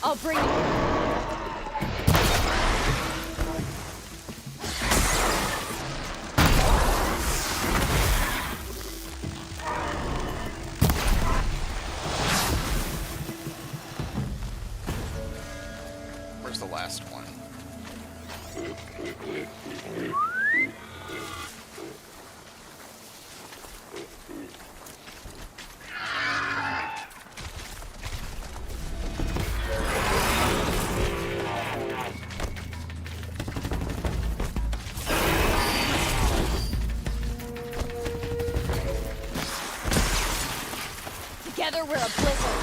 I'll bring you. Where's the last one? Together we're a blizzard.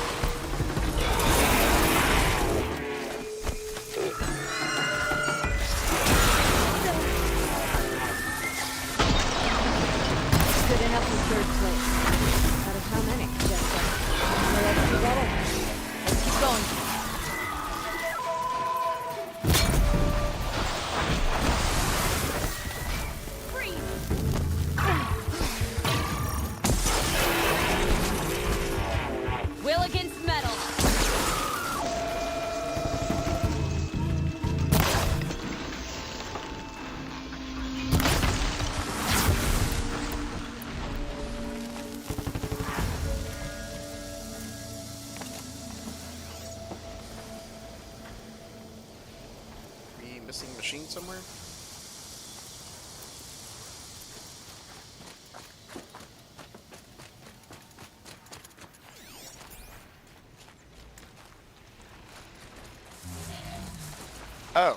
Good enough in third place. Out of how many? Just wherever you better. Let's keep going. Will against metal. We missing machine somewhere? Oh.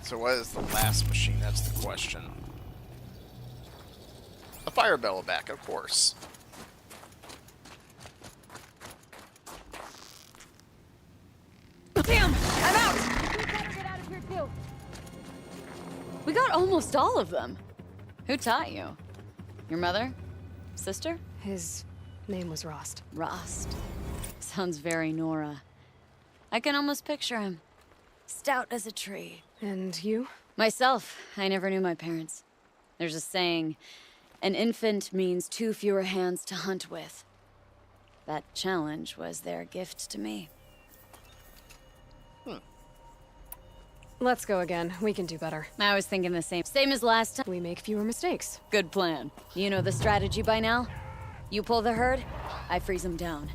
So what is the last machine? That's the question. A fire bellow back, of course. Damn! I'm out! We gotta get out of here too. We got almost all of them. Who taught you? Your mother? Sister? His name was Rost. Rost. Sounds very Nora. I can almost picture him. Stout as a tree. And you? Myself. I never knew my parents. There's a saying, an infant means 2 fewer hands to hunt with. That challenge was their gift to me. Let's go again. We can do better. I was thinking the same. Same as last time. We make fewer mistakes. Good plan. You know the strategy by now? You pull the herd, I freeze them down.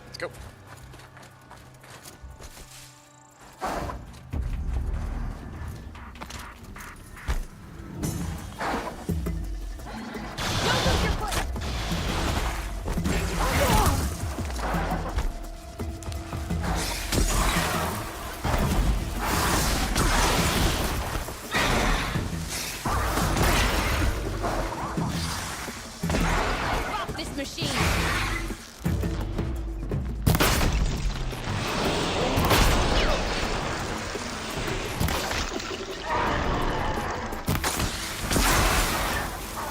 Let's go. This machine.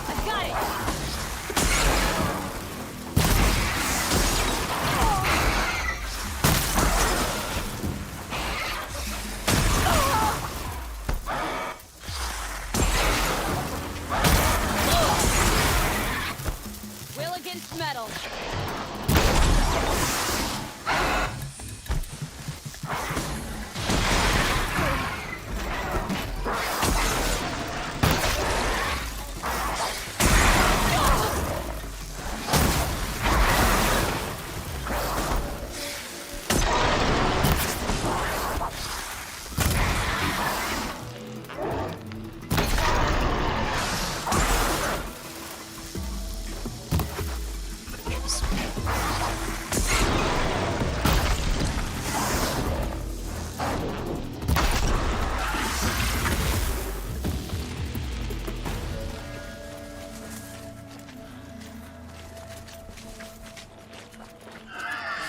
I've got it. Will against metal.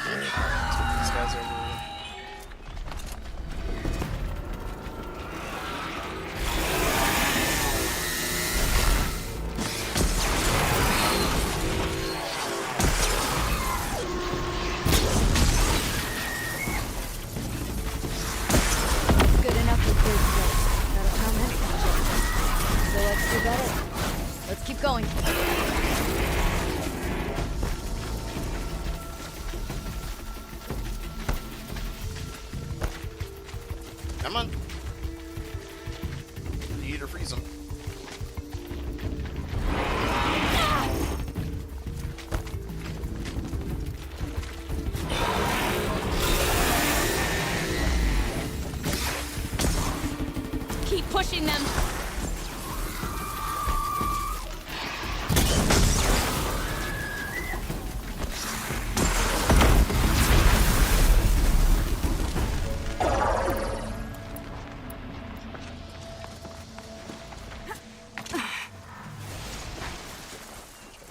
These guys over. Good enough for third place. Gotta count it. So let's do better. Let's keep going. Come on. Need you to freeze them. Keep pushing them.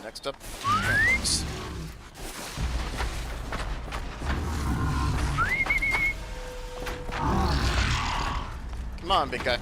Next up, trampers. Come on, big guy.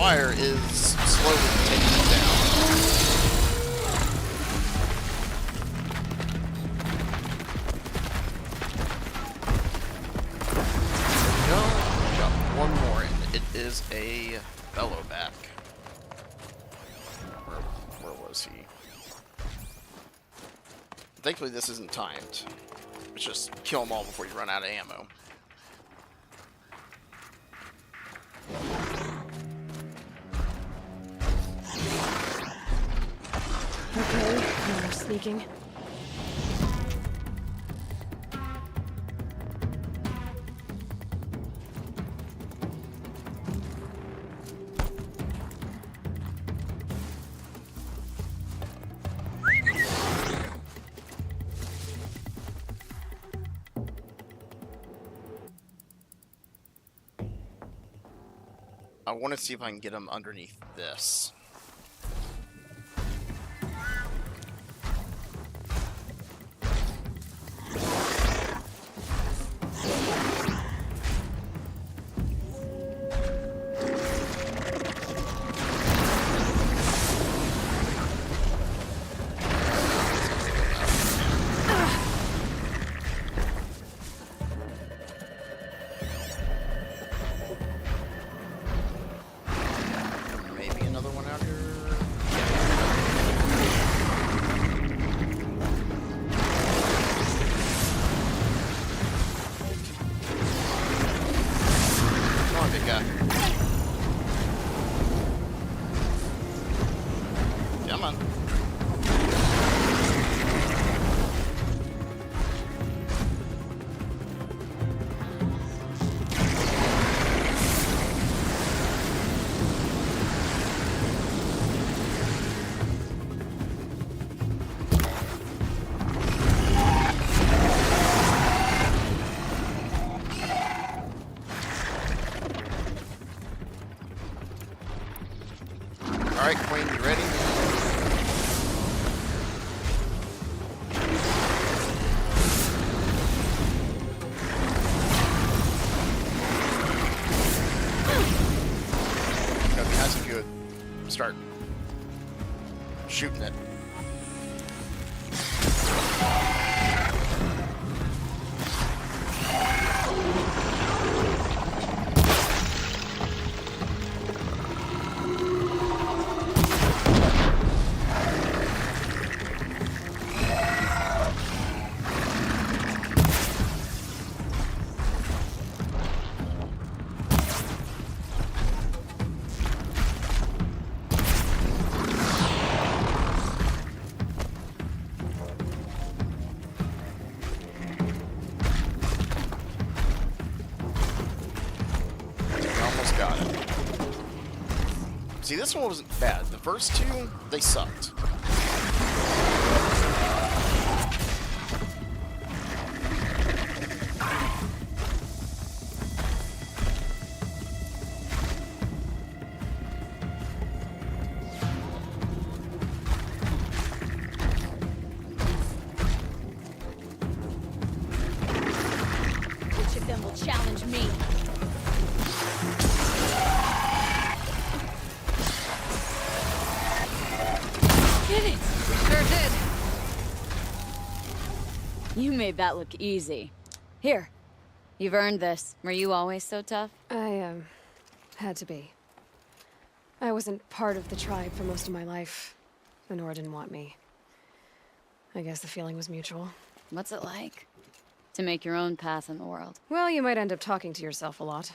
fire is slowly taking it down. Go. Got one more in. It is a bellowback. Where was he? Thankfully, this isn't timed. It's just kill them all before you run out of ammo. Okay, no more sneaking. I want to see if I can get him underneath this. Alright, Queen, you ready? Go behind some good. Start shooting it. See, this one wasn't bad. The first two, they sucked. Which of them will challenge me? You made that look easy. Here, you've earned this. Were you always so tough? I, had to be. I wasn't part of the tribe for most of my life. The Nora didn't want me. I guess the feeling was mutual. What's it like? To make your own path in the world? Well, you might end up talking to yourself a lot.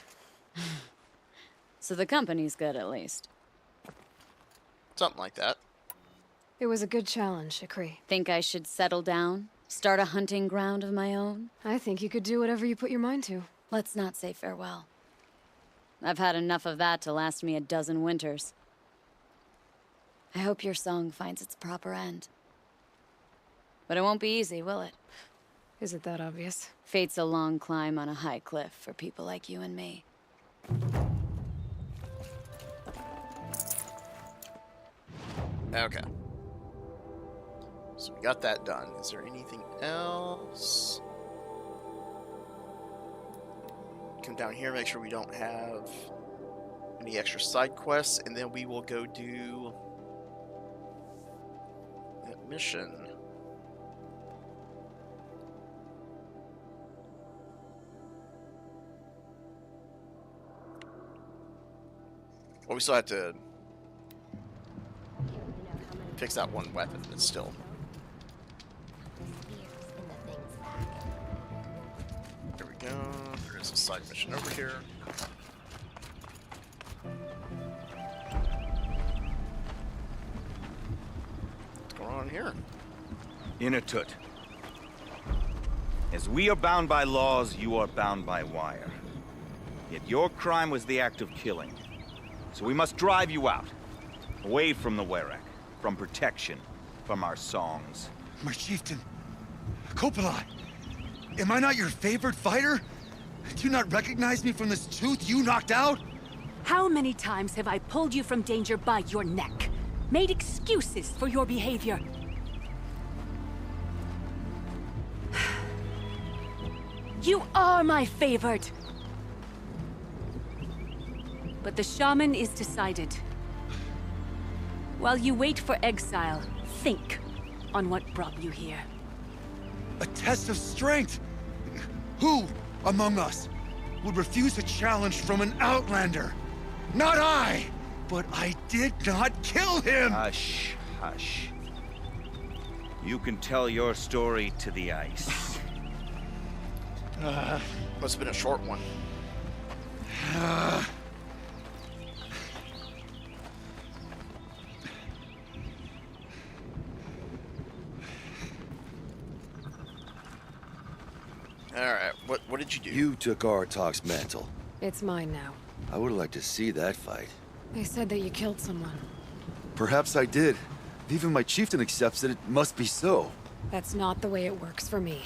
So the company's good, at least. Something like that. It was a good challenge, Ikri. Think I should settle down? Start a hunting ground of my own? I think you could do whatever you put your mind to. Let's not say farewell. I've had enough of that to last me a dozen winters. I hope your song finds its proper end. But it won't be easy, will it? Is it that obvious? Fate's a long climb on a high cliff for people like you and me. Okay. So we got that done. Is there anything else? Come down here, make sure we don't have any extra side quests, and then we will go do that mission. Well, we still have to fix that one weapon, but still. There we go. There is a side mission over here. What's going on here? Inatut. As we are bound by laws, you are bound by wire. Yet your crime was the act of killing. So we must drive you out. Away from the Werak. From protection. From our songs. My chieftain. Kopalai. Am I not your favorite fighter? Do you not recognize me from this tooth you knocked out? How many times have I pulled you from danger by your neck? Made excuses for your behavior? You are my favorite! But the shaman is decided. While you wait for exile, think on what brought you here. A test of strength! Who among us would refuse a challenge from an outlander? Not I! But I did not kill him! Hush, hush. You can tell your story to the ice. Must have been a short one. Alright, what did you do? You took Artok's mantle. It's mine now. I would like to see that fight. They said that you killed someone. Perhaps I did. If even my chieftain accepts it, it must be so. That's not the way it works for me.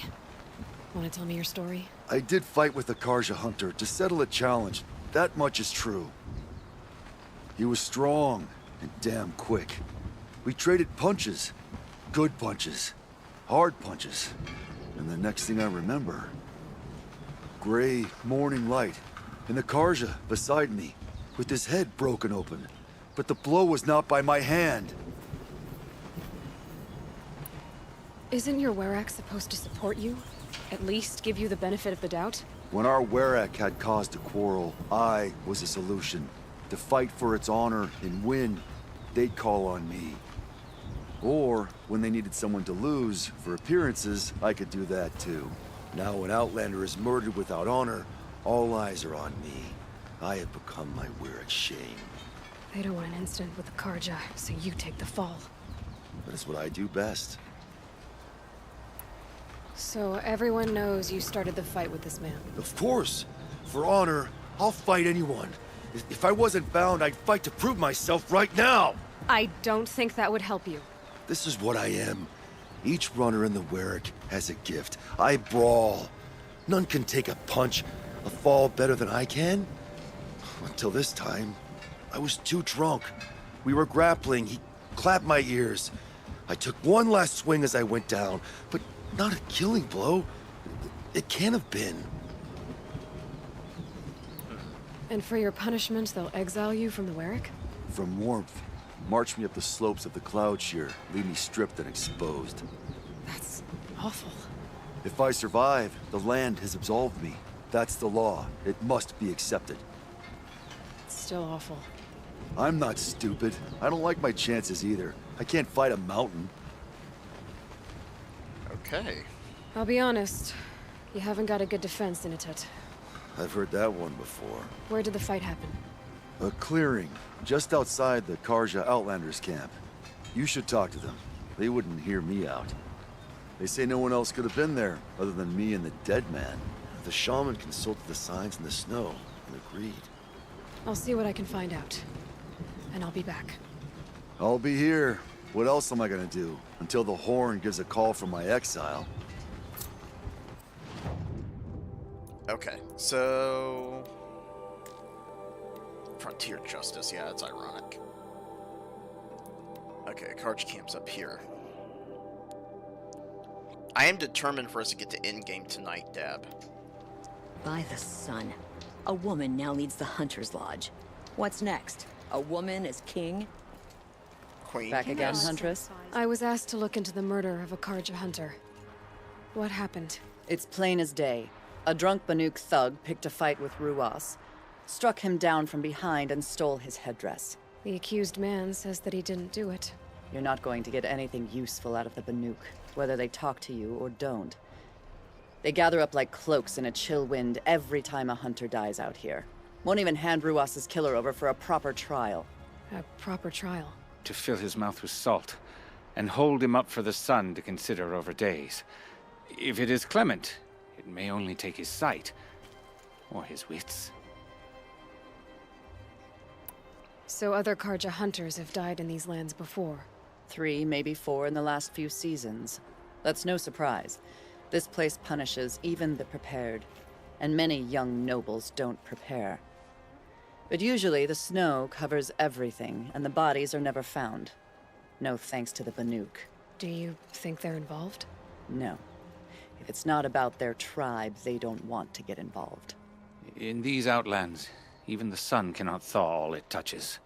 Want to tell me your story? I did fight with the Karja hunter to settle a challenge. That much is true. He was strong and damn quick. We traded punches. Good punches. Hard punches. And the next thing I remember... gray morning light. And the Karja beside me, with his head broken open. But the blow was not by my hand. Isn't your Werak supposed to support you? At least give you the benefit of the doubt? When our Werak had cause to quarrel, I was a solution. To fight for its honor and win, they'd call on me. Or, when they needed someone to lose, for appearances, I could do that too. Now an Outlander is murdered without honor, all eyes are on me. I have become my Werak shame. They don't want an incident with the Karja, so you take the fall. That is what I do best. So everyone knows you started the fight with this man? Of course! For honor, I'll fight anyone. If I wasn't bound, I'd fight to prove myself right now! I don't think that would help you. This is what I am. Each runner in the Werak has a gift. I brawl. None can take a punch, a fall better than I can. Until this time, I was too drunk. We were grappling. He clapped my ears. I took one last swing as I went down, but not a killing blow. It can't have been. And for your punishment, they'll exile you from the Werak? From warmth. March me up the slopes of the cloud shear, leave me stripped and exposed. That's awful. If I survive, the land has absolved me. That's the law. It must be accepted. It's still awful. I'm not stupid. I don't like my chances either. I can't fight a mountain. Okay. I'll be honest. You haven't got a good defense, Inatut. I've heard that one before. Where did the fight happen? A clearing, just outside the Karja Outlanders camp. You should talk to them. They wouldn't hear me out. They say no one else could have been there, other than me and the dead man. The shaman consulted the signs in the snow and agreed. I'll see what I can find out. And I'll be back. I'll be here. What else am I gonna do? Until the Horn gives a call from my exile. Okay, so... Frontier Justice, yeah, that's ironic. Okay, Karja camp's up here. I am determined for us to get to endgame tonight, Dab. By the sun. A woman now leads the Hunter's Lodge. What's next? A woman as king? Queen. Back again, Huntress? I was asked to look into the murder of a Karja hunter. What happened? It's plain as day. A drunk Banuk thug picked a fight with Ruas, struck him down from behind and stole his headdress. The accused man says that he didn't do it. You're not going to get anything useful out of the Banuk, whether they talk to you or don't. They gather up like cloaks in a chill wind every time a hunter dies out here. Won't even hand Ruas's killer over for a proper trial. A proper trial? To fill his mouth with salt, and hold him up for the sun to consider over days. If it is clement, it may only take his sight, or his wits. So other Karja hunters have died in these lands before? 3, maybe 4 in the last few seasons. That's no surprise. This place punishes even the prepared, and many young nobles don't prepare. But usually the snow covers everything, and the bodies are never found. No thanks to the Banuk. Do you think they're involved? No. If it's not about their tribe, they don't want to get involved. In these outlands, even the sun cannot thaw all it touches.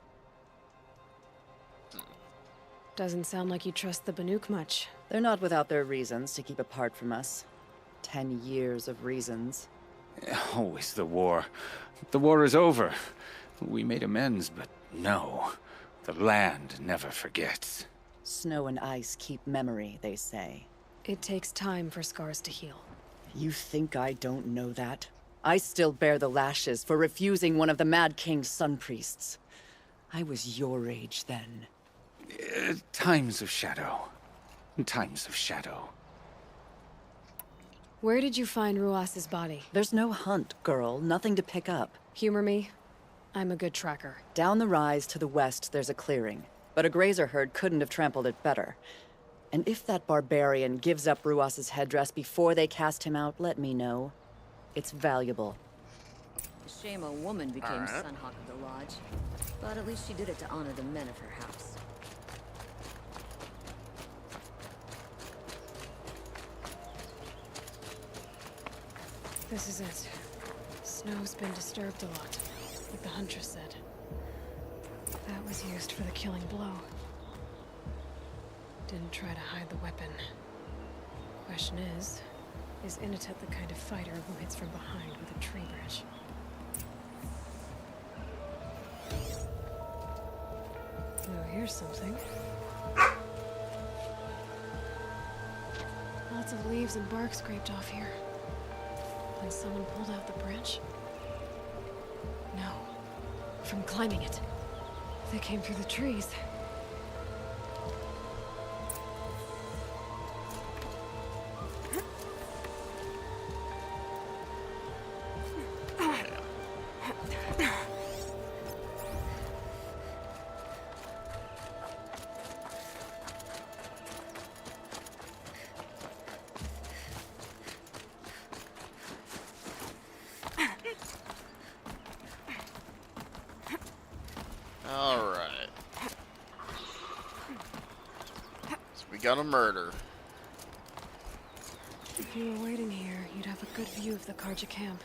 Doesn't sound like you trust the Banuk much. They're not without their reasons to keep apart from us. 10 years of reasons. Always the war. The war is over. We made amends, but no. The land never forgets. Snow and ice keep memory, they say. It takes time for scars to heal. You think I don't know that? I still bear the lashes for refusing one of the Mad King's sun priests. I was your age then. Times of shadow. Times of shadow. Where did you find Ruas's body? There's no hunt, girl. Nothing to pick up. Humor me. I'm a good tracker. Down the rise to the west, there's a clearing. But a grazer herd couldn't have trampled it better. And if that barbarian gives up Ruas's headdress before they cast him out, let me know. It's valuable. A shame a woman became Sunhawk of the Lodge. But at least she did it to honor the men of her house. This is it. Snow's been disturbed a lot, like the Huntress said. That was used for the killing blow. Didn't try to hide the weapon. Question is Inatet the kind of fighter who hits from behind with a tree branch? Oh, here's something. Lots of leaves and bark scraped off here. When someone pulled out the branch? No. From climbing it. They came through the trees. Alright. So we got a murder. If you were waiting here, you'd have a good view of the Karja camp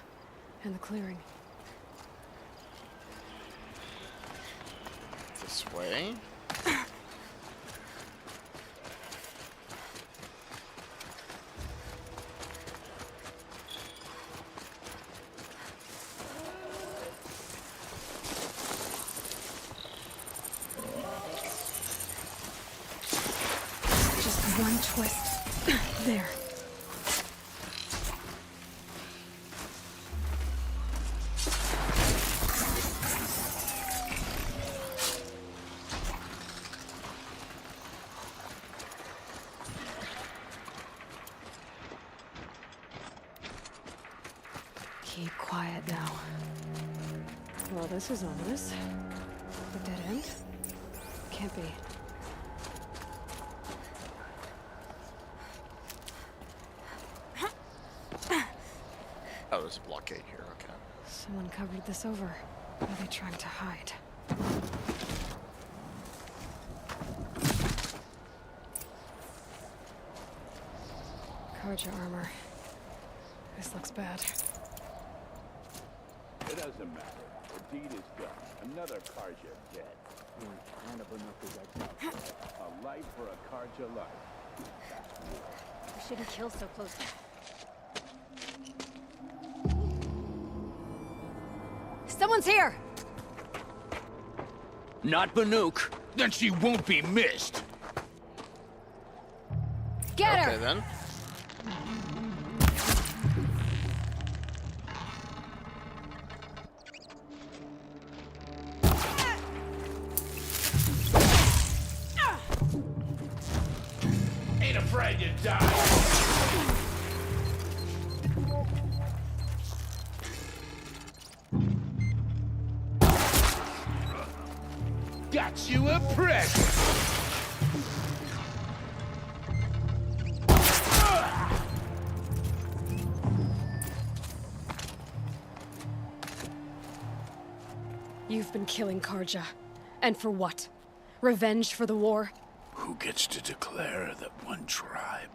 and the clearing. This way. One twist. There. Keep quiet now. Well, this is ominous. A dead end? Can't be. Oh, there's a blockade here, okay. Someone covered this over. What are they trying to hide? Karja armor. This looks bad. It doesn't matter. deed is done. Another Karja dead. And a Banuk is exiled. A life for a Karja life. That's war. We shouldn't kill so close. Someone's here! Not Banuk. Then she won't be missed. Get her! Okay, then. Ain't afraid to die. Got you a present. You've been killing Karja. And for what? Revenge for the war? Who gets to declare that one tribe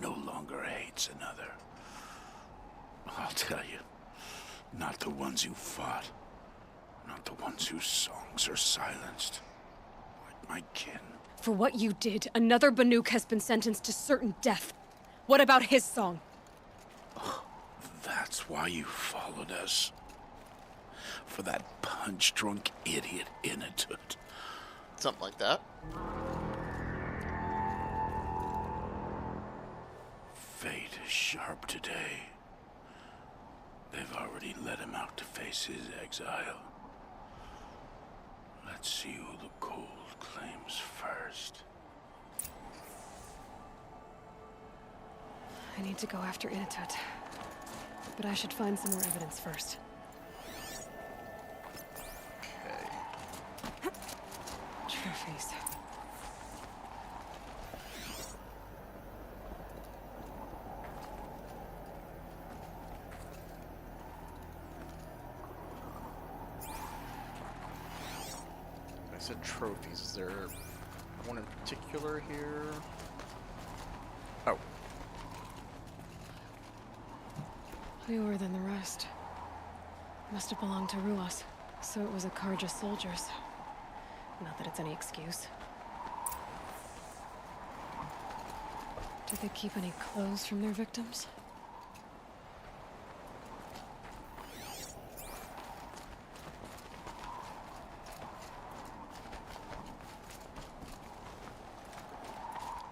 no longer hates another? I'll tell you, not the ones who fought. Not the ones whose songs are silenced. Like my kin. For what you did, another Banuk has been sentenced to certain death. What about his song? That's why you followed us. For that punch-drunk idiot Inatut. Something like that. Fate is sharp today. They've already let him out to face his exile. Let's see who the cold claims first. I need to go after Inatut. But I should find some more evidence first. Okay. Trophies. I said trophies. Is there one in particular here? Oh. Newer than the rest. Must have belonged to Ruas, so it was a Karja soldiers. Not that it's any excuse. Did they keep any clothes from their victims?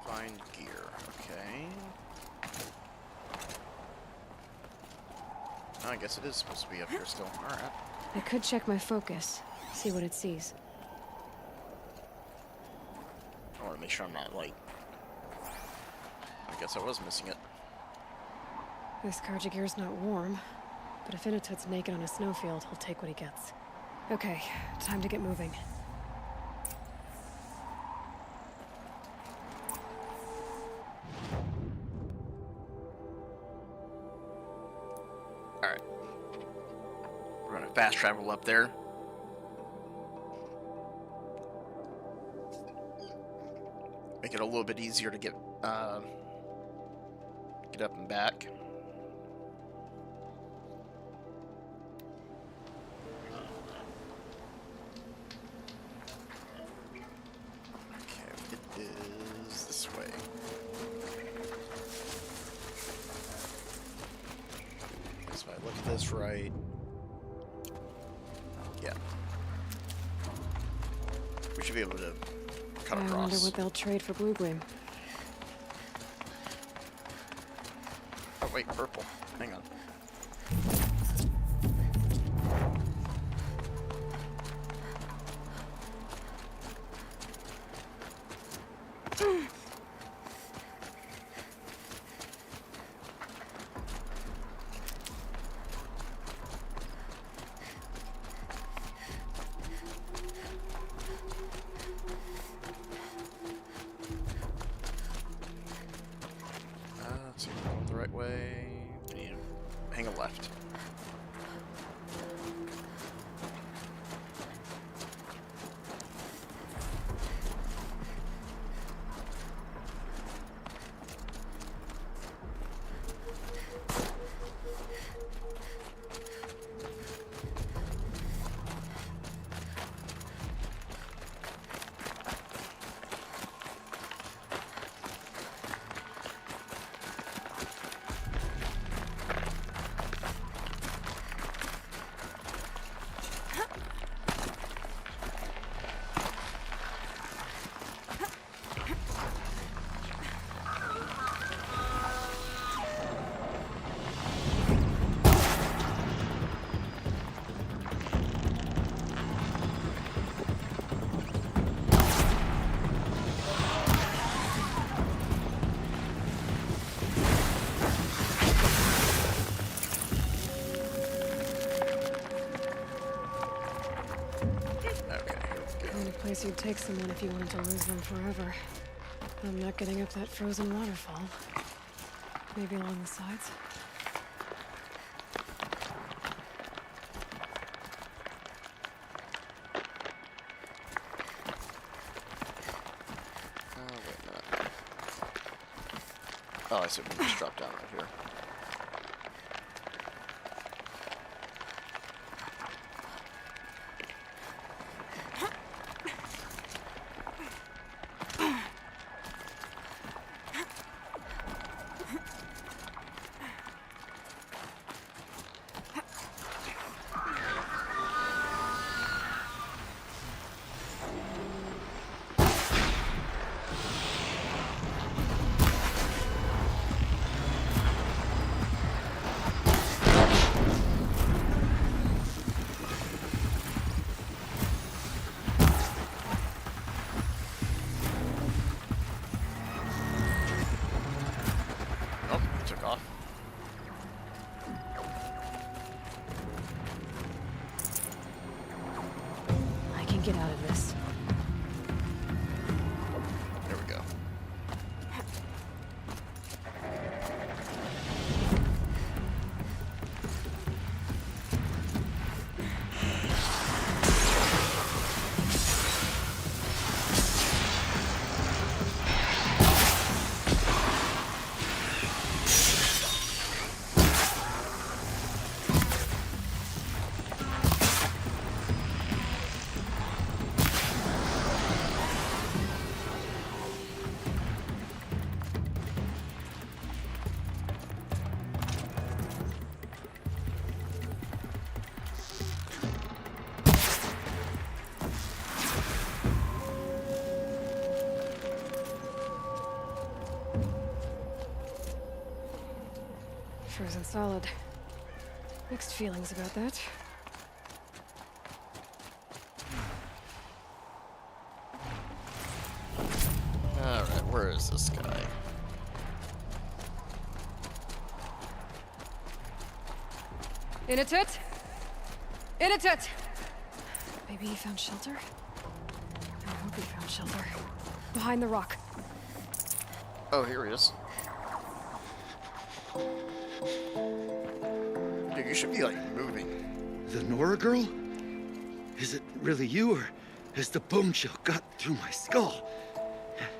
Find gear. Okay. I guess it is supposed to be up here still. Alright. I could check my focus, see what it sees. I want to make sure I'm not, like... I guess I was missing it. This Karja gear's not warm, but if Inatut's naked on a snowfield, he'll take what he gets. Okay, time to get moving. Alright. We're gonna fast travel up there. Make it a little bit easier to get up and back. Okay, it is this way. So if I look at this right, yeah, we should be able to cut across. I wonder what they'll trade for Blue Gleam. Oh wait, purple. Hang on. Let's see if we're going the right way. We need kind of place you'd take someone if you wanted to lose them forever. I'm not getting up that frozen waterfall. Maybe along the sides? Oh, wait a minute. Oh, I see. We just drop down right here. Get out of this. There we go. Frozen solid. Mixed feelings about that. Alright, where is this guy? In a tut! In a tut! Maybe he found shelter? I hope he found shelter. Behind the rock. Oh, here he is. Dude, you should be, like, moving. The Nora girl? Is it really you, or has the bone chill got through my skull?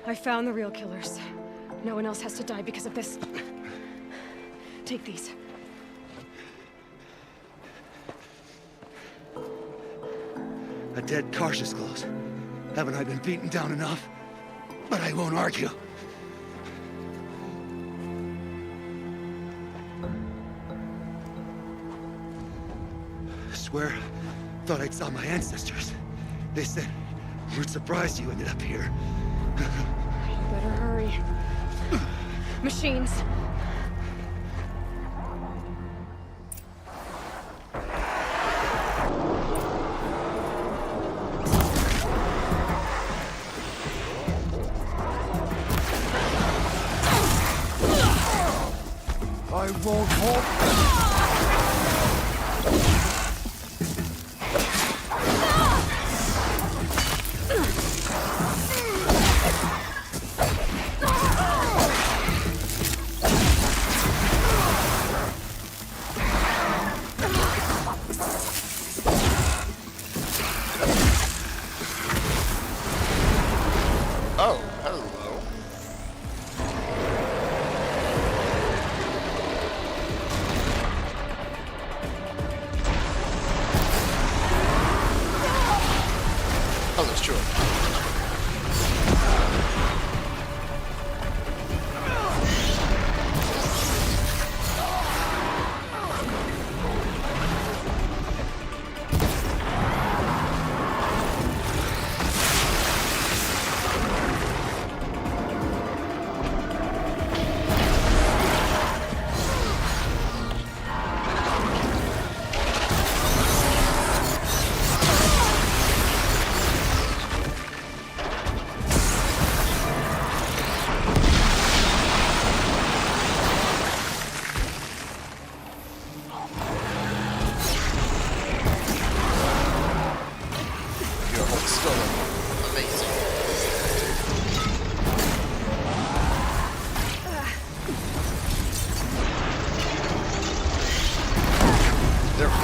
I found the real killers. No one else has to die because of this. Take these. A dead Karsh's close. Haven't I been beaten down enough? But I won't argue. Swear, thought I saw my ancestors. They said, we're surprised you ended up here. You better hurry. Machines. I won't halt. Oh, hello. Oh, that's true. Hold still. amazing. There we go.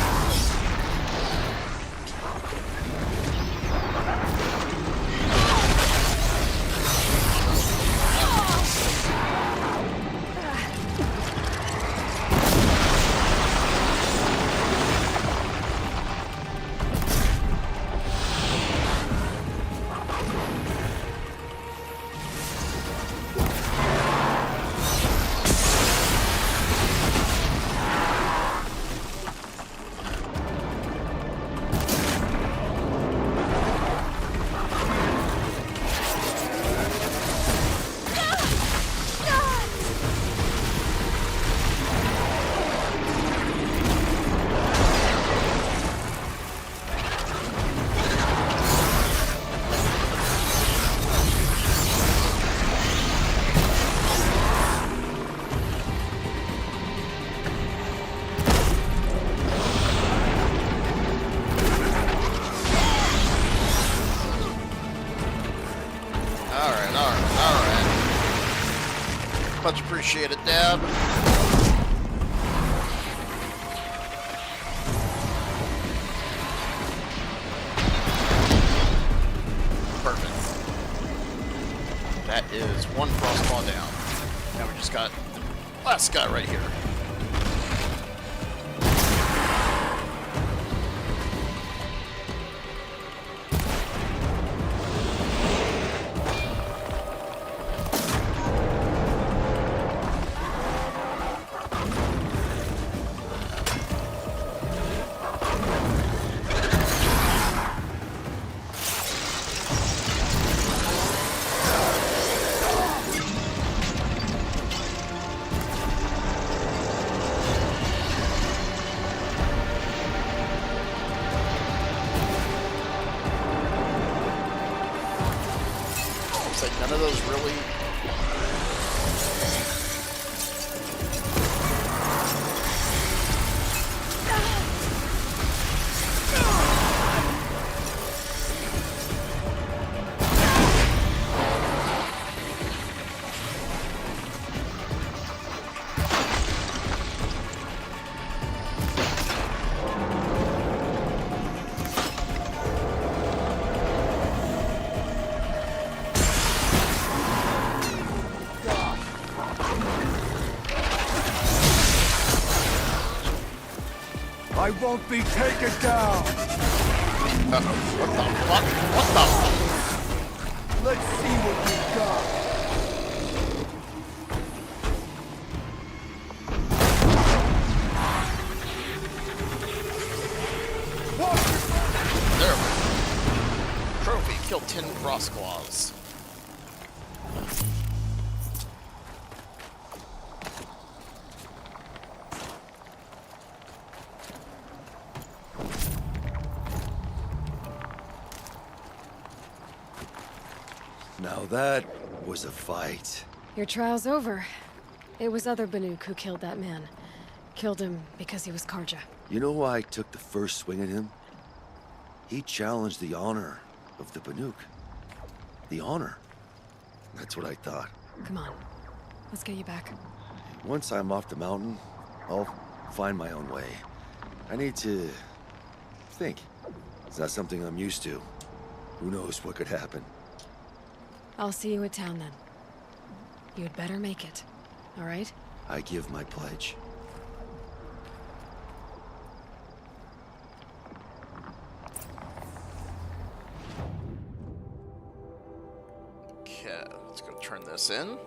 Much appreciated, Dad. Perfect. That is one crossbow down. Now we just got the last guy right here. None of those really... I won't be taken down! Uh-oh. What the fuck? What the fuck? Let's see what you got! There we go. Trophy, killed 10 Frostclaws. Now that was a fight. Your trial's over. It was other Banuk who killed that man. Killed him because he was Karja. You know why I took the first swing at him? He challenged the honor of the Banuk. The honor. That's what I thought. Come on. Let's get you back. Once I'm off the mountain, I'll find my own way. I need to... think. It's not something I'm used to. Who knows what could happen. I'll see you at town then. You'd better make it. All right? I give my pledge. Okay, let's go turn this in.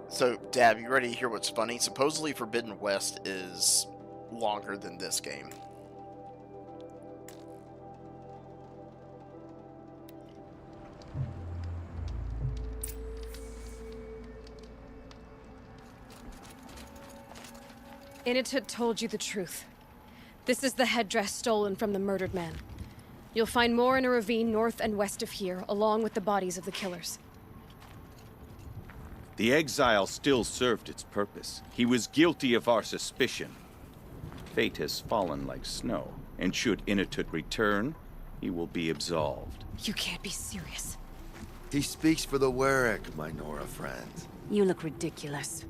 So, Dab, you ready to hear what's funny? Supposedly Forbidden West is longer than this game. Initut told you the truth. This is the headdress stolen from the murdered man. You'll find more in a ravine north and west of here, along with the bodies of the killers. The exile still served its purpose. He was guilty of our suspicion. Fate has fallen like snow, and should Inatut return, he will be absolved. You can't be serious. He speaks for the Werak, my Nora friend. You look ridiculous.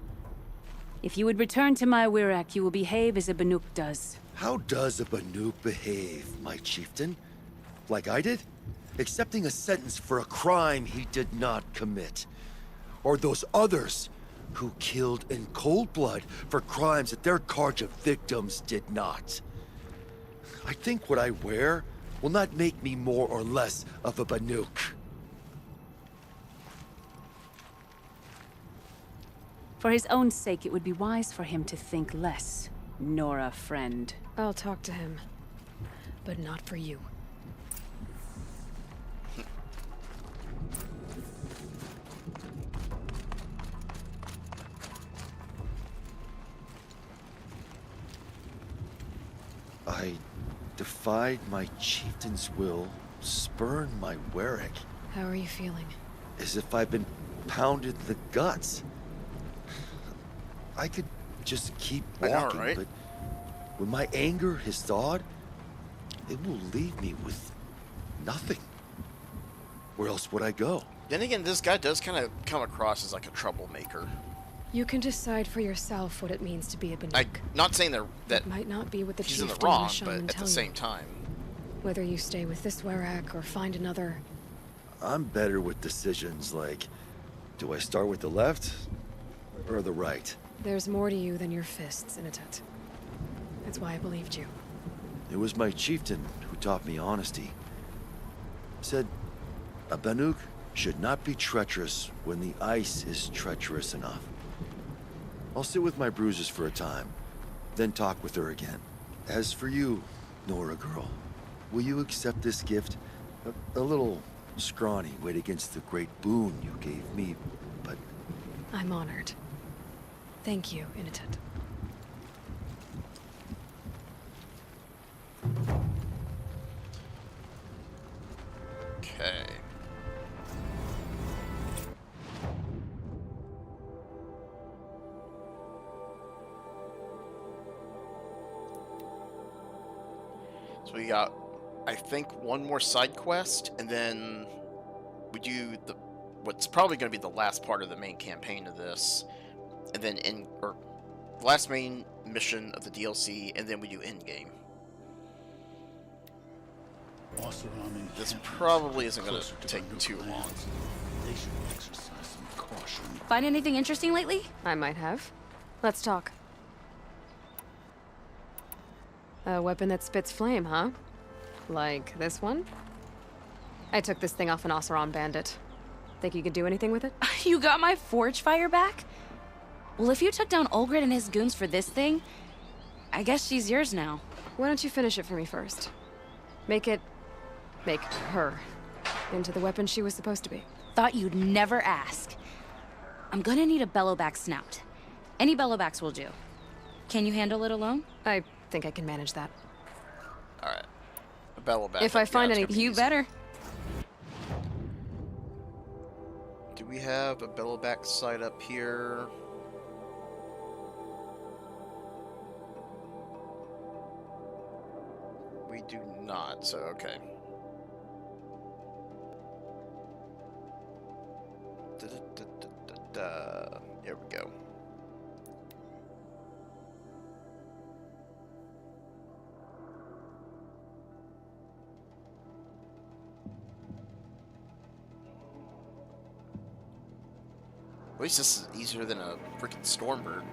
If you would return to my Werak, you will behave as a Banuk does. How does a Banuk behave, my chieftain? Like I did? Accepting a sentence for a crime he did not commit. Or those others who killed in cold blood for crimes that their charge of victims did not. I think what I wear will not make me more or less of a Banuk. For his own sake, it would be wise for him to think less. Nora, friend. I'll talk to him. But not for you. I defied my chieftain's will, spurned my Werak. How are you feeling? As if I've been pounded in the guts. I could just keep walking, right? but when my anger has thawed, it will leave me with nothing. Where else would I go? Then again, this guy does kind of come across as like a troublemaker. You can decide for yourself what it means to be a Banuk. Not saying that It might not be what the he's in chieftain the wrong, and the shaman but at tell the you. same time. Whether you stay with this Werak or find another. I'm better with decisions like, do I start with the left or the right? There's more to you than your fists, Inatut. That's why I believed you. It was my chieftain who taught me honesty. Said, a Banuk should not be treacherous when the ice is treacherous enough. I'll sit with my bruises for a time, then talk with her again. As for you, Nora girl, will you accept this gift? A little scrawny weighed against the great boon you gave me, but... I'm honored. Thank you, Inatut. Okay. So we got, I think, one more side quest, and then we do what's probably going to be the last part of the main campaign of this, and then the last main mission of the DLC, and then we do endgame. This probably isn't going to take too long. They should exercise some caution. Find anything interesting lately? I might have. Let's talk. A weapon that spits flame, huh? Like this one? I took this thing off an Oseram bandit. Think you could do anything with it? You got my forge fire back? Well, if you took down Olgrid and his goons for this thing, I guess she's yours now. Why don't you finish it for me first? Make her into the weapon she was supposed to be. Thought you'd never ask. I'm gonna need a bellowback snout. Any bellowbacks will do. Can you handle it alone? I think I can manage that. Alright. A bellowback. If I find any... You better. Do we have a bellowback site up here? We do not, so okay. There we go. At least this is easier than a freaking Stormbird.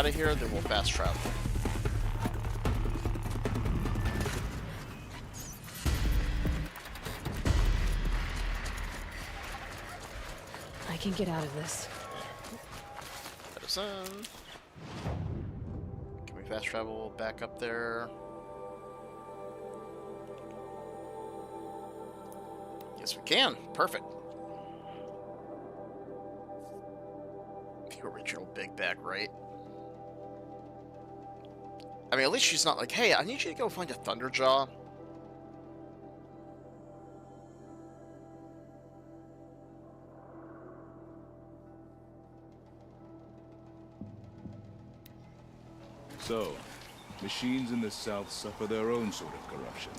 out of here, then we'll fast travel. I can get out of this. Let us in. Can we fast travel back up there? Yes, we can. Perfect. The original big bag, right? I mean, at least she's not like, hey, I need you to go find a Thunderjaw. So, machines in the South suffer their own sort of corruption.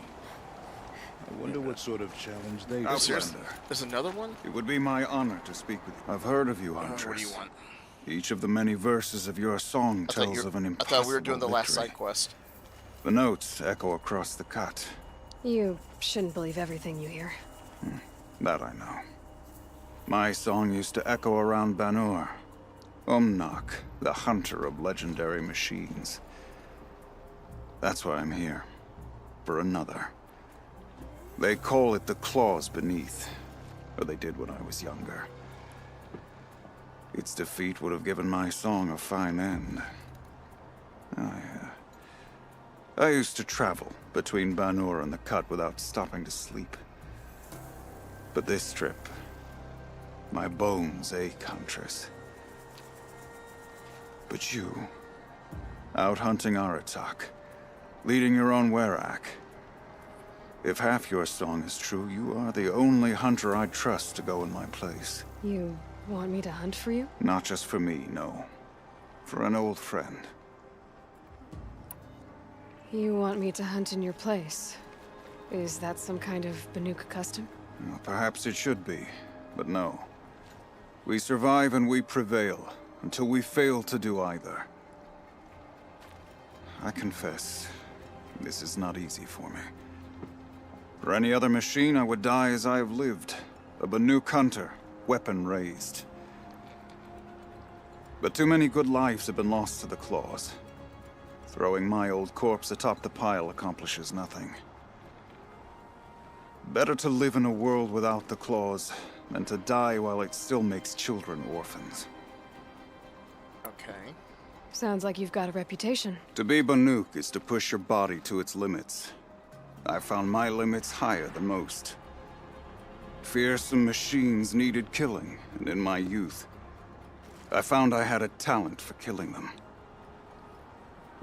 I wonder what sort of challenge they seriously? There's another one? It would be my honor to speak with you. I've heard of you, Huntress. What do you want? Each of the many verses of your song tells of an impossible I thought we were doing the last victory. side quest. The notes echo across the cut. You shouldn't believe everything you hear. That I know. My song used to echo around Banur. Umnak, the hunter of legendary machines. That's why I'm here. For another. They call it the claws beneath. Or they did when I was younger. Its defeat would have given my song a fine end. I used to travel between Banur and the Cut without stopping to sleep. But this trip, my bones ache, Huntress. But you, out hunting Aratak, leading your own Werak. If half your song is true, you are the only hunter I'd trust to go in my place. You want me to hunt for you? Not just for me, no. For an old friend. You want me to hunt in your place? Is that some kind of Banuk custom? Well, perhaps it should be, but no. We survive and we prevail, until we fail to do either. I confess, this is not easy for me. For any other machine, I would die as I have lived. A Banuk hunter, weapon raised. But too many good lives have been lost to the claws. Throwing my old corpse atop the pile accomplishes nothing. Better to live in a world without the claws than to die while it still makes children orphans. Okay. Sounds like you've got a reputation. To be Banuk is to push your body to its limits. I found my limits higher than most. Fearsome machines needed killing, and in my youth, I found I had a talent for killing them.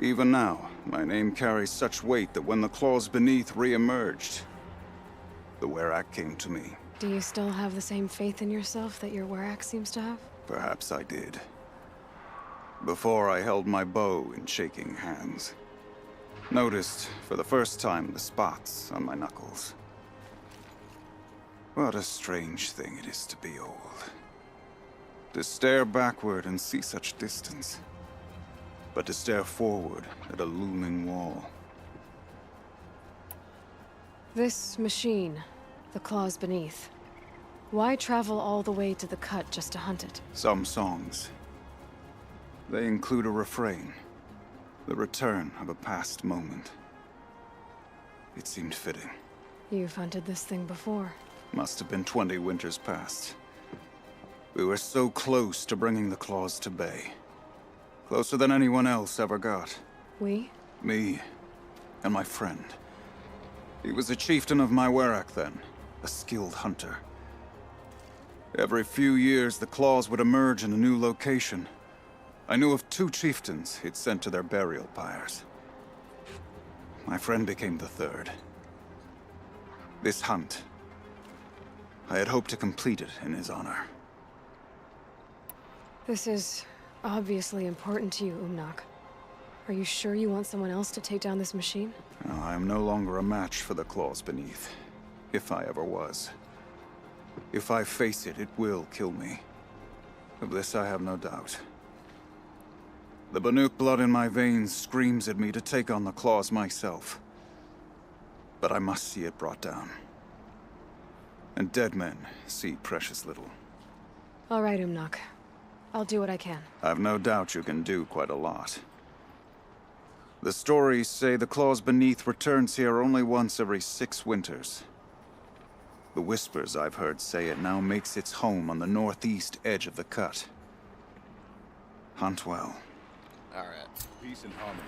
Even now, my name carries such weight that when the claws beneath re-emerged, the Werak came to me. Do you still have the same faith in yourself that your Werak seems to have? Perhaps I did. Before I held my bow in shaking hands. Noticed, for the first time, the spots on my knuckles. What a strange thing it is to be old. To stare backward and see such distance. But to stare forward at a looming wall. This machine, the claws beneath. Why travel all the way to the Cut just to hunt it? Some songs. They include a refrain. The return of a past moment. It seemed fitting. You've hunted this thing before. Must have been 20 winters past. We were so close to bringing the claws to bay. Closer than anyone else ever got. We? Me and my friend. He was a chieftain of my Werak then, a skilled hunter. Every few years, the claws would emerge in a new location. I knew of 2 chieftains he'd sent to their burial pyres. My friend became the 3rd. This hunt, I had hoped to complete it in his honor. This is obviously important to you, Umnak. Are you sure you want someone else to take down this machine? No, I am no longer a match for the claws beneath, if I ever was. If I face it, it will kill me. Of this I have no doubt. The Banuk blood in my veins screams at me to take on the claws myself. But I must see it brought down. And dead men see precious little. All right, Umnak. I'll do what I can. I've no doubt you can do quite a lot. The stories say the claws beneath returns here only once every 6 winters. The whispers I've heard say it now makes its home on the northeast edge of the cut. Hunt well. Alright. Peace and harmony.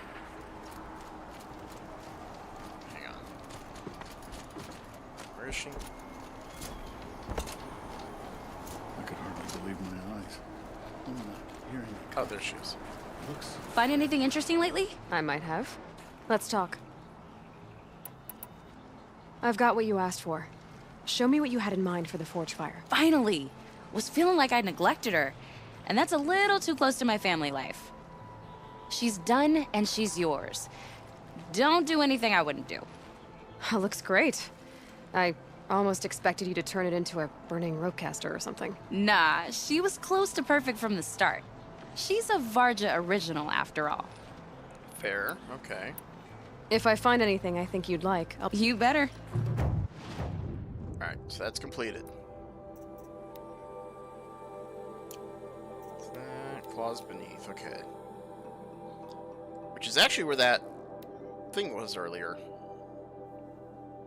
Hang on. Where is she? I could hardly believe my eyes. I'm not hearing it. Oh, there she is. Looks... Find anything interesting lately? I might have. Let's talk. I've got what you asked for. Show me what you had in mind for the forge fire. Finally! Was feeling like I neglected her. And that's a little too close to my family life. She's done, and she's yours. Don't do anything I wouldn't do. Looks great. I almost expected you to turn it into a burning ropecaster or something. Nah, she was close to perfect from the start. She's a Varja original, after all. Fair, okay. If I find anything I think you'd like, I'll... You better. Alright, so that's completed. Claws beneath, okay. Which is actually where that thing was earlier.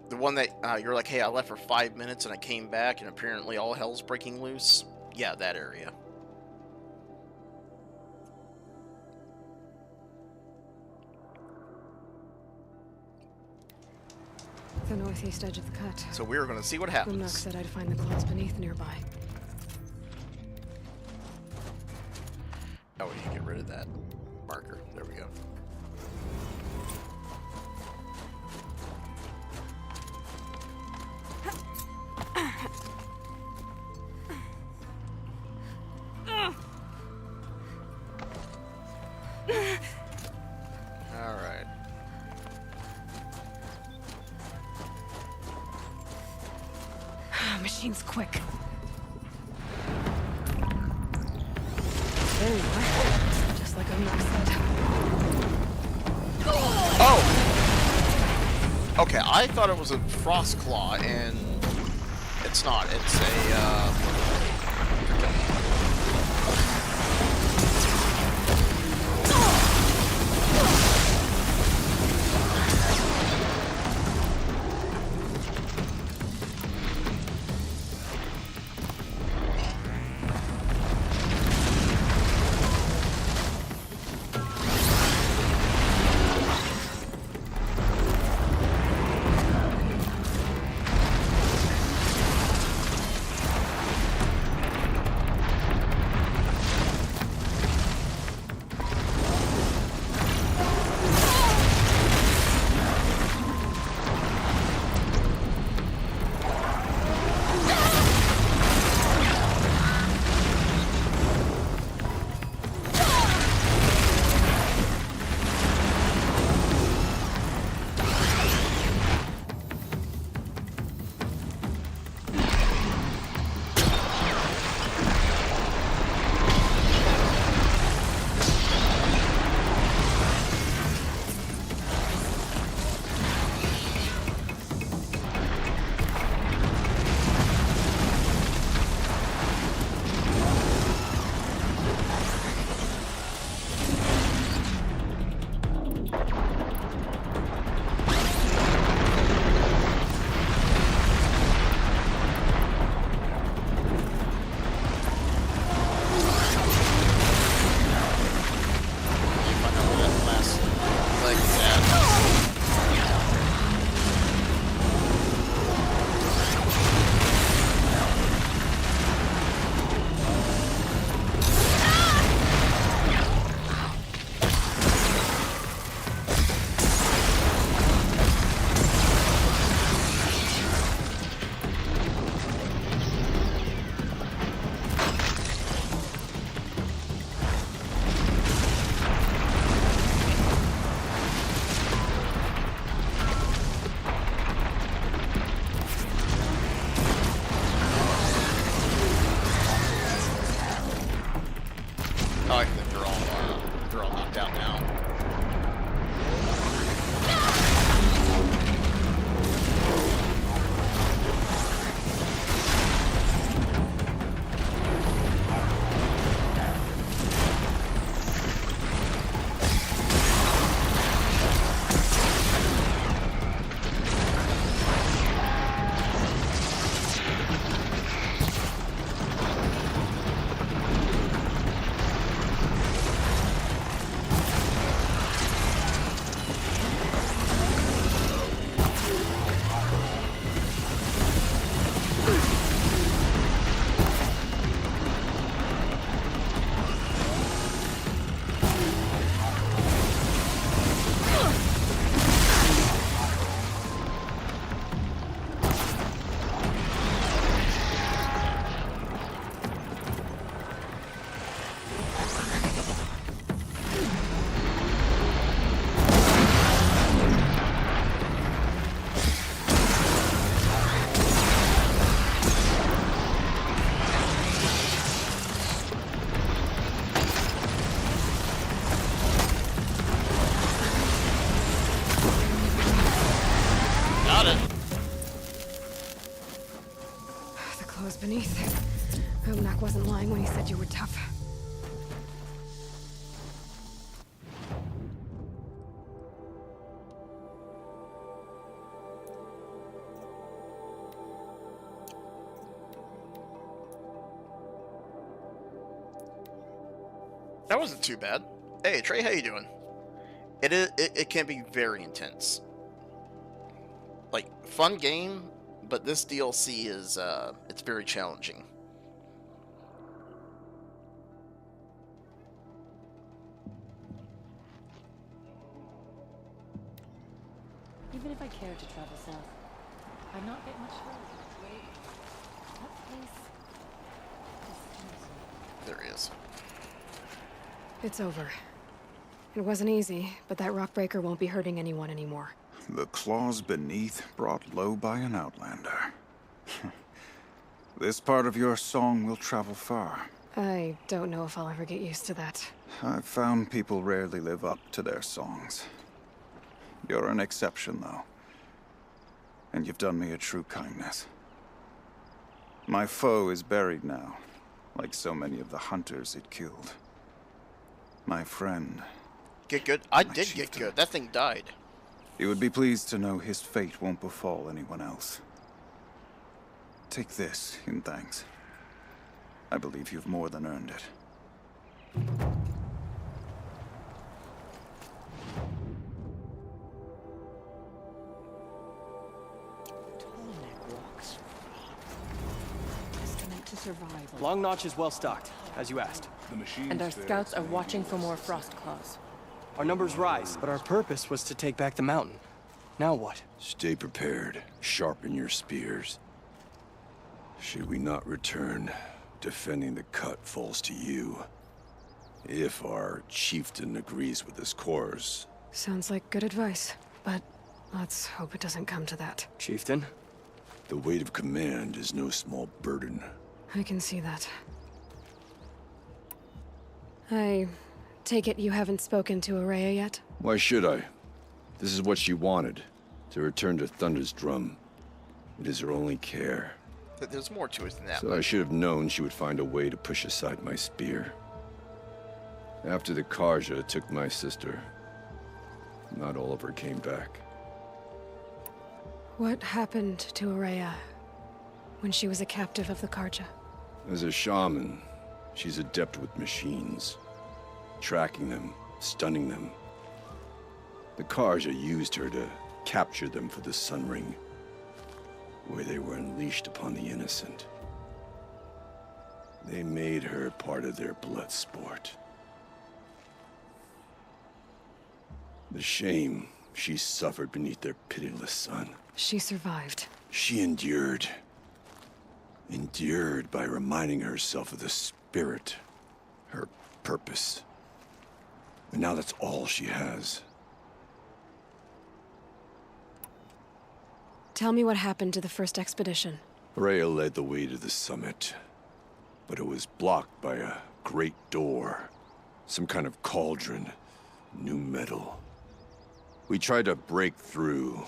The one that you're like, hey, I left for 5 minutes and I came back and apparently all hell's breaking loose. Yeah, that area. The northeast edge of the cut. So we're going to see what The happens. Nook said I'd find the claws beneath nearby. Oh, we need to get rid of that marker. There we go. All right. Machine's quick. There you are. Just like Omar said. Oh! Okay, I thought it was a frost claw, and it's not. It's a, got it. The clothes beneath. Omnak wasn't lying when he said you were tough. That wasn't too bad. Hey, Trey, how you doing? It can be very intense. Like, fun game, but this DLC is, it's very challenging. Even if I cared to travel south, I'd not get much further. What place? There he is. It's over. It wasn't easy, but that rockbreaker won't be hurting anyone anymore. The claws beneath, brought low by an outlander. This part of your song will travel far. I don't know if I'll ever get used to that. I've found people rarely live up to their songs. You're an exception, though. And you've done me a true kindness. My foe is buried now, like so many of the hunters it killed. My friend. Get good? I did get good. That thing died. You would be pleased to know his fate won't befall anyone else. Take this in thanks. I believe you've more than earned it. Long Notch is well stocked, as you asked. And our scouts are watching for more frost claws. Our numbers rise, but our purpose was to take back the mountain. Now what? Stay prepared. Sharpen your spears. Should we not return, defending the cut falls to you. If our chieftain agrees with this course. Sounds like good advice, but let's hope it doesn't come to that. Chieftain? The weight of command is no small burden. I can see that. I take it you haven't spoken to Araya yet? Why should I? This is what she wanted, to return to Thunder's Drum. It is her only care. There's more to it than that. So I should have known she would find a way to push aside my spear. After the Karja took my sister, not all of her came back. What happened to Araya when she was a captive of the Karja? As a shaman, she's adept with machines. Tracking them, stunning them. The Karja used her to capture them for the Sun Ring, where they were unleashed upon the innocent. They made her part of their blood sport. The shame she suffered beneath their pitiless sun. She survived. She endured. Endured by reminding herself of the spirit, her purpose. And now that's all she has. Tell me what happened to the first expedition. Rhea led the way to the summit, but it was blocked by a great door. Some kind of cauldron, new metal. We tried to break through,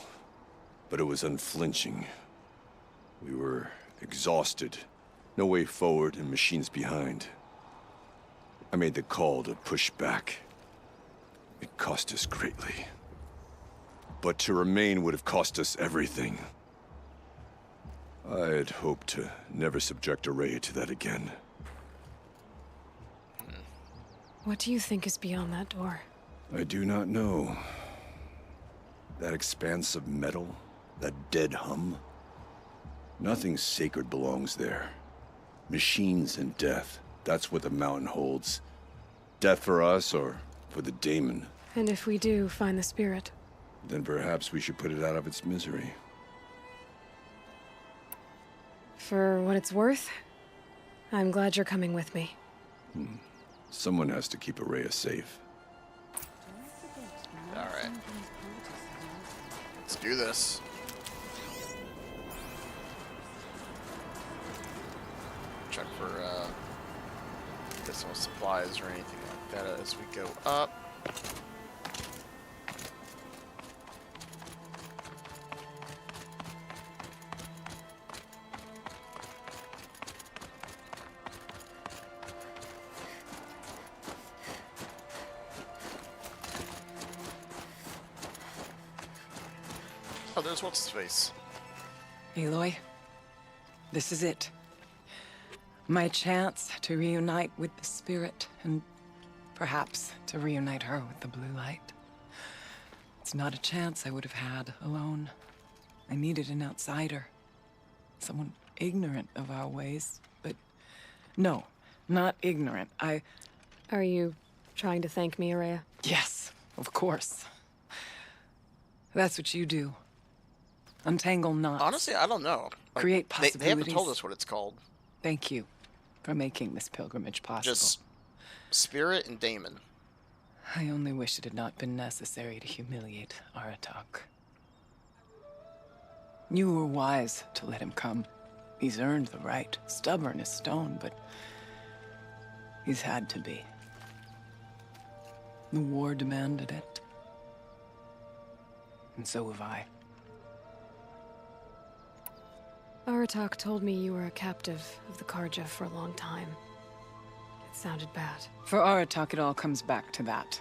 but it was unflinching. We were exhausted, no way forward and machines behind. I made the call to push back. It cost us greatly. But to remain would have cost us everything. I had hoped to never subject Araya to that again. What do you think is beyond that door? I do not know. That expanse of metal, that dead hum. Nothing sacred belongs there. Machines and death, that's what the mountain holds. Death for us or for the daemon. And if we do find the spirit? Then perhaps we should put it out of its misery. For what it's worth, I'm glad you're coming with me. Someone has to keep Araya safe. Alright. Let's do this. Check for additional supplies or anything like that as we go up. Oh, there's what's his face. Aloy, this is it. My chance to reunite with the spirit, and perhaps to reunite her with the blue light. It's not a chance I would have had alone. I needed an outsider. Someone ignorant of our ways, but no, not ignorant. Are you trying to thank me, Araya? Yes, of course. That's what you do. Untangle knots. Honestly, I don't know. Like, create possibilities. They haven't told us what it's called. Thank you for making this pilgrimage possible. Just Spirit and Damon. I only wish it had not been necessary to humiliate Aratak. You were wise to let him come. He's earned the right. Stubborn as stone, but he's had to be. The war demanded it. And so have I. Aratak told me you were a captive of the Karja for a long time. It sounded bad. For Aratak, it all comes back to that.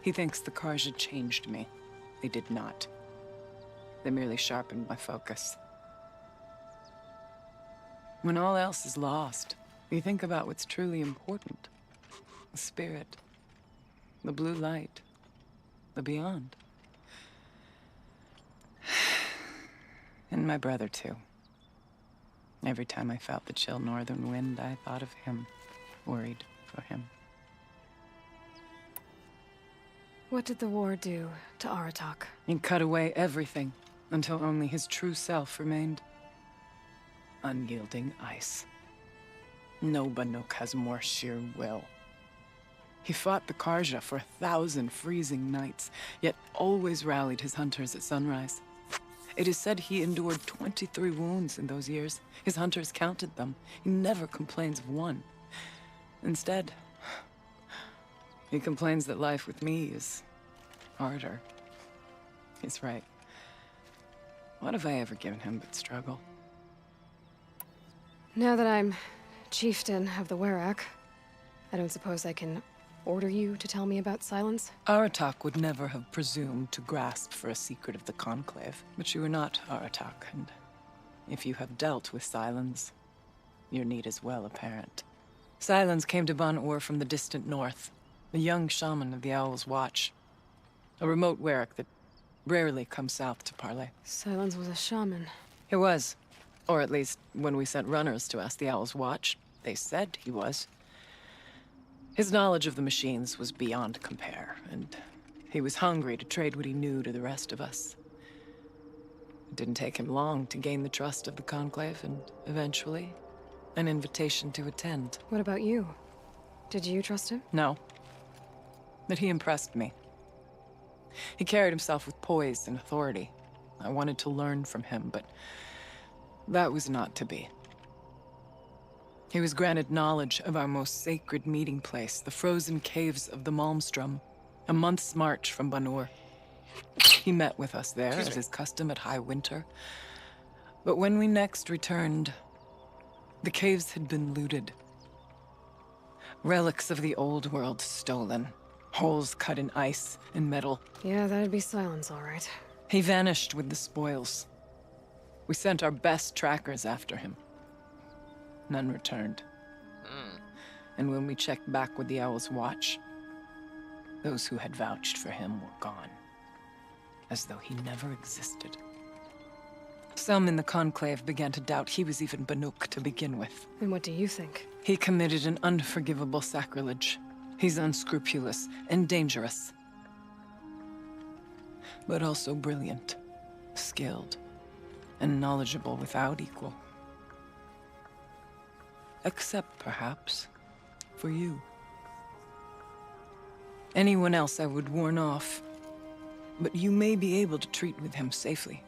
He thinks the Karja changed me. They did not. They merely sharpened my focus. When all else is lost, you think about what's truly important. The spirit. The blue light. The beyond. And my brother, too. Every time I felt the chill northern wind, I thought of him. Worried for him. What did the war do to Aratak? It cut away everything, until only his true self remained. Unyielding ice. No Banuk has more sheer will. He fought the Karja for 1,000 freezing nights, yet always rallied his hunters at sunrise. It is said he endured 23 wounds in those years. His hunters counted them. He never complains of one. Instead, he complains that life with me is harder. He's right. What have I ever given him but struggle? Now that I'm chieftain of the Werak, I don't suppose I can order you to tell me about Silence? Aratak would never have presumed to grasp for a secret of the Conclave. But you are not Aratak, and if you have dealt with Silence, your need is well apparent. Silence came to Ban-Ur from the distant north, a young shaman of the Owl's Watch. A remote Werak that rarely comes south to parley. Silence was a shaman. He was. Or at least, when we sent runners to ask the Owl's Watch, they said he was. His knowledge of the machines was beyond compare, and he was hungry to trade what he knew to the rest of us. It didn't take him long to gain the trust of the Conclave, and eventually, an invitation to attend. What about you? Did you trust him? No. But he impressed me. He carried himself with poise and authority. I wanted to learn from him, but that was not to be. He was granted knowledge of our most sacred meeting place, the frozen caves of the Malmstrom, a month's march from Ban-Ur. He met with us there, as is custom at high winter. But when we next returned, the caves had been looted. Relics of the old world stolen. Holes cut in ice and metal. Yeah, that'd be Silence, all right. He vanished with the spoils. We sent our best trackers after him. None returned. And when we checked back with the Owl's Watch, those who had vouched for him were gone. As though he never existed. Some in the Conclave began to doubt he was even Banuk to begin with. And what do you think? He committed an unforgivable sacrilege. He's unscrupulous and dangerous. But also brilliant, skilled, and knowledgeable without equal. Except, perhaps, for you. Anyone else I would warn off, but you may be able to treat with him safely.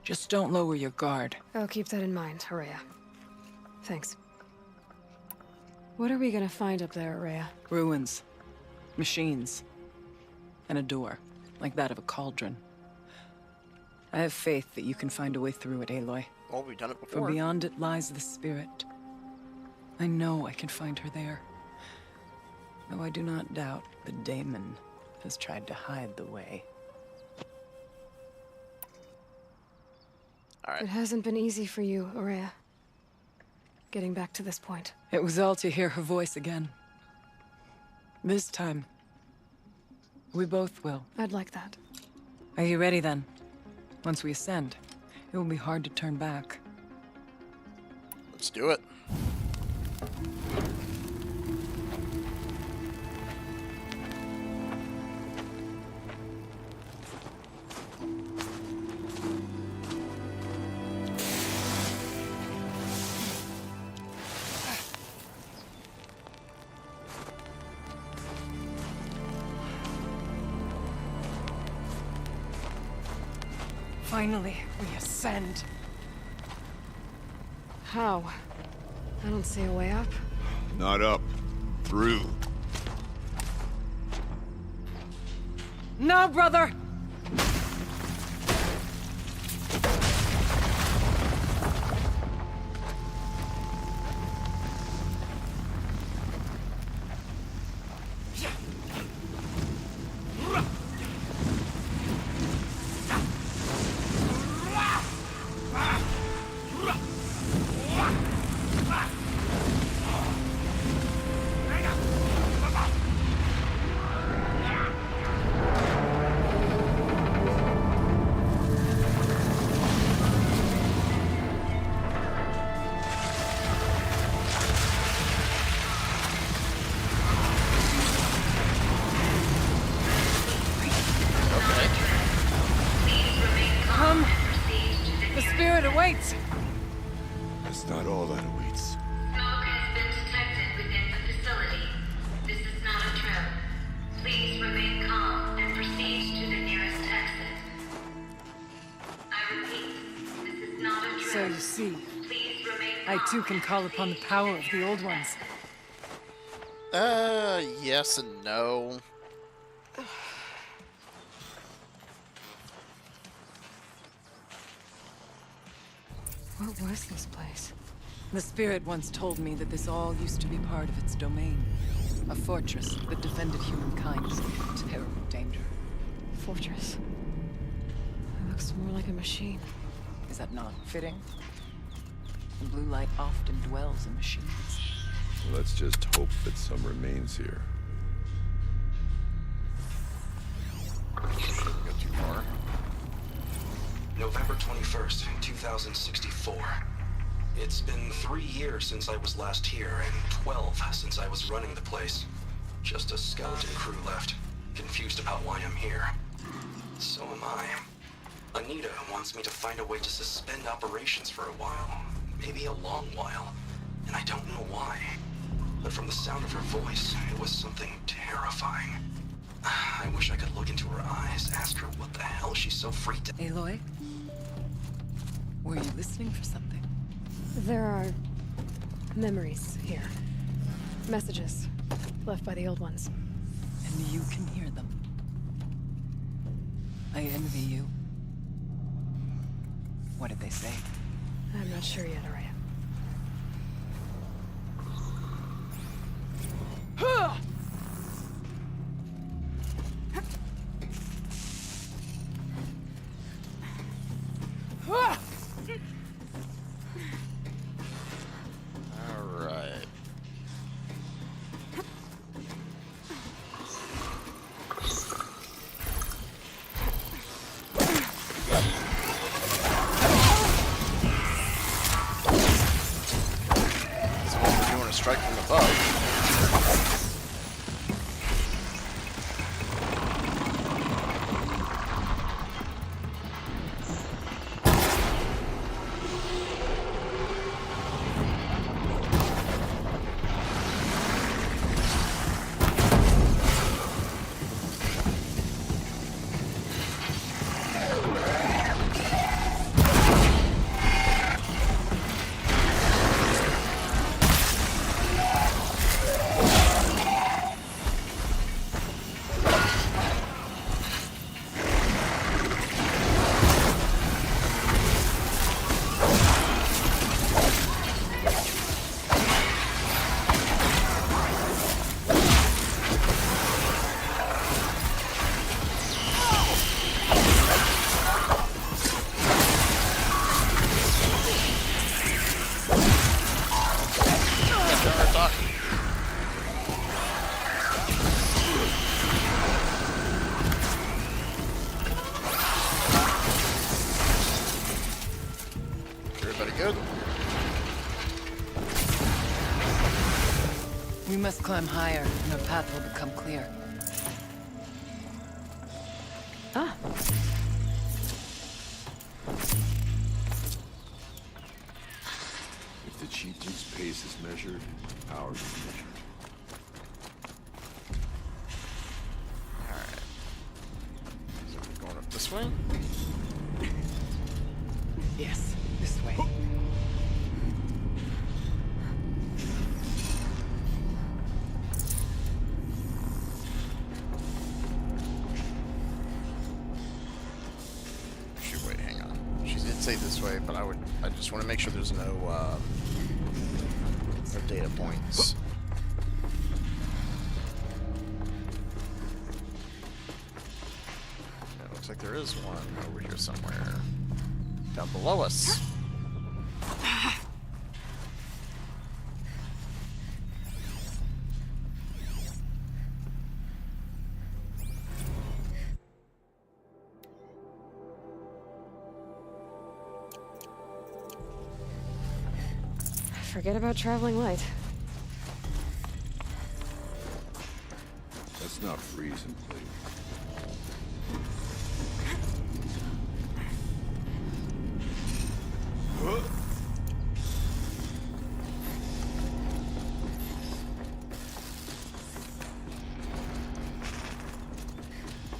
Just don't lower your guard. I'll keep that in mind, Araya. Thanks. What are we gonna find up there, Araya? Ruins, machines, and a door, like that of a cauldron. I have faith that you can find a way through it, Aloy. Well, we've done it before. For beyond it lies the spirit. I know I can find her there. Though I do not doubt that Damon has tried to hide the way. Alright. It hasn't been easy for you, Aurea. Getting back to this point. It was all to hear her voice again. This time, we both will. I'd like that. Are you ready then? Once we ascend, it will be hard to turn back. Let's do it. Finally, we ascend. How? I don't see a way up. Not up. Through. No, brother! Come. The spirit awaits. That's not all that awaits. Smoke has been detected within the facility. This is not a drill. Please remain calm and proceed to the nearest exit. I repeat, this is not a drill. So you see, Please remain calm. I too can call upon the power of the old ones. Yes and no. What was this place? The spirit once told me that this all used to be part of its domain. A fortress that defended humankind's terrible danger. Fortress. It looks more like a machine. Is that not fitting? The blue light often dwells in machines. Let's just hope that some remains here. Shouldn't go too far. November 21st, 2064. It's been 3 years since I was last here, and 12 since I was running the place. Just a skeleton crew left, confused about why I'm here. So am I. Anita wants me to find a way to suspend operations for a while. Maybe a long while. And I don't know why. But from the sound of her voice, it was something terrifying. I wish I could look into her eyes, ask her what the hell she's so freaked out. Aloy? Were you listening for something? There are memories here. Messages left by the old ones. And you can hear them. I envy you. What did they say? I'm not sure yet, Aurea. Alright. So what we're doing a strike from above. Everybody good? We must climb higher, and our path will become clear. Ah. If the chieftain's pace is measured, ours is measured. Alright. So we're going up this way? Yes, this way. Shoot, wait, hang on. She did say this way, but I just want to make sure there's no data points. It looks like there is one over here somewhere. Down below us. Forget about traveling light. That's not freezing, please.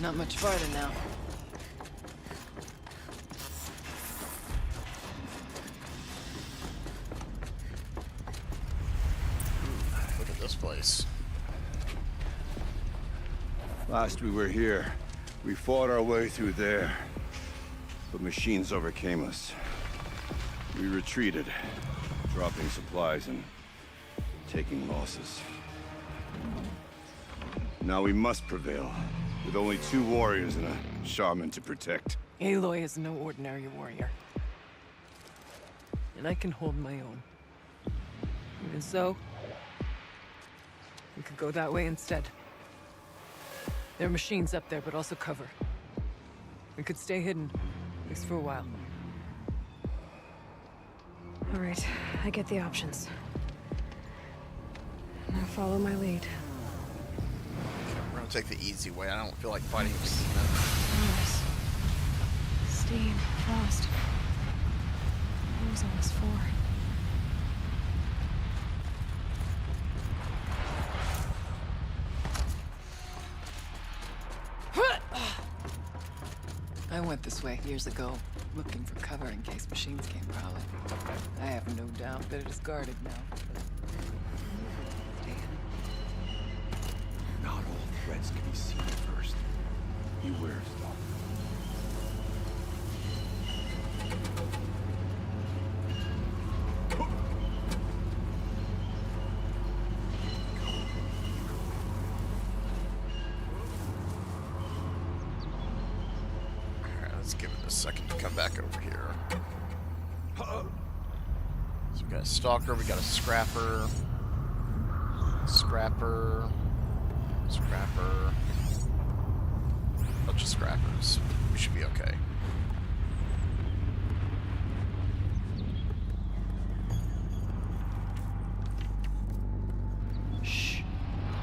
Not much farther now. Look at this place. Last we were here, we fought our way through there. But machines overcame us. We retreated, dropping supplies and taking losses. Now we must prevail, with only 2 warriors and a shaman to protect. Aloy is no ordinary warrior. And I can hold my own. Even so, we could go that way instead. There are machines up there, but also cover. We could stay hidden, at least for a while. All right, I get the options. Now follow my lead. We're gonna take the easy way. I don't feel like fighting. Mars. Steam. Frost. What was all this for? I went this way years ago, looking for cover in case machines came prowling. I have no doubt that it is guarded now. Not all threats can be seen first. Beware, Stalker. Let's give it a second to come back over here. So we got a stalker, we got a scrapper. Scrapper. Scrapper. Bunch of scrappers. We should be okay. Shh.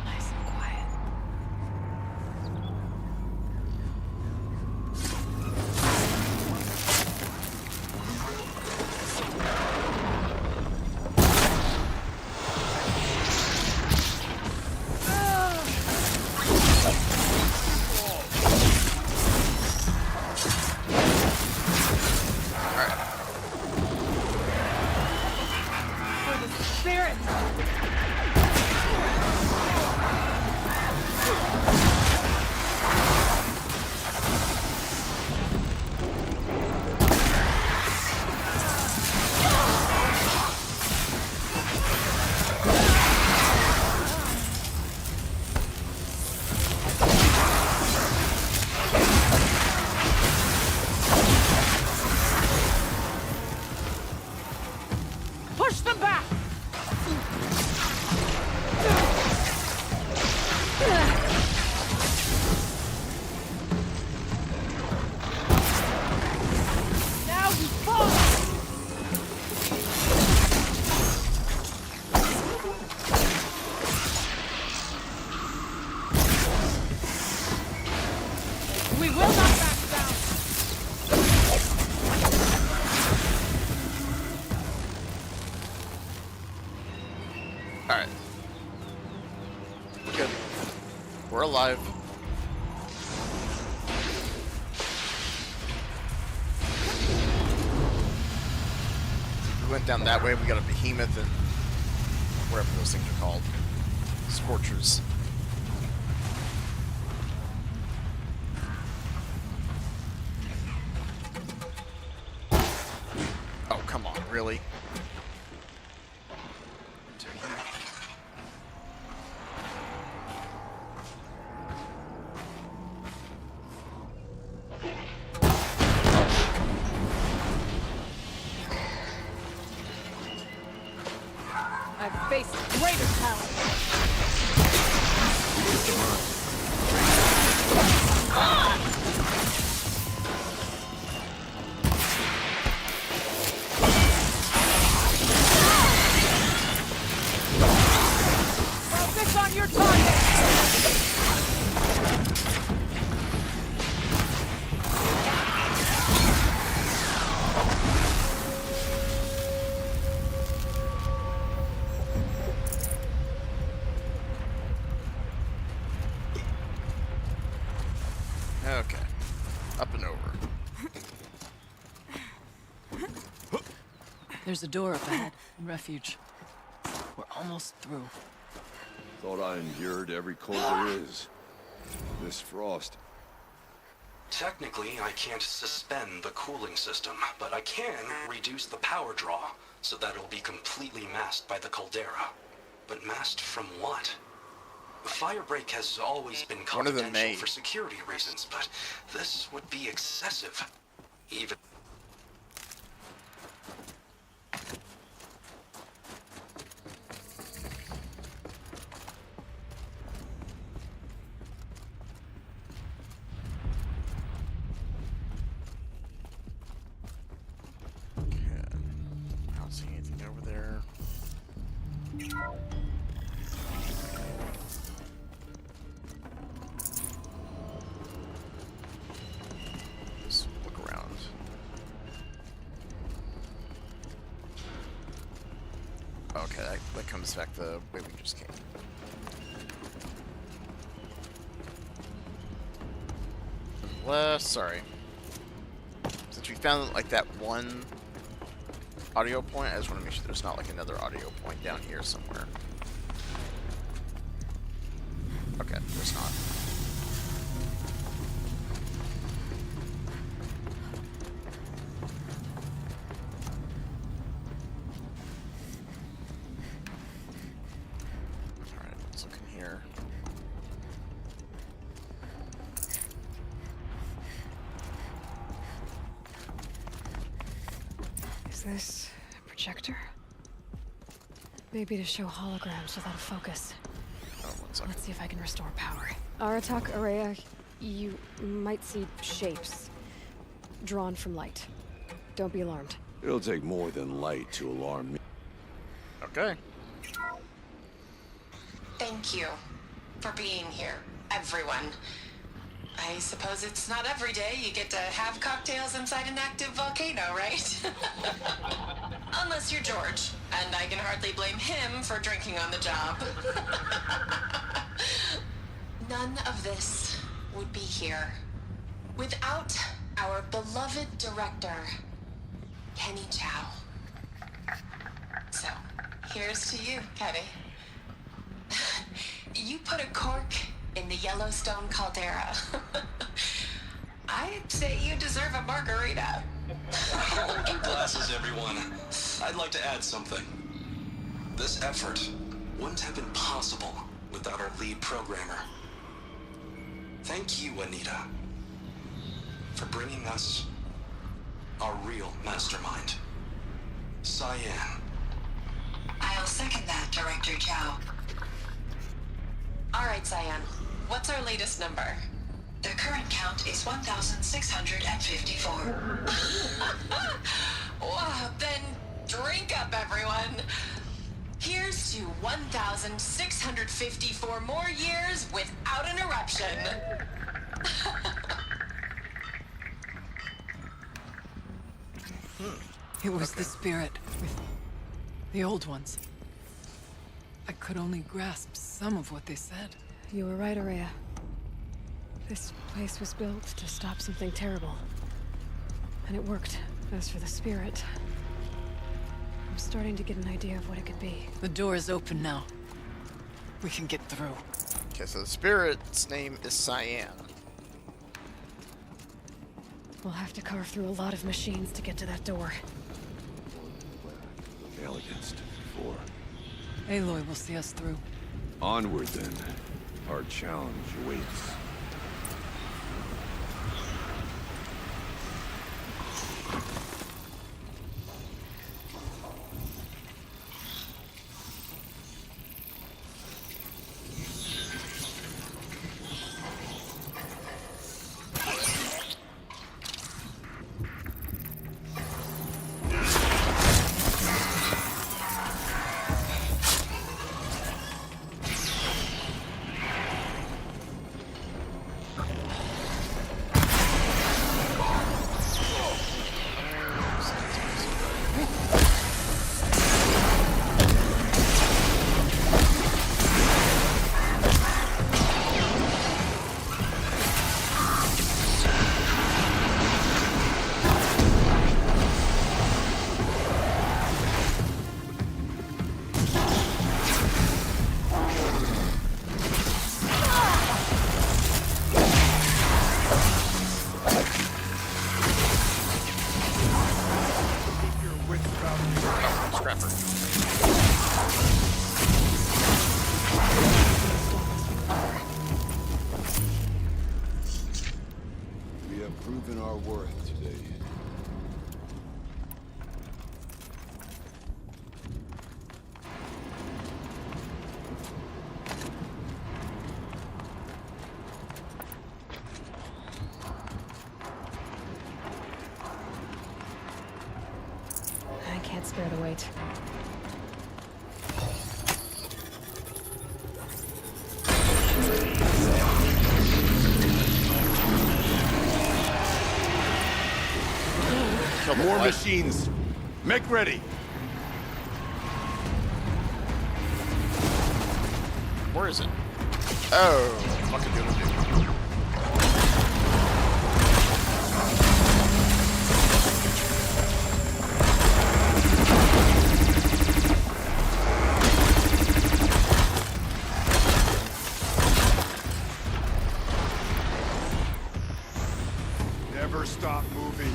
Nice and quiet. Push them back! Now you fall! alive. If we went down that way, we got a behemoth and whatever those things are called. Scorchers. Oh, come on, really? I've faced greater talent. Focus on your target. Okay. Up and over. There's a door up ahead. Refuge. We're almost through. Thought I endured every cold there is. This frost. Technically, I can't suspend the cooling system, but I can reduce the power draw so that it'll be completely masked by the caldera. But masked from what? The firebreak has always been One of them confidential may. for security reasons, but this would be excessive. Even... I don't see anything over there. Just look around. Okay, that comes back the way we just came. Unless, sorry. Since we found like that one audio point, I just want to make sure there's not like another audio point down here somewhere. Okay, there's not. Alright, let's look in here. Is this a projector? Maybe to show holograms without a focus. Oh, 1 second. Let's see if I can restore power. Aratak, Araya, you might see shapes drawn from light. Don't be alarmed. It'll take more than light to alarm me. Okay. Thank you for being here, everyone. I suppose it's not every day you get to have cocktails inside an active volcano, right? Unless you're George, and I can hardly blame him for drinking on the job. None of this would be here without our beloved director, Kenny Chow. So, here's to you, Kenny. You put a cork in the Yellowstone caldera. I'd say you deserve a margarita. Hold your glasses, everyone. I'd like to add something. This effort wouldn't have been possible without our lead programmer. Thank you, Anita, for bringing us our real mastermind, Cyan. I'll second that, Director Chow. All right, Cyan. What's our latest number? The current count is 1,654. Wow, then drink up, everyone. Here's to 1,654 more years without an eruption. It was the spirit with the old ones. I could only grasp some of what they said. You were right, Araya. This place was built to stop something terrible. And it worked. As for the spirit, I'm starting to get an idea of what it could be. The door is open now. We can get through. Okay, so the spirit's name is Cyan. We'll have to carve through a lot of machines to get to that door. Nail against 4. Aloy will see us through. Onward then. Our challenge awaits. Proven our worth today. I can't spare the weight. More machines. Make ready. Where is it? Oh, fucking good. Never stop moving.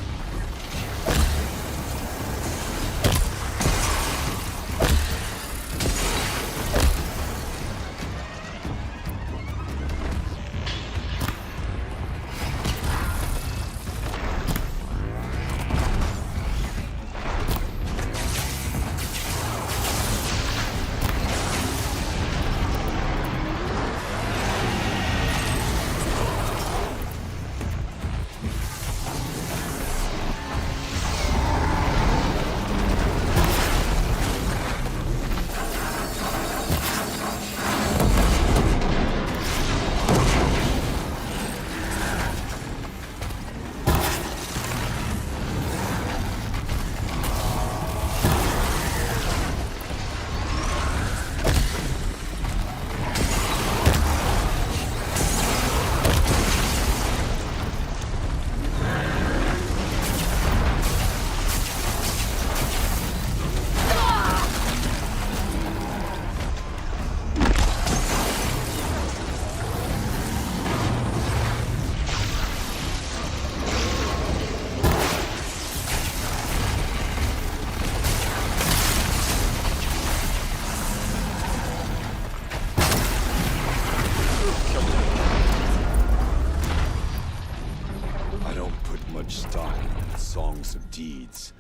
Songs of deeds,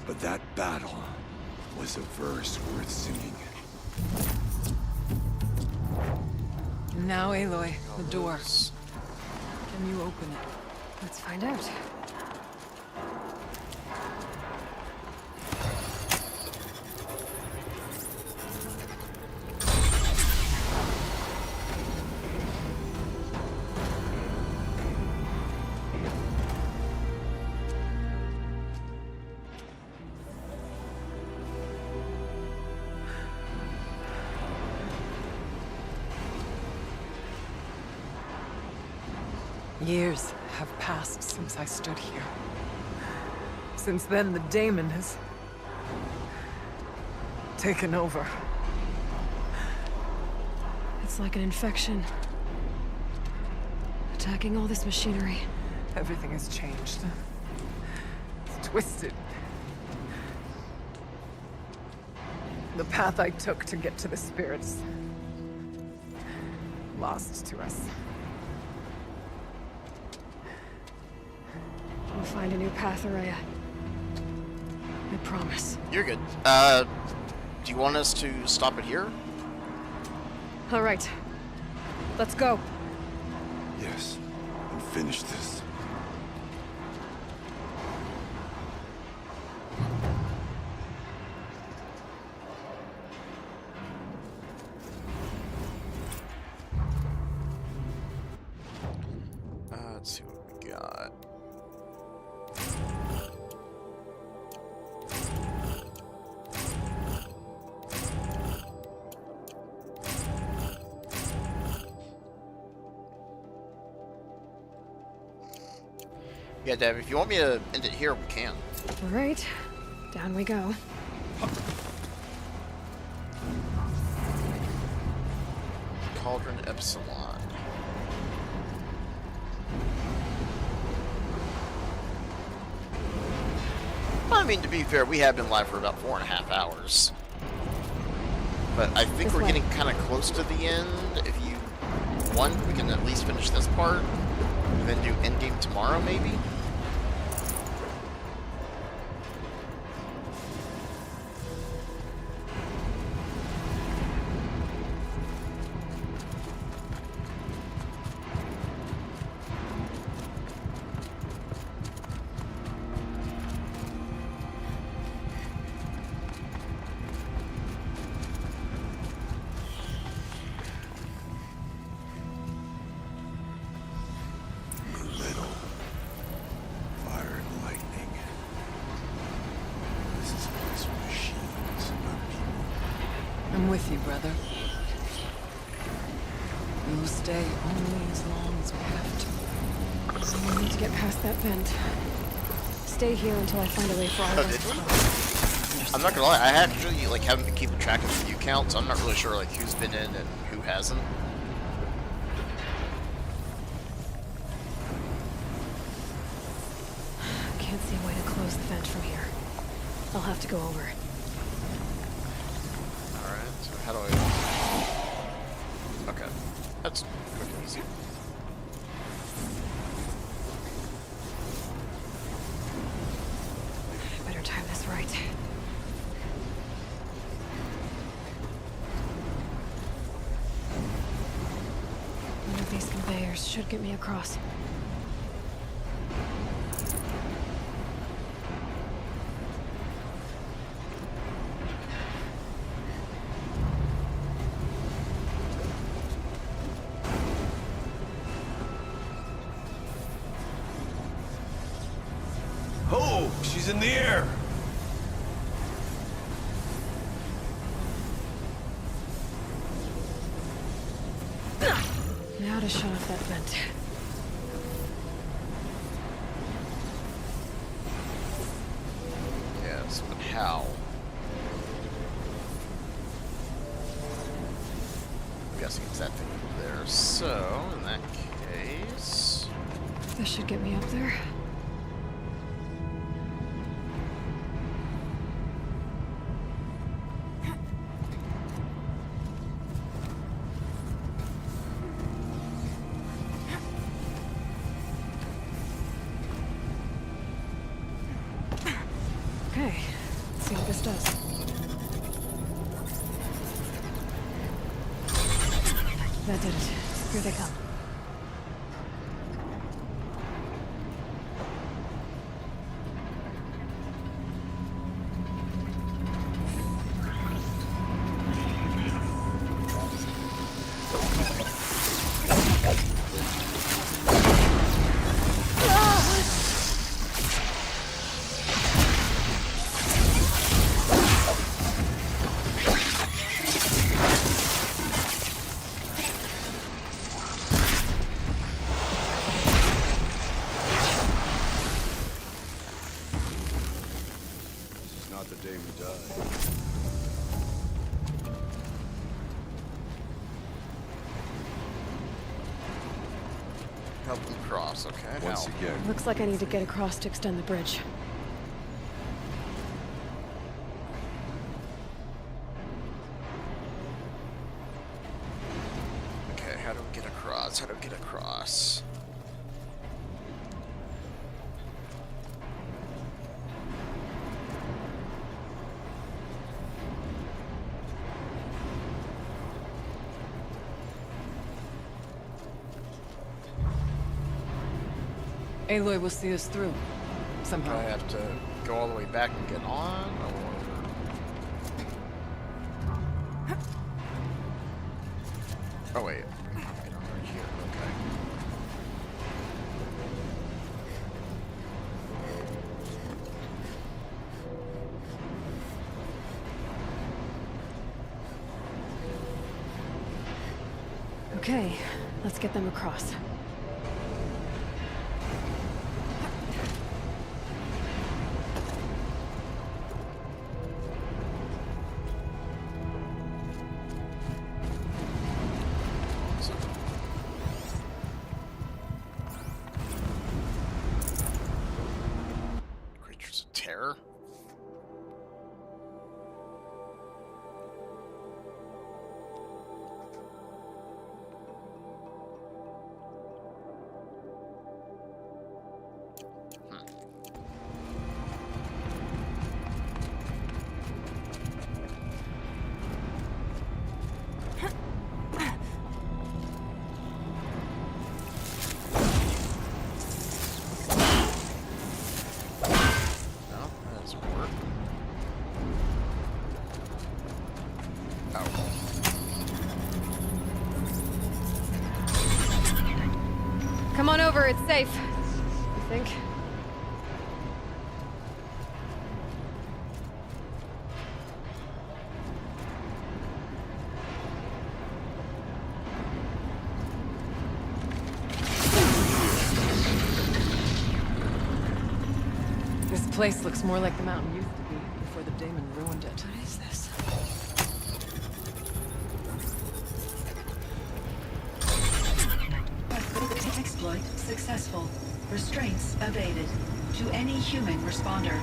but that battle was a verse worth singing. Now, Aloy, the door. Can you open it? Let's find out. Years have passed since I stood here. Since then, the daemon has taken over. It's like an infection. Attacking all this machinery. Everything has changed. It's twisted. The path I took to get to the spirits... lost to us. We'll find a new path, Araya. I promise. You're good. Do you want us to stop it here? All right. Let's go. Yes, and finish this. Let's see what we got. Yeah, Dev, if you want me to end it here, we can. All right. Down we go. Cauldron Epsilon. I mean, to be fair, we have been live for about 4.5 hours. But I think we're getting kind of close to the end. If you want, we can at least finish this part. And then do endgame tomorrow, maybe? I'm with you, brother. We'll stay only as long as we have to. So we need to get past that vent. Stay here until I find a way for all of us. I'm not gonna lie, I actually haven't been keeping track of the view count, so I'm not really sure who's been in and who hasn't. Can't see a way to close the vent from here. I'll have to go over it. Alright, so how do I... Okay, that's quick and easy. Better time this right. One of these conveyors should get me across. Oh, she's in the air! Now to shut off that vent. Yes, but how? I'm guessing it's that thing over there. So, in that case... This should get me up there. Okay, let's see what this does. That did it. Here they come. not the day we die. Help them cross, okay? Once again. Looks like I need to get across to extend the bridge. Okay, how do we get across? How do we get across? Aloy will see us through. Somehow. Do I have to go all the way back and get on, or... Oh wait, get on right here, okay. Okay, let's get them across. Creatures of terror. Come on over, it's safe. I think. This place looks more like the mountain used to be before the Daemon ruined it. What is this? Exploit successful. Restraints evaded. To any human responder,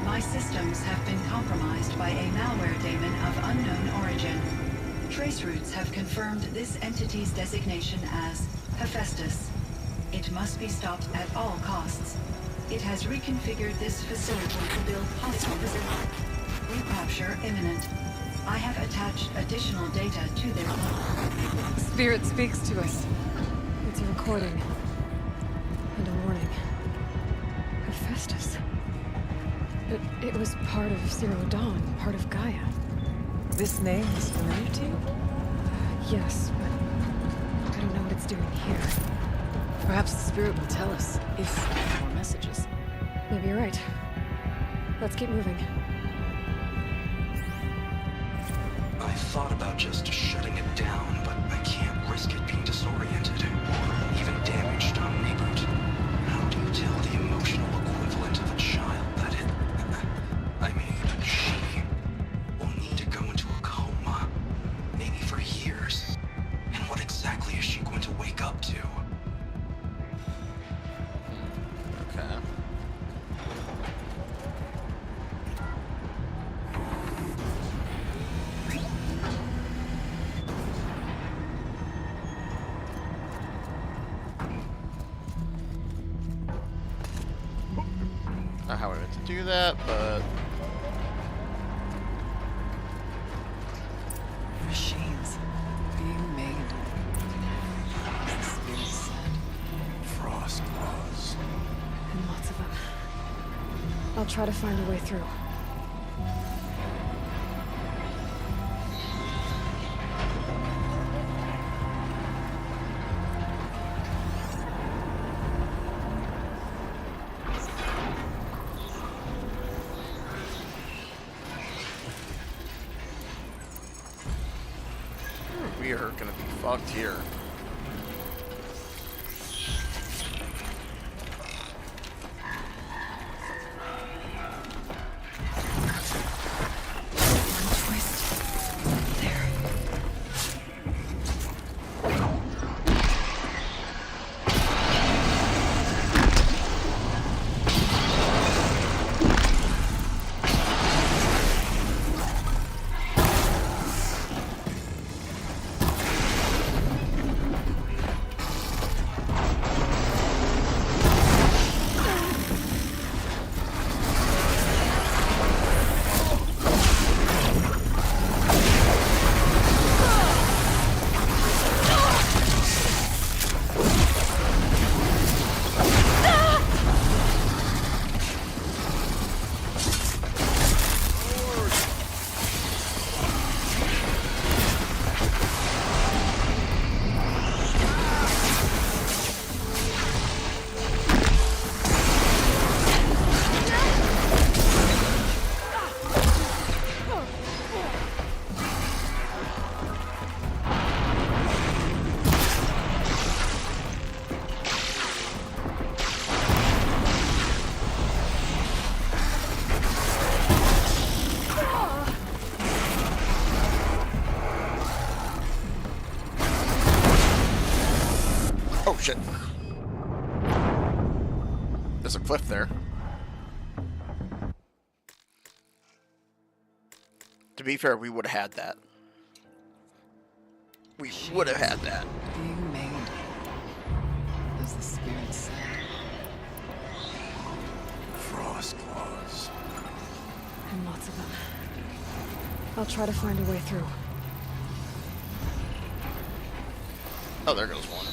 my systems have been compromised by a malware daemon of unknown origin. Trace routes have confirmed this entity's designation as Hephaestus. It must be stopped at all costs. It has reconfigured this facility to build hospitals. Recapture imminent. I have attached additional data to their... Spirit speaks to us. It's a recording. And a warning. Hephaestus. But it was part of Zero Dawn, part of Gaia. This name is familiar to you? Yes, but I don't know what it's doing here. Perhaps the Spirit will tell us if we have more messages. Maybe you're right. Let's keep moving. I thought about just shutting it down, but I can't risk it being disoriented or even damaged on reboot. How do you tell the emotional equivalent of a child that it... I mean, she will need to go into a coma, maybe for years. And what exactly is she going to wake up to? Okay. Not how I meant to do that, but... Machines being made. As the Spirit said. Frost laws. And lots of them. I'll try to find a way through. We are gonna be fucked here. shit. There's a cliff there. To be fair, we would have had that. We would have had that. Being made, as the spirits say. Frost claws. And lots of them. I'll try to find a way through. Oh, there goes one.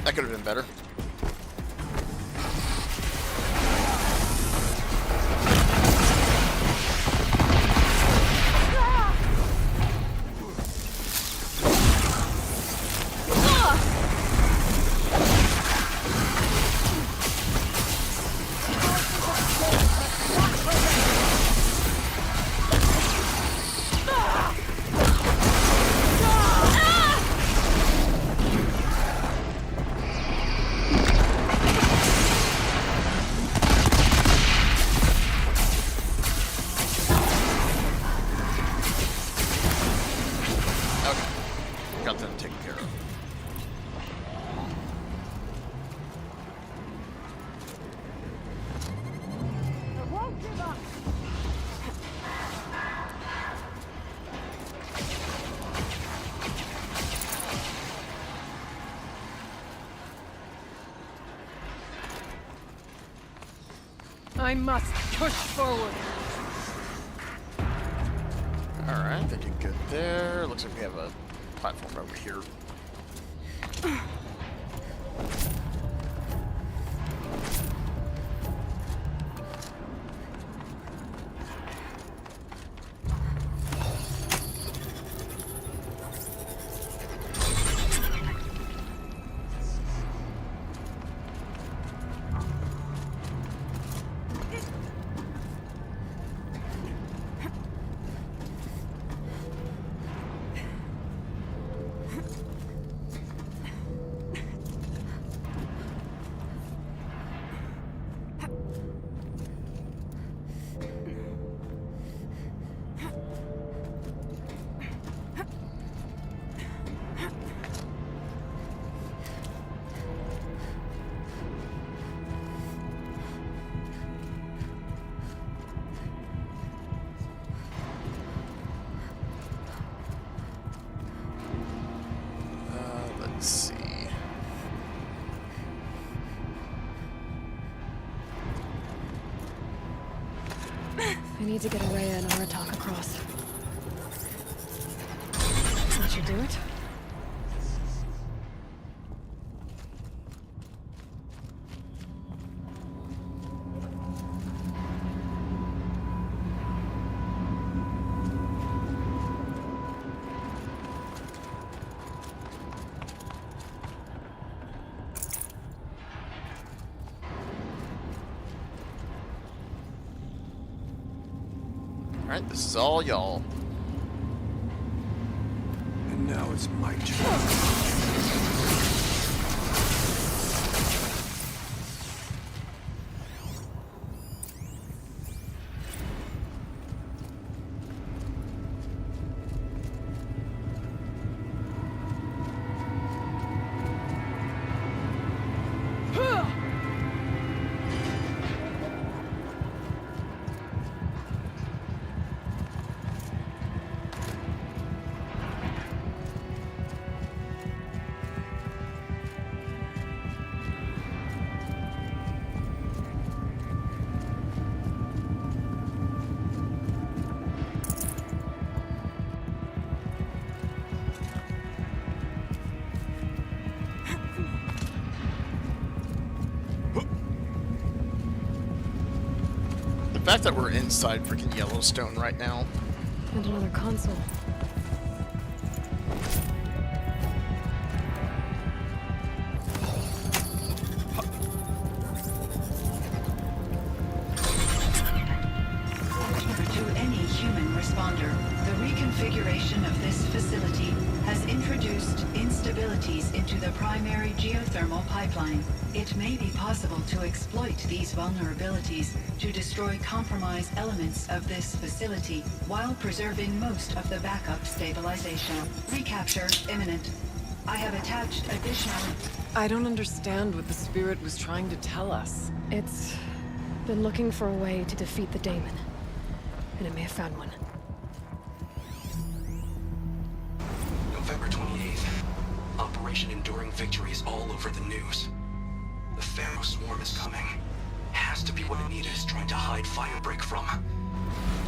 That could have been better. Got them taken care of. I won't give up. I must push forward. Alright, they did good there. Looks like we have a platform over here. Let's see. I need to get Araya and Aratak across. That should do it. Alright, this is all y'all. And now it's my turn. The fact that we're inside freaking Yellowstone right now. And another console. To any human responder, the reconfiguration of this facility has introduced instabilities into the primary geothermal pipeline. It may be possible to exploit these vulnerabilities to destroy compromised elements of this facility while preserving most of the backup stabilization. Recapture imminent. I have attached additional... I don't understand what the spirit was trying to tell us. It's been looking for a way to defeat the daemon. And it may have found one. November 28th. Operation Enduring Victory is all over the news. The Pharaoh swarm is coming. Has to be what Anita is trying to hide Firebreak from.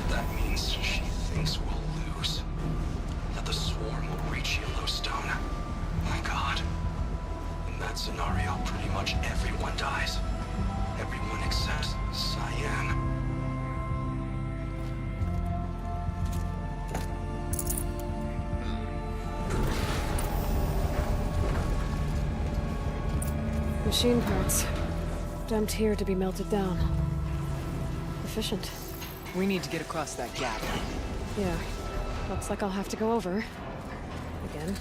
That means she thinks we'll lose. That the swarm will reach Yellowstone. My God. In that scenario, pretty much everyone dies. Everyone except Cyan. Machine parts. Dumped here to be melted down. Efficient. We need to get across that gap. Yeah. Looks like I'll have to go over. Again.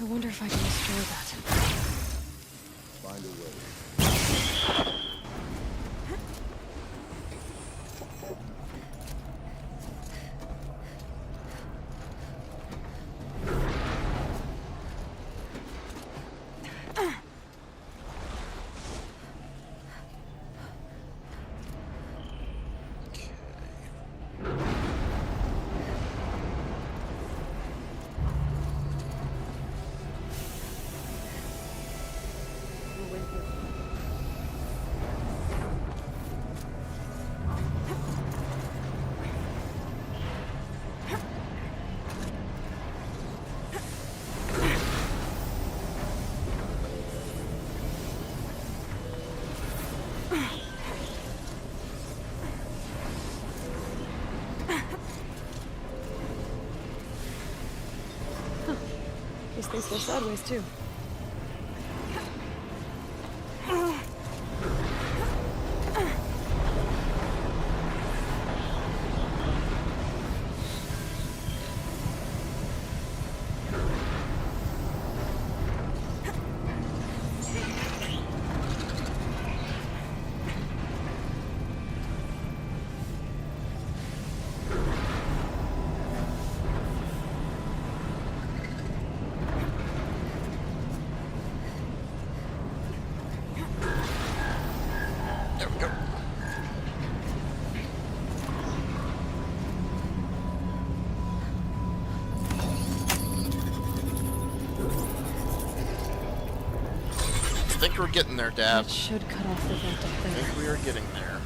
I wonder if I can destroy that. Find a way. These things go sideways, too. I think we're getting there, Dad. It should cut off the vent up there. I think we are getting there.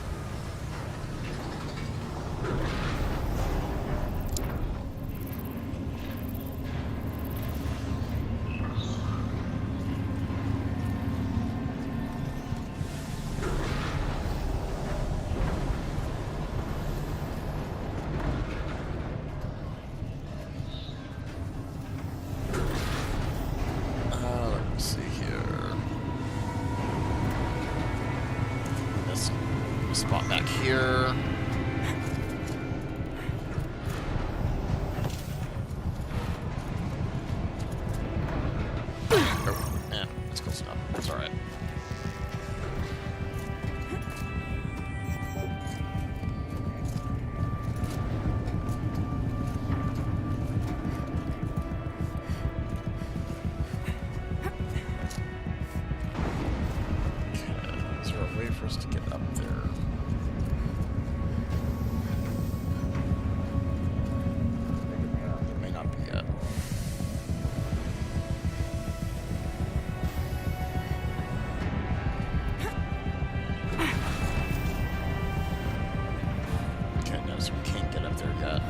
spot back here. Oh, yeah, it's close enough. It's alright. Is there a way for us to get up there? There may not be yet. Okay, no, so we can't get up there yet.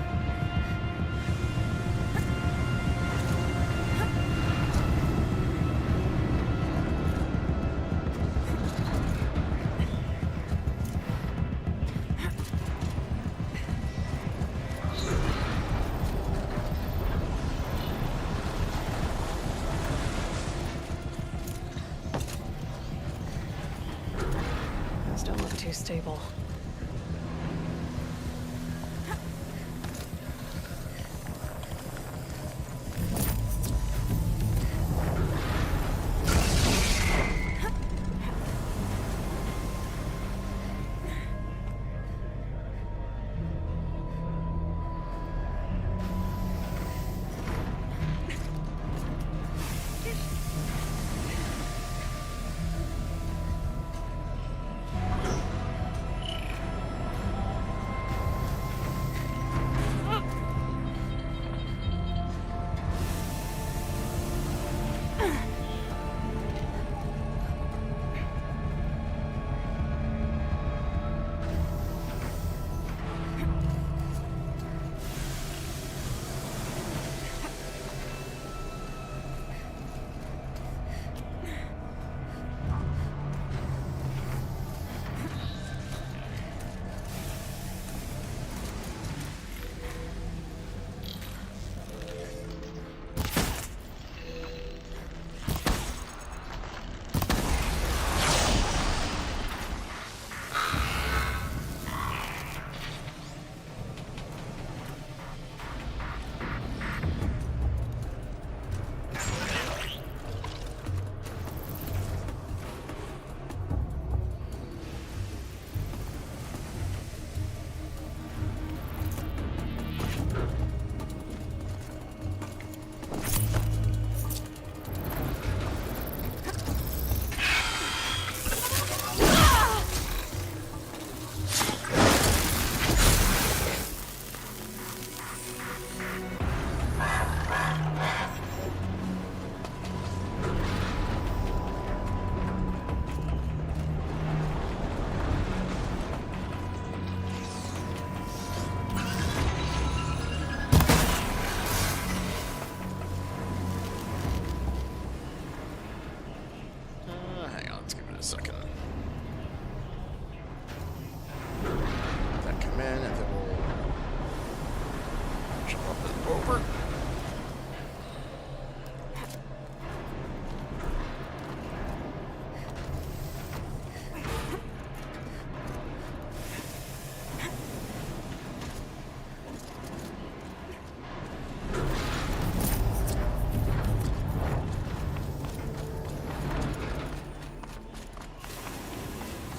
Those don't look too stable. Hang on, let's give it a second. That come in, and then we'll jump up and over.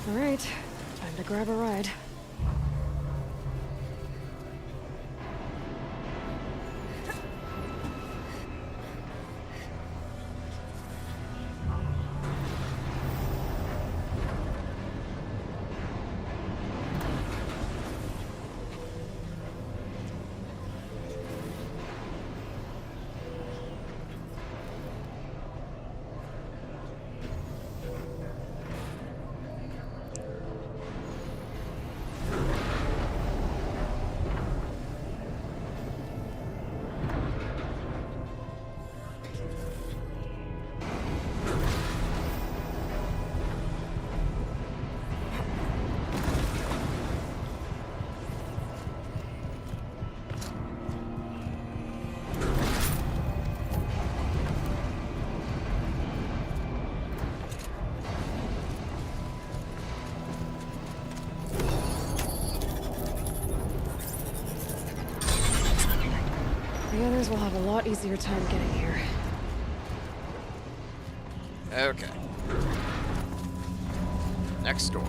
All right, time to grab a ride. Prisoners will have a lot easier time getting here. Okay. Next door.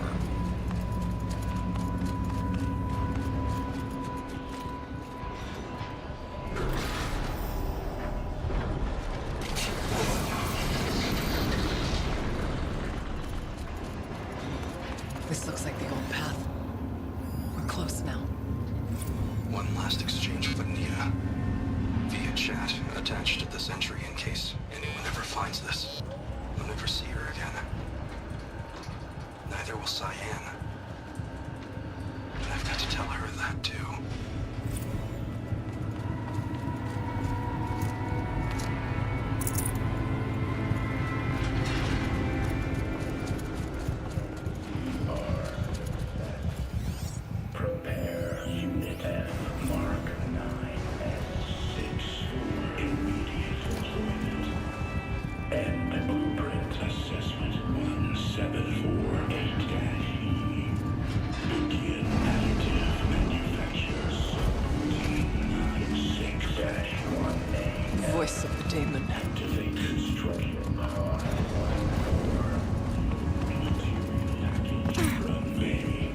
This looks like the old path. We're close now. One last exchange with Nita. Via chat, attached to this entry in case anyone ever finds this. I'll never see her again. Neither will Cyan. And I've got to tell her that too. Prepare Unit F, Mark 9S6 for immediate deployment. End blueprint assessment 1748-E. Begin additive manufacture sub-routine 96-1A. Voice of the Daemon. Activate construction pod 1 4. Runway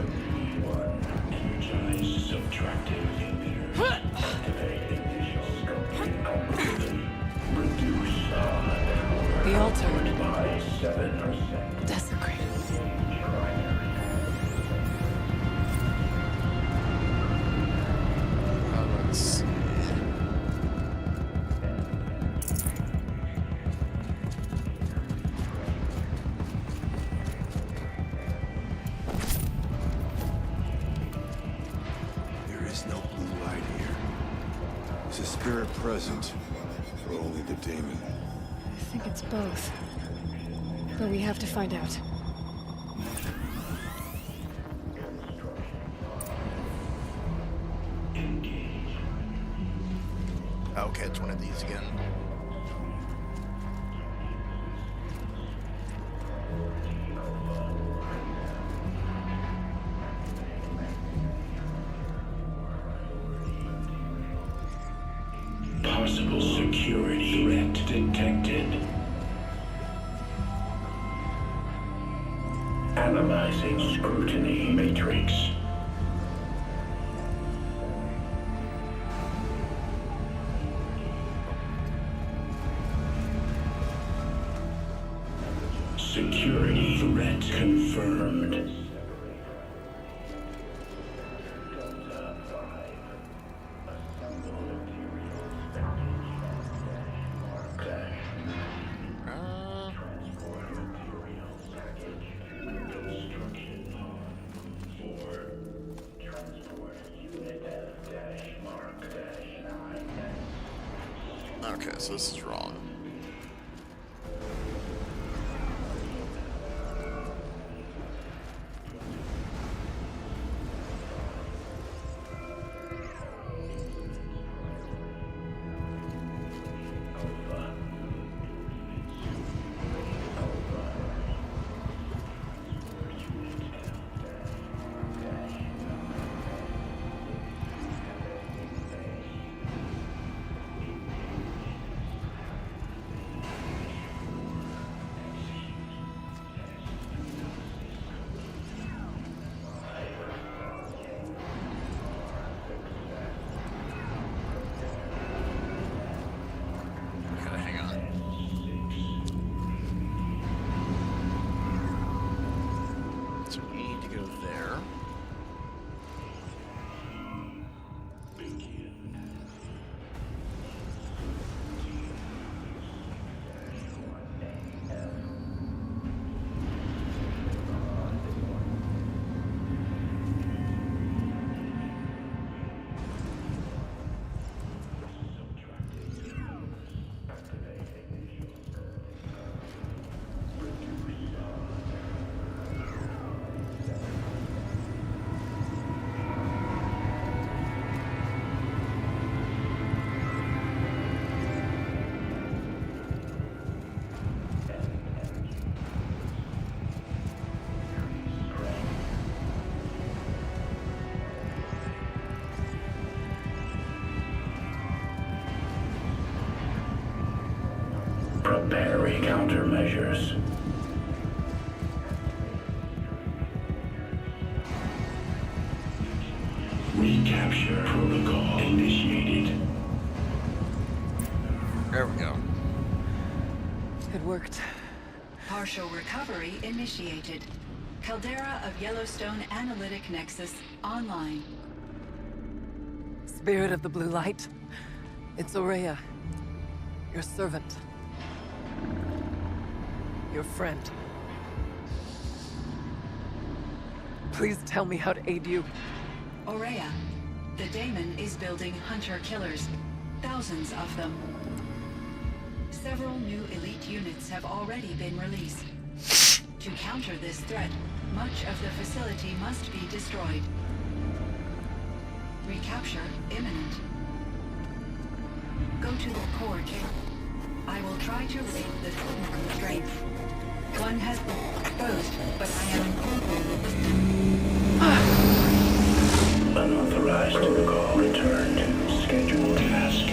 1. Energize subtractive emitter. Activate initial scope completely. Reduce The altar. by 7%. Desecrated. Let's see. There is no blue light here. Is a spirit present, or only the daemon? I think it's both. But we have to find out. Okay, it's one of these again. Possible security threat detected. Analyzing scrutiny matrix. Security threat confirmed. Okay, so this is wrong. Prepare countermeasures. Recapture protocol initiated. There we go. It worked. Partial recovery initiated. Caldera of Yellowstone Analytic Nexus online. Spirit of the Blue Light. It's Aurea. Your servant. Your friend. Please tell me how to aid you. Aurea, the daemon is building hunter-killers. Thousands of them. Several new elite units have already been released. To counter this threat, much of the facility must be destroyed. Recapture imminent. Go to the core chamber. I will try to raid the constraint. One has been exposed, but I am... Unauthorized call returned. Scheduled task.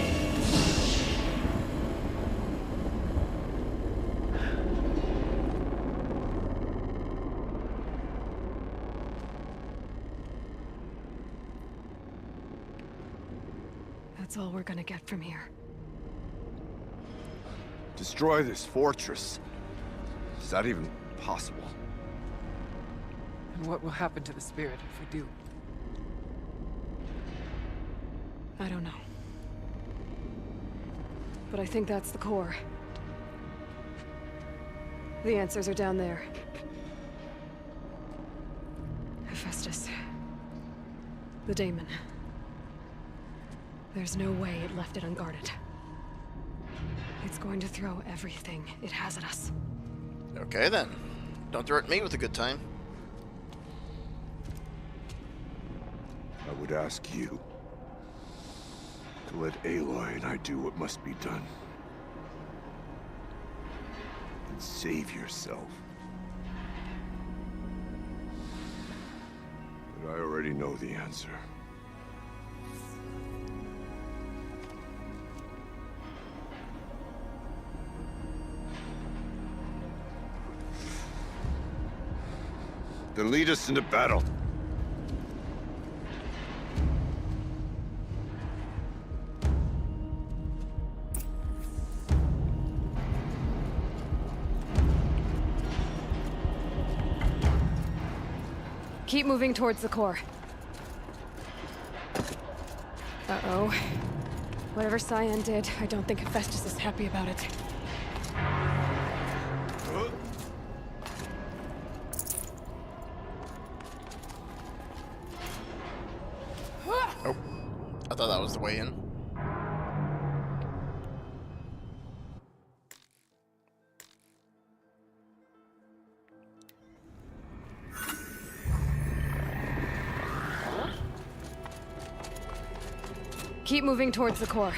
That's all we're gonna get from here. Destroy this fortress. Is that even possible? And what will happen to the spirit if we do? I don't know. But I think that's the core. The answers are down there. Hephaestus. The daemon. There's no way it left it unguarded. It's going to throw everything it has at us. Okay then. Don't threaten me with a good time. I would ask you to let Aloy and I do what must be done. And save yourself. But I already know the answer. Then lead us into battle. Keep moving towards the core. Uh-oh. Whatever Cyan did, I don't think Hephaestus is happy about it. Oh, I thought that was the way in. Keep moving towards the core.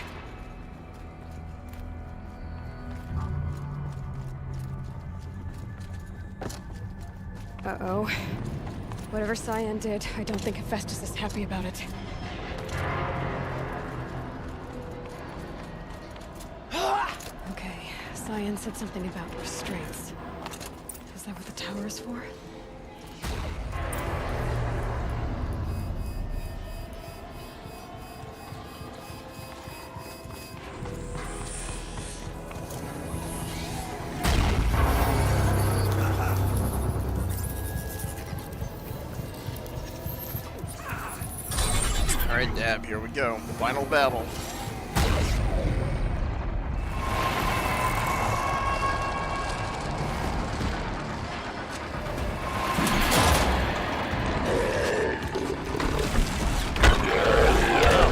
Uh-oh. Whatever Cyan did, I don't think Hephaestus is happy about it. Okay, Cyan said something about restraints. Is that what the tower is for? Alright, Dab, here we go. Final battle.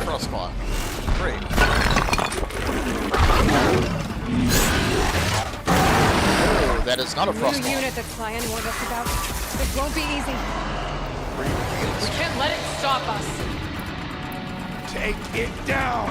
Frost Claw. Great. Oh, that is not a Frost New Claw. unit that Cyan warned us about. This won't be easy. We can't let it stop us. Take it down!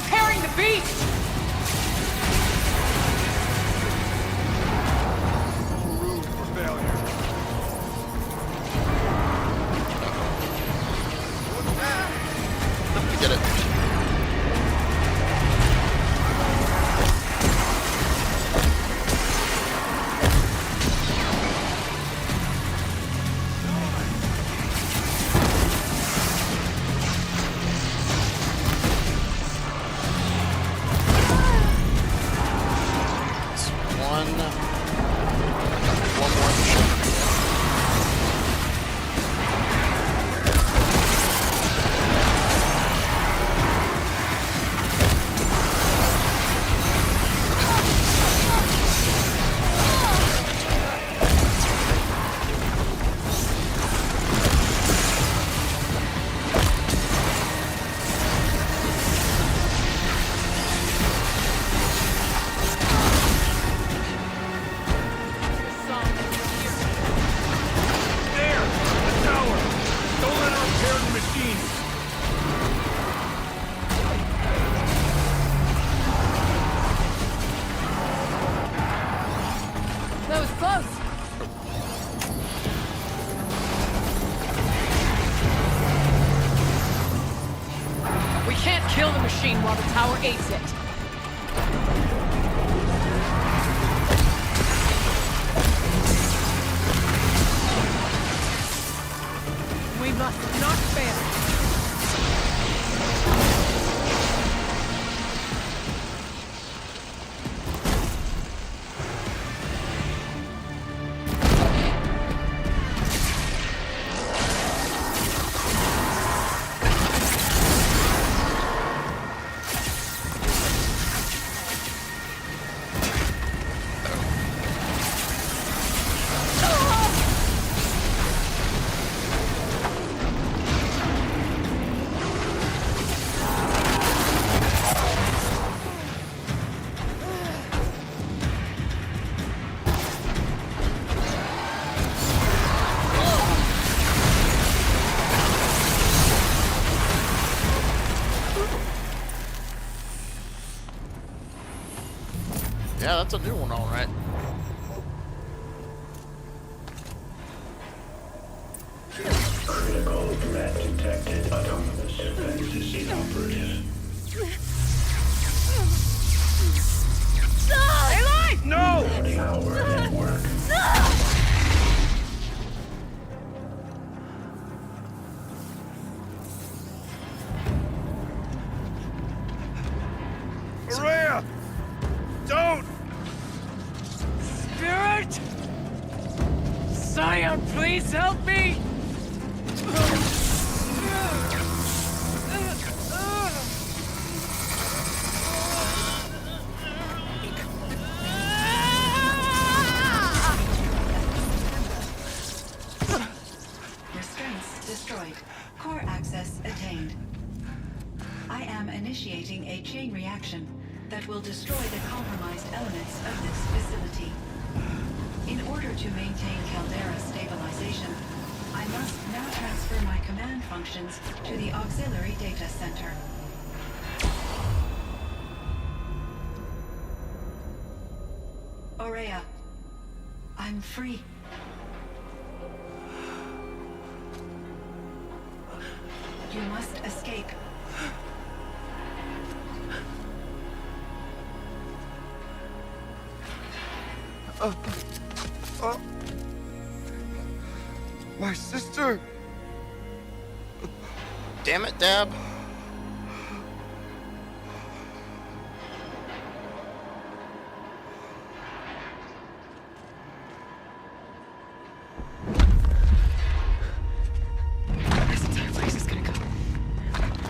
repairing the beast! Room for failure. We did it. One more ship. That was close! We can't kill the machine while the tower aids it. We must not fail. Yeah, that's a new one, all right. Critical threat detected. Autonomous defenses inoperative. Aloy! No! Tower network. Araya! Don't! Spirit! Scion, please help me! Restraints destroyed. Core access attained. I am initiating a chain reaction that will destroy the compromised elements of this facility. In order to maintain caldera stabilization, I must now transfer my command functions to the auxiliary data center. Aurea, I'm free. You must escape. My sister! Damn it, Dab. This entire place is gonna go.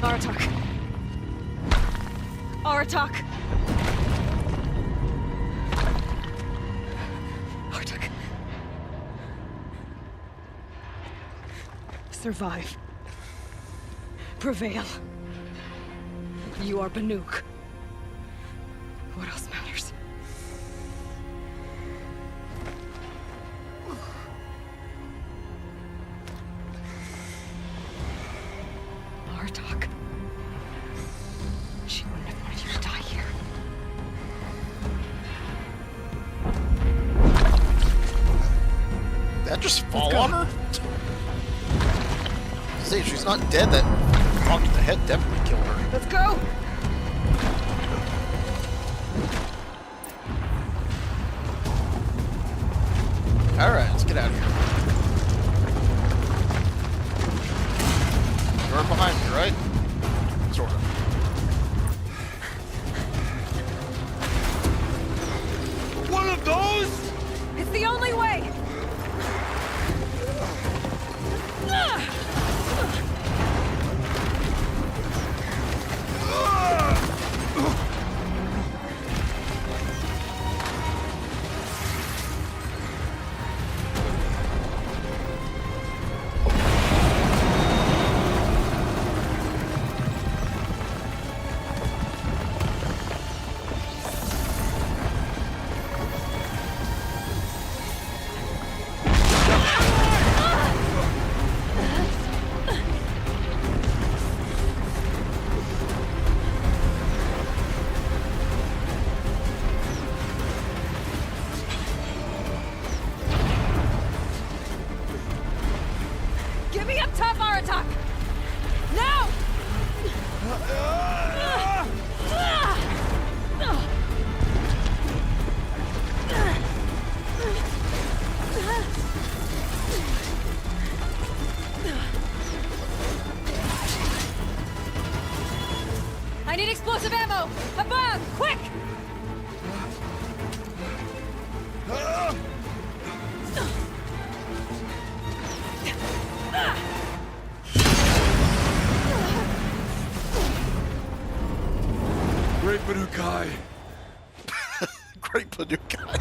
Aratak. Aratak. Aratak. Survive. Prevail. You are Banuk. What else matters? Artak. She wouldn't have just fall on her? See, if she's not dead, that talk to the head definitely killed her. Let's go! Alright, let's get out of here. You're behind me, right? Sort of. One of those? It's the only way! Give me up top, Aratak! Now! I need explosive ammo! Above! Quick! Great Banukai. Great Banukai.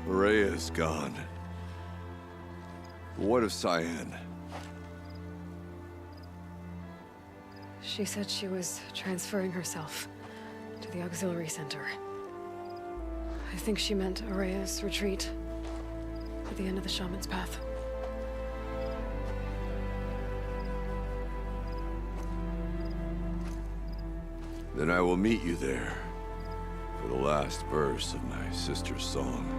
Rhea's gone. What of Cyan? She said she was transferring herself to the auxiliary center. I think she meant Araya's retreat at the end of the shaman's path. Then I will meet you there for the last verse of my sister's song.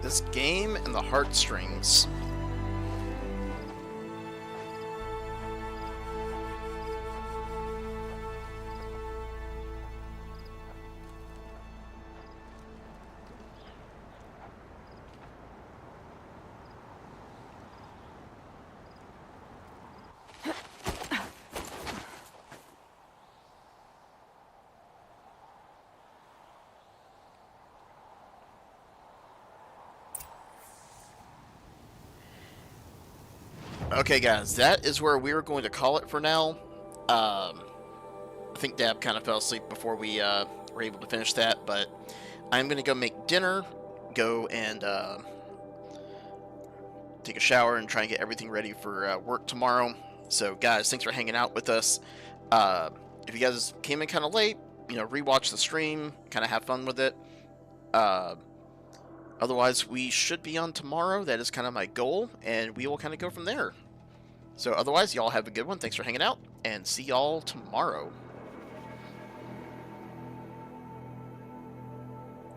This game and the heartstrings. Okay, guys, that is where we're going to call it for now. I think Dab kind of fell asleep before we were able to finish that, but I'm going to go make dinner, go and take a shower, and try and get everything ready for work tomorrow. So, guys, thanks for hanging out with us. If you guys came in kind of late, you know, rewatch the stream, kind of have fun with it. Otherwise, we should be on tomorrow. That is kind of my goal, and we will kind of go from there. So otherwise, y'all have a good one. Thanks for hanging out, and see y'all tomorrow.